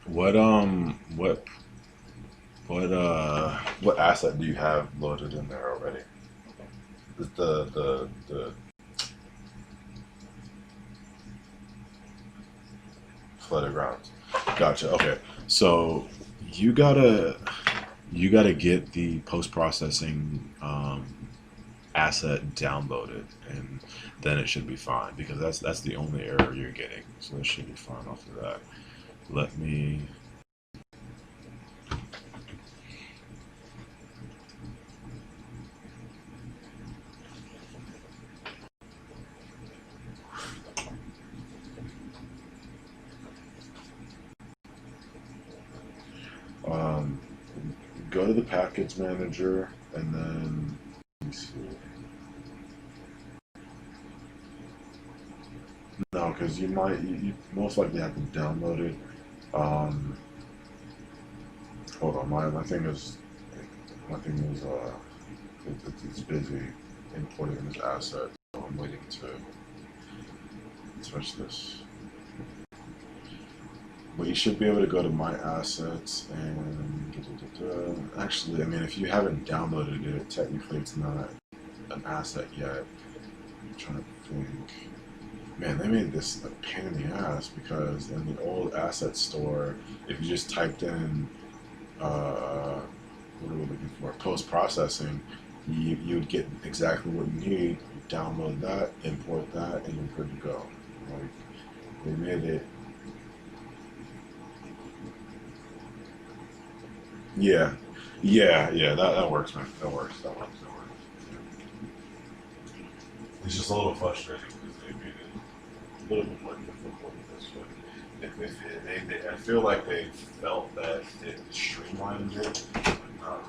What what asset do you have loaded in there already? The flooded grounds. Gotcha. Okay. So you gotta you gotta get the post processing asset downloaded, and then it should be fine because that's the only error you're getting. So it should be fine off of that. Let me um, go to the package manager, and then let me see. No, because you most likely have to download it. Um, hold on, my thing is it's busy importing this asset, so I'm waiting to touch this. But you should be able to go to my assets and actually, I mean, if you haven't downloaded it, technically it's not an asset yet. I'm trying to think. Man, they made this a pain in the ass because in the old asset store, if you just typed in what are we looking for? Post processing, you would get exactly what you need. You download that, import that, and you're good to go. Like they made it. Yeah, yeah. That works, man. That works. That works. That works. It's just a little frustrating because they made it a little bit more difficult this way. I feel like they felt that it streamlined it, but not